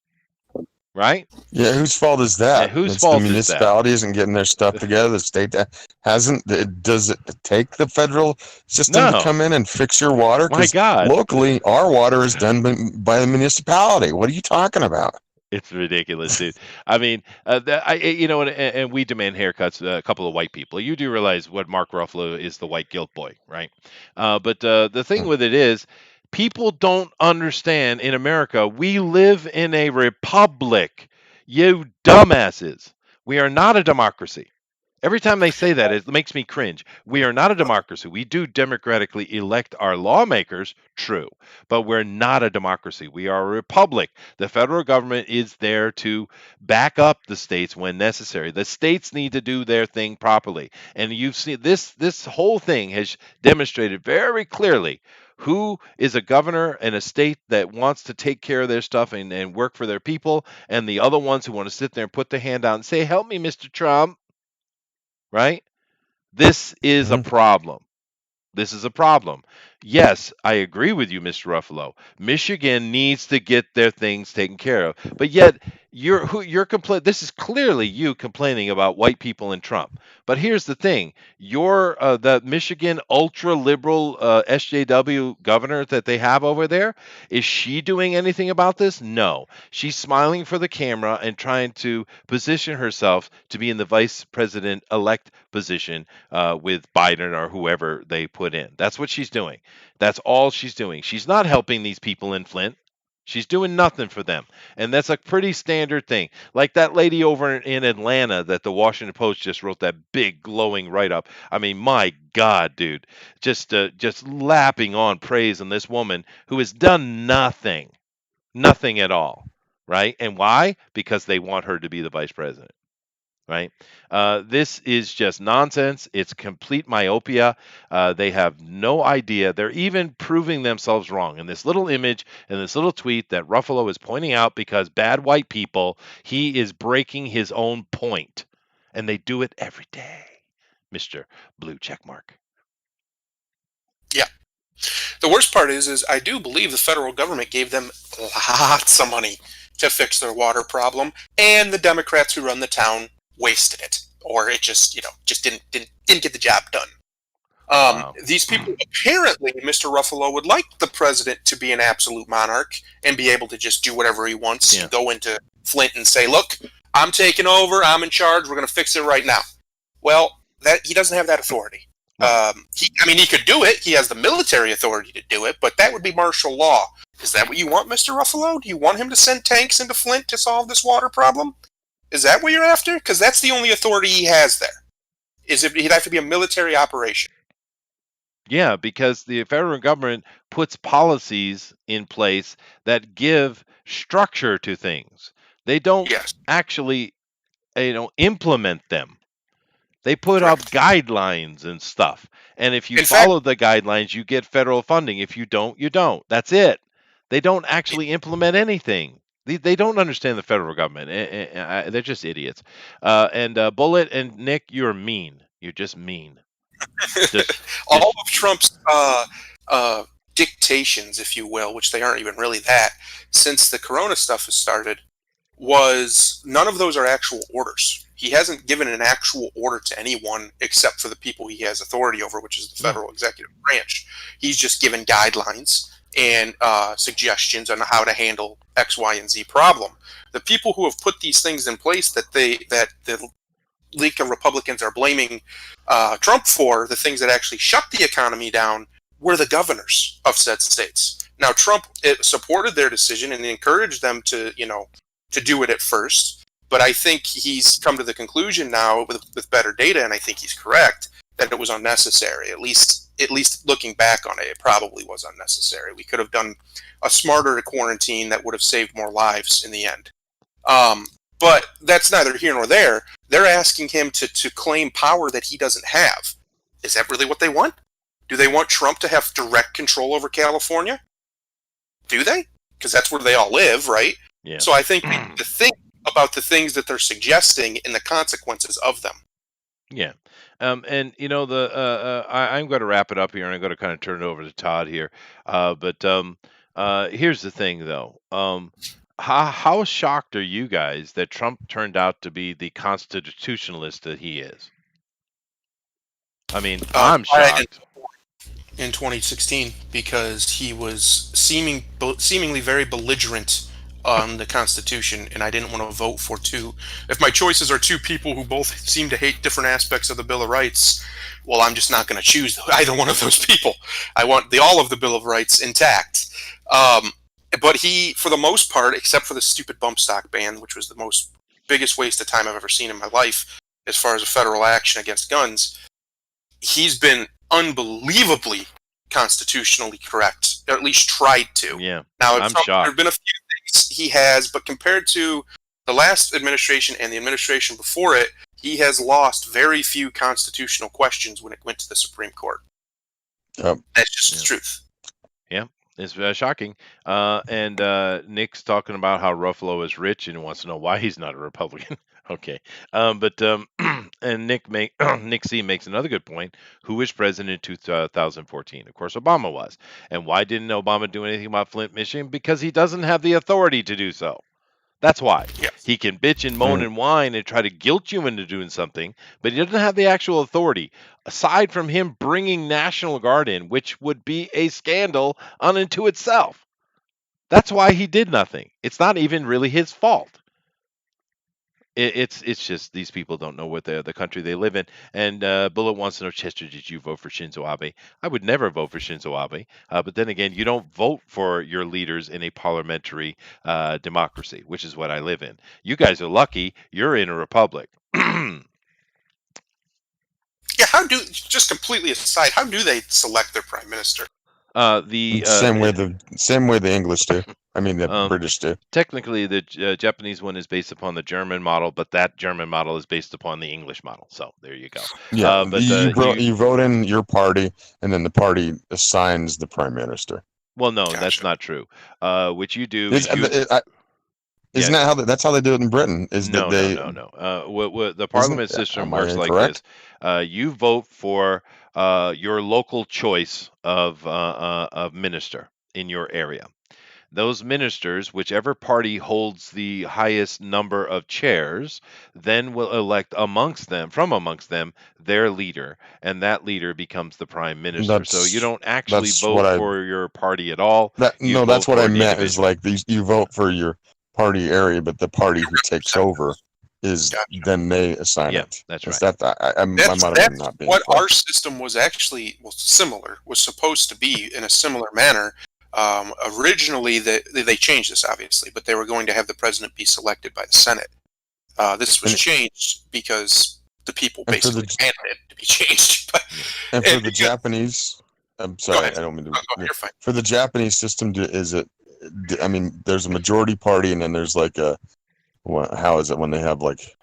right?
Yeah, whose fault is
And
that?
whose
It's the
fault is that?
municipality isn't getting their stuff together. The state hasn't. Does it take the federal system to
No.
come in and fix your water?
My
Because
God.
locally, our water is done by the municipality. What are you talking about?
It's ridiculous, dude. I mean, and we demand haircuts. A couple of white people. You do realize what Mark Ruffalo is the white guilt boy, right? But the thing with it is, people don't understand. In America, we live in a republic. You dumbasses. We are not a democracy. Every time they say that, it makes me cringe. We are not a democracy. We do democratically elect our lawmakers, true, but we're not a democracy. We are a republic. The federal government is there to back up the states when necessary. The states need to do their thing properly. And you've seen this whole thing has demonstrated very clearly who is a governor in a state that wants to take care of their stuff and work for their people, and the other ones who want to sit there and put their hand out and say, "Help me, Mr. Trump." Right? This is a
Mhm.
problem. This is a problem. Yes, I agree with you, Mr. Ruffalo. Michigan needs to get their things taken care of. But yet you're this is clearly you complaining about white people and Trump. But here's the thing. You're the Michigan ultra liberal SJW governor that they have over there. Is she doing anything about this? No. She's smiling for the camera and trying to position herself to be in the vice president elect position with Biden or whoever they put in. That's what she's doing. That's all she's doing. She's not helping these people in Flint. She's doing nothing for them. And that's a pretty standard thing. Like that lady over in Atlanta that the Washington Post just wrote that big glowing write up. I mean, my God, dude. Just lapping on praise on this woman who has done nothing. Nothing at all. Right? And why? Because they want her to be the vice president. Right? This is just nonsense. It's complete myopia. They have no idea. They're even proving themselves wrong. In this little image and this little tweet that Ruffalo is pointing out because bad white people, he is breaking his own point. And they do it every day, Mr. Blue Checkmark.
Yeah. The worst part is I do believe the federal government gave them lots of money to fix their water problem, and the Democrats who run the town wasted it, or it just didn't get the job done.
Wow.
These people apparently, Mr. Ruffalo would like the president to be an absolute monarch and be able to just do whatever he wants.
Yeah.
Go into Flint and say, "Look, I'm taking over. I'm in charge. We're going to fix it right now." Well, that he doesn't have that authority. He could do it. He has the military authority to do it, but that would be martial law. Is that what you want, Mr. Ruffalo? Do you want him to send tanks into Flint to solve this water problem? Is that what you're after? Because that's the only authority he has there. He'd have to be a military operation.
Yeah, because the federal government puts policies in place that give structure to things. They don't
Yes,
actually, implement them. They put up
correct.
guidelines and stuff. And if you
In fact,
follow the guidelines, you get federal funding. If you don't, you don't. That's it. They don't actually implement anything. They don't understand the federal government. They're just idiots. And Bullet and Nick, you're mean. You're just mean. Just,
all
just
of Trump's dictations, if you will, which they aren't even really that, since the Corona stuff has started, was none of those are actual orders. He hasn't given an actual order to anyone except for the people he has authority over, which is the federal executive branch. He's just given guidelines and suggestions on how to handle X, Y, and Z problem. The people who have put these things in place that the leak of Republicans are blaming Trump for, the things that actually shut the economy down, were the governors of said states. Now, Trump supported their decision and encouraged them to do it at first. But I think he's come to the conclusion now with better data, and I think he's correct, that it was unnecessary. At least looking back on it, it probably was unnecessary. We could have done a smarter quarantine that would have saved more lives in the end. But that's neither here nor there. They're asking him to claim power that he doesn't have. Is that really what they want? Do they want Trump to have direct control over California? Do they? Because that's where they all live, right?
Yeah.
So I think we need to think about the things that they're suggesting and the consequences of them.
Yeah. And I'm going to wrap it up here, and I'm going to kind of turn it over to Todd here. But here's the thing, though. How shocked are you guys that Trump turned out to be the constitutionalist that he is? I mean, I'm shocked.
In 2016, because he was seemingly very belligerent on the Constitution, and I didn't want to vote for two. If my choices are two people who both seem to hate different aspects of the Bill of Rights, well, I'm just not going to choose either one of those people. I want all of the Bill of Rights intact. But he, for the most part, except for the stupid bump stock ban, which was the biggest waste of time I've ever seen in my life as far as a federal action against guns, he's been unbelievably constitutionally correct, or at least tried to.
Yeah.
Now,
I'm
there
shocked.
have been a few things he has, but compared to the last administration and the administration before it, he has lost very few constitutional questions when it went to the Supreme Court.
Yep.
That's just the truth.
Yeah, it's shocking. And Nick's talking about how Ruffalo is rich and wants to know why he's not a Republican. Okay. And Nick C makes another good point. Who was president in 2014? Of course, Obama was. And why didn't Obama do anything about Flint, Michigan? Because he doesn't have the authority to do so. That's why.
Yes.
He can bitch and moan and whine and try to guilt you into doing something, but he doesn't have the actual authority. Aside from him bringing National Guard in, which would be a scandal unto itself. That's why he did nothing. It's not even really his fault. It's just these people don't know what the country they live in. And Bullet wants to know, Chester, did you vote for Shinzo Abe? I would never vote for Shinzo Abe. But then again, you don't vote for your leaders in a parliamentary democracy, which is what I live in. You guys are lucky. You're in a republic.
Yeah, just completely aside, how do they select their prime minister?
Same way the English do. I mean, the British do.
Technically, the Japanese one is based upon the German model, but that German model is based upon the English model. So there you go.
Yeah, but you vote in your party, and then the party assigns the prime minister.
Well, no,
Gotcha.
That's not true. What you do
Isn't that how that's how they do it in Britain?
No. The parliament system works like this. You vote for your local choice of minister in your area. Those ministers, whichever party holds the highest number of chairs, then will elect from amongst them, their leader, and that leader becomes the prime minister. So you don't actually vote for your party at all.
That's what I meant. Is like you vote for your party area, but the party who takes over is then they assign it.
That's right.
That's what our system was actually similar. Was supposed to be in a similar manner. Originally, they changed this, obviously, but they were going to have the president be selected by the Senate. This was changed because the people basically demanded it to be changed.
And for the Japanese, I'm sorry, I don't mean to.
You're fine.
For the Japanese system, is it? I mean, there's a majority party, and then there's like how is it when they have like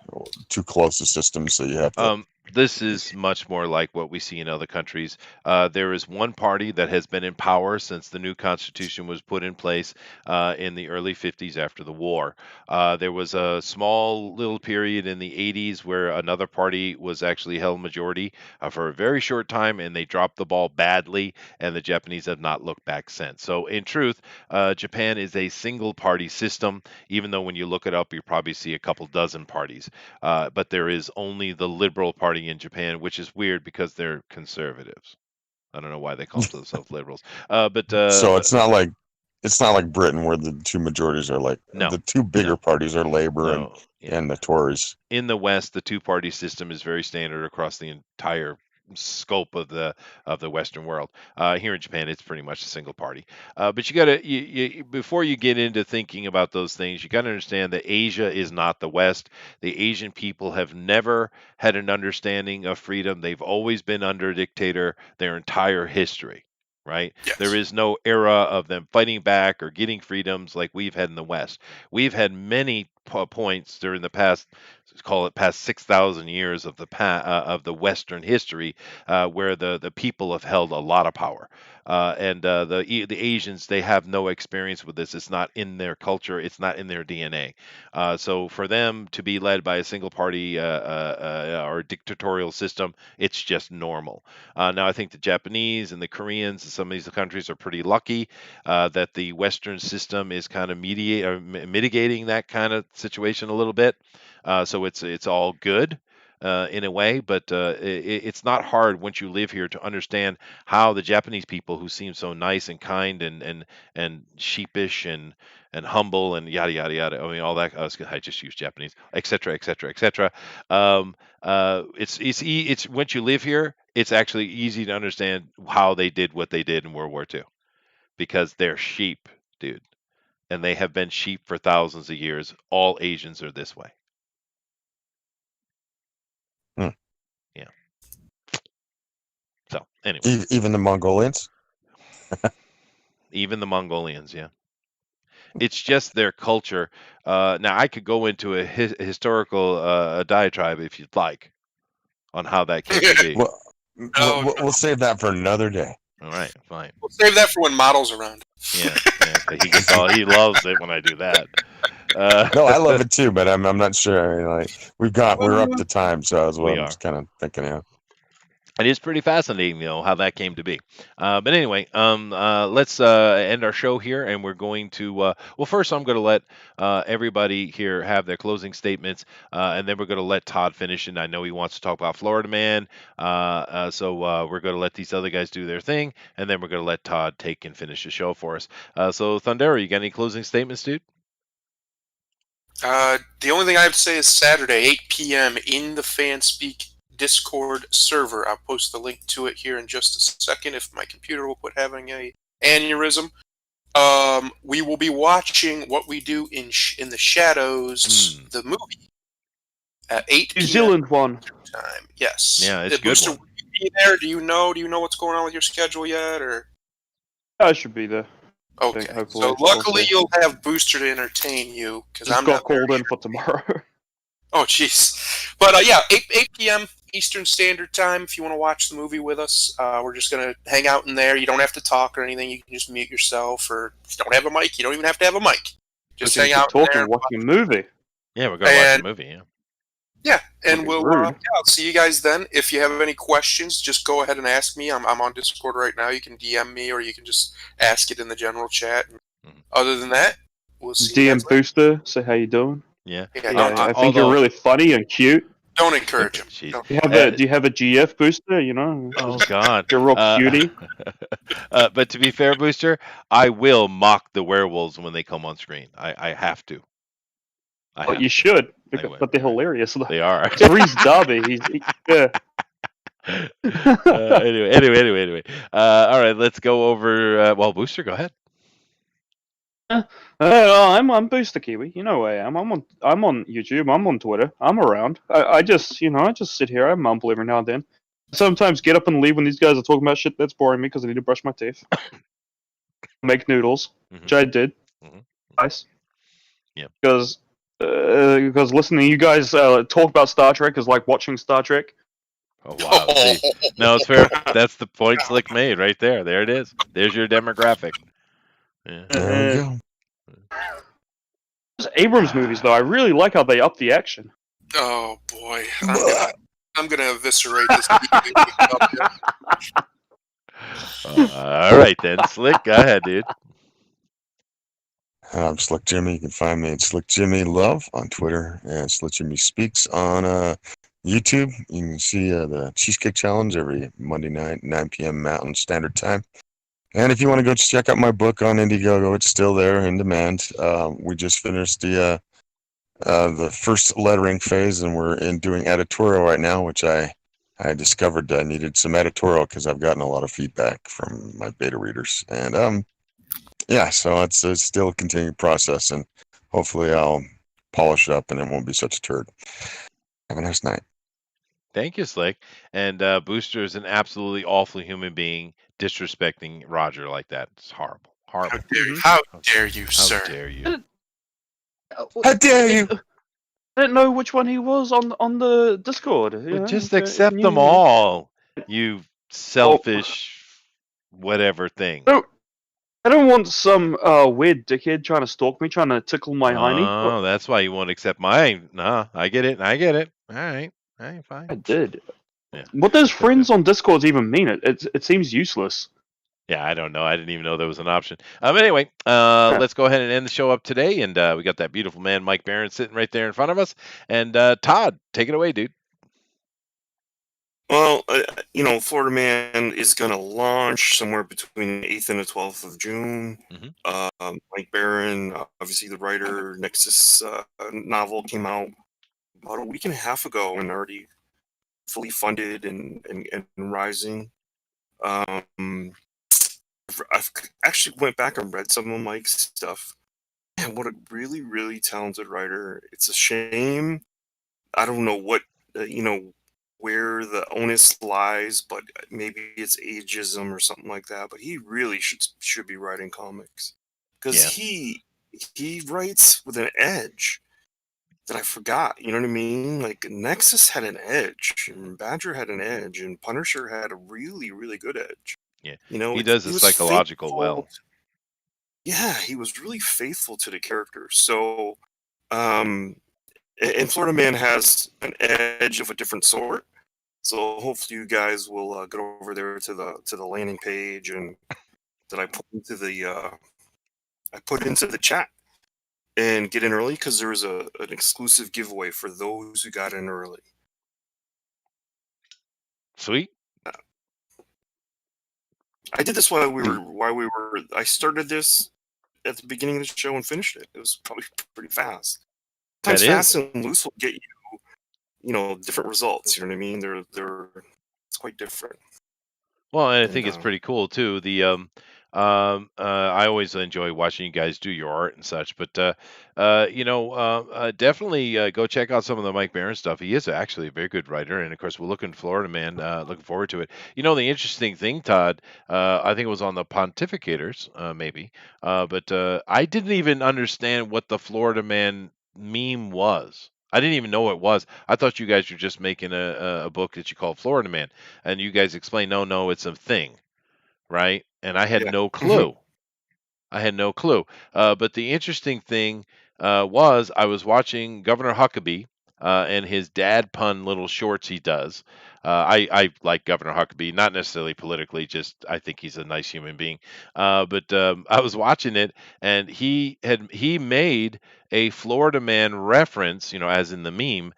too close a system? So you have to.
This is much more like what we see in other countries. There is one party that has been in power since the new constitution was put in place in the early 50s after the war. There was a small little period in the 80s where another party was actually held majority for a very short time, and they dropped the ball badly, and the Japanese have not looked back since. So in truth, Japan is a single party system, even though when you look it up, you probably see a couple dozen parties. But there is only the liberal party in Japan, which is weird because they're conservatives. I don't know why they call themselves liberals.
So it's not like Britain where the two majorities are like the two bigger parties are Labour and the Tories.
In the West, the two-party system is very standard across the entire scope of the Western world. Here in Japan, it's pretty much a single party. But you gotta before you get into thinking about those things, you gotta understand that Asia is not the West. The Asian people have never had an understanding of freedom. They've always been under a dictator their entire history. Right?
Yes.
There is no era of them fighting back or getting freedoms like we've had in the West. We've had many points during the past, let's call it past 6,000 years of the Western history, where the people have held a lot of power. And the Asians, they have no experience with this. It's not in their culture. It's not in their DNA. So for them to be led by a single party or dictatorial system, it's just normal. Now I think the Japanese and the Koreans and some of these countries are pretty lucky that the Western system is kind of mitigating that kind of situation a little bit. So it's all good. In a way, but it's not hard once you live here to understand how the Japanese people, who seem so nice and kind and sheepish and humble and yada yada yada. I mean, all that. I just use Japanese, etc., etc., etc. It's once you live here, it's actually easy to understand how they did what they did in World War II, because they're sheep, dude, and they have been sheep for thousands of years. All Asians are this way.
Hmm.
Yeah. So anyway,
Even the Mongolians.
even the Mongolians, yeah. It's just their culture. Now, I could go into a historical diatribe if you'd like on how that came to be.
Well,
No,
we'll save that for another day.
All right, fine.
we'll save that for when Model's around.
Yeah, he gets all, he loves it when I do that.
No, I love it too, but I'm not sure. Like we're up to time, so as well.
We
I'm
are.
just kind of thinking, yeah.
It is pretty fascinating, how that came to be. But anyway, let's end our show here, and we're going to. Well, first, I'm going to let everybody here have their closing statements, and then we're going to let Todd finish. And I know he wants to talk about Florida Man, so we're going to let these other guys do their thing, and then we're going to let Todd take and finish the show for us. So, Thundera, you got any closing statements, dude?
The only thing I have to say is Saturday, 8 p.m. in the FanSpeak Discord server. I'll post the link to it here in just a second if my computer will quit having a aneurysm. We will be watching What We Do in the Shadows, the movie, at 8
New
p.m.
Zealand one.
time. Yes.
Yeah, it's a good
Booster,
one.
will you be there? Do you know what's going on with your schedule yet, or?
I should be there.
Okay.
hopefully.
So luckily
We'll
you'll have Booster to entertain you because
Just
I'm
got
not
called
very
in for tomorrow.
Oh, jeez. But yeah, 8 p.m. Eastern Standard Time if you want to watch the movie with us. We're just going to hang out in there. You don't have to talk or anything. You can just mute yourself, or if you don't have a mic, you don't even have to have a mic. Just
We can
hang out in
talking,
there.
watching a movie.
Yeah, we're going to watch
And-
the movie. Yeah.
Yeah, and
Fucking
we'll
rude.
I'll see you guys then. If you have any questions, just go ahead and ask me. I'm on Discord right now. You can DM me, or you can just ask it in the general chat.
Mhm.
Other than that, we'll see you
DM
guys later.
Booster, say how you doing.
Yeah.
Yeah,
Yeah, I think you're
although-
really funny and cute.
don't encourage him.
Jeez.
Don't.
Do you have a GF Booster? You know,
Oh God,
you're a real cutie.
But to be fair, Booster, I will mock the werewolves when they come on screen. I have to.
But you should,
will.
but they're hilarious.
They are.
It's Reese Darby. Yeah.
Anyway. All right, let's go over. Well, Booster, go ahead.
I'm Booster Kiwi. You know who I am. I'm on YouTube. I'm on Twitter. I'm around. I just sit here. I mumble every now and then. Sometimes get up and leave when these guys are talking about shit that's boring me because I need to brush my teeth. Make noodles, which I did.
Mhm.
Nice.
Yeah.
Because listening to you guys talk about Star Trek is like watching Star Trek.
Oh wow. See, no, it's fair. That's the point Slick made right there. There it is. There's your demographic. Yeah.
There we go.
Those Abrams movies, though, I really like how they up the action.
Oh boy, I'm gonna eviscerate this.
All right then, Slick. Go ahead, dude.
I'm Slick Jimmy. You can find me at Slick Jimmy Love on Twitter and Slick Jimmy Speaks on YouTube. You can see the Cheesecake Challenge every Monday night, 9 p.m. Mountain Standard Time. And if you want to go check out my book on Indiegogo, it's still there in demand. We just finished the first lettering phase, and we're doing editorial right now, which I discovered I needed some editorial because I've gotten a lot of feedback from my beta readers. And yeah, so it's still a continuing process, and hopefully I'll polish it up and it won't be such a turd. Have a nice night.
Thank you, Slick. And Booster is an absolutely awful human being, disrespecting Roger like that. It's horrible. Horrible.
How dare you,
How
sir?
dare you?
How dare you?
I didn't know which one he was on the Discord. You
Well,
know,
just
if you
accept them
knew.
all, you
Oh,
selfish whatever thing.
no, I don't want some weird dickhead trying to stalk me, trying to tickle my hiney.
Oh, that's why you won't accept mine. No, I get it. I get it. All right. All right, fine.
I did.
Yeah.
What does
But
friends on Discord even mean? It seems useless.
yeah, I don't know. I didn't even know there was an option. Anyway,
Yeah.
let's go ahead and end the show up today. And we got that beautiful man, Mike Barron, sitting right there in front of us. And Todd, take it away, dude.
Well, Florida Man is going to launch somewhere between the 8th and the 12th of June. Mike Barron, obviously the writer, Nexus novel came out about a week and a half ago and already fully funded and rising. I've actually went back and read some of Mike's stuff. And what a really, really talented writer. It's a shame. I don't know what, where the onus lies, but maybe it's ageism or something like that. But he really should be writing comics because
Yeah.
he writes with an edge that I forgot. You know what I mean? Like Nexus had an edge, and Badger had an edge, and Punisher had a really, really good edge.
Yeah.
You know,
He does
he
the
was
psychological well.
faithful. Yeah, he was really faithful to the character. So, and Florida Man has an edge of a different sort. So hopefully you guys will get over there to the landing page and that I put into the chat and get in early because there's an exclusive giveaway for those who got in early.
Sweet.
I did this while we were. I started this at the beginning of the show and finished it. It was probably pretty fast.
That
Sometimes
is.
fast and loose will get you different results. You know what I mean? It's quite different.
Well, and I think
And
it's pretty cool too. I always enjoy watching you guys do your art and such, but definitely go check out some of the Mike Barron stuff. He is actually a very good writer, and of course, we're looking Florida Man, looking forward to it. You know, the interesting thing, Todd, I think it was on the Pontificators, maybe, but I didn't even understand what the Florida Man meme was. I didn't even know what it was. I thought you guys were just making a book that you call Florida Man, and you guys explain, no, it's a thing, right? And I had
yeah.
no clue. I had no clue. But the interesting thing was I was watching Governor Huckabee and his dad pun little shorts he does. I like Governor Huckabee, not necessarily politically, just I think he's a nice human being. But I was watching it, and he made a Florida man reference, as in the meme,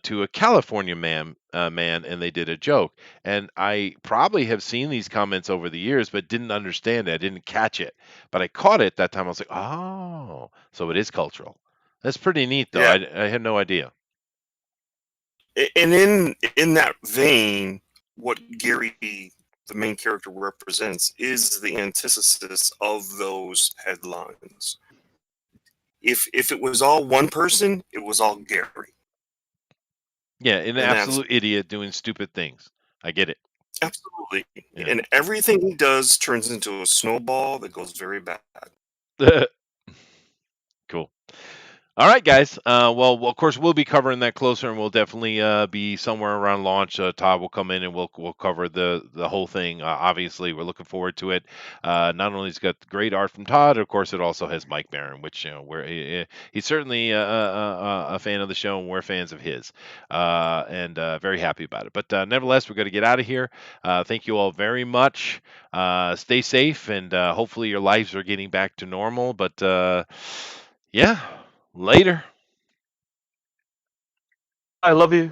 to a California man, and they did a joke. And I probably have seen these comments over the years, but didn't understand it. I didn't catch it, but I caught it that time. I was like, oh, so it is cultural. That's pretty neat, though.
Yeah.
I had no idea.
And in that vein, what Gary, the main character, represents is the antithesis of those headlines. If it was all one person, it was all Gary.
Yeah, an
And that's
absolute idiot doing stupid things. I get it.
absolutely.
Yeah.
And everything he does turns into a snowball that goes very bad.
Cool. All right, guys. Well, of course, we'll be covering that closer, and we'll definitely be somewhere around launch. Todd will come in, and we'll cover the whole thing. Obviously, we're looking forward to it. Not only has it got great art from Todd, of course, it also has Mike Barron, which he's certainly a fan of the show, and we're fans of his, and very happy about it. But nevertheless, we're going to get out of here. Thank you all very much. Stay safe, and hopefully your lives are getting back to normal. But yeah. Later.
I love you.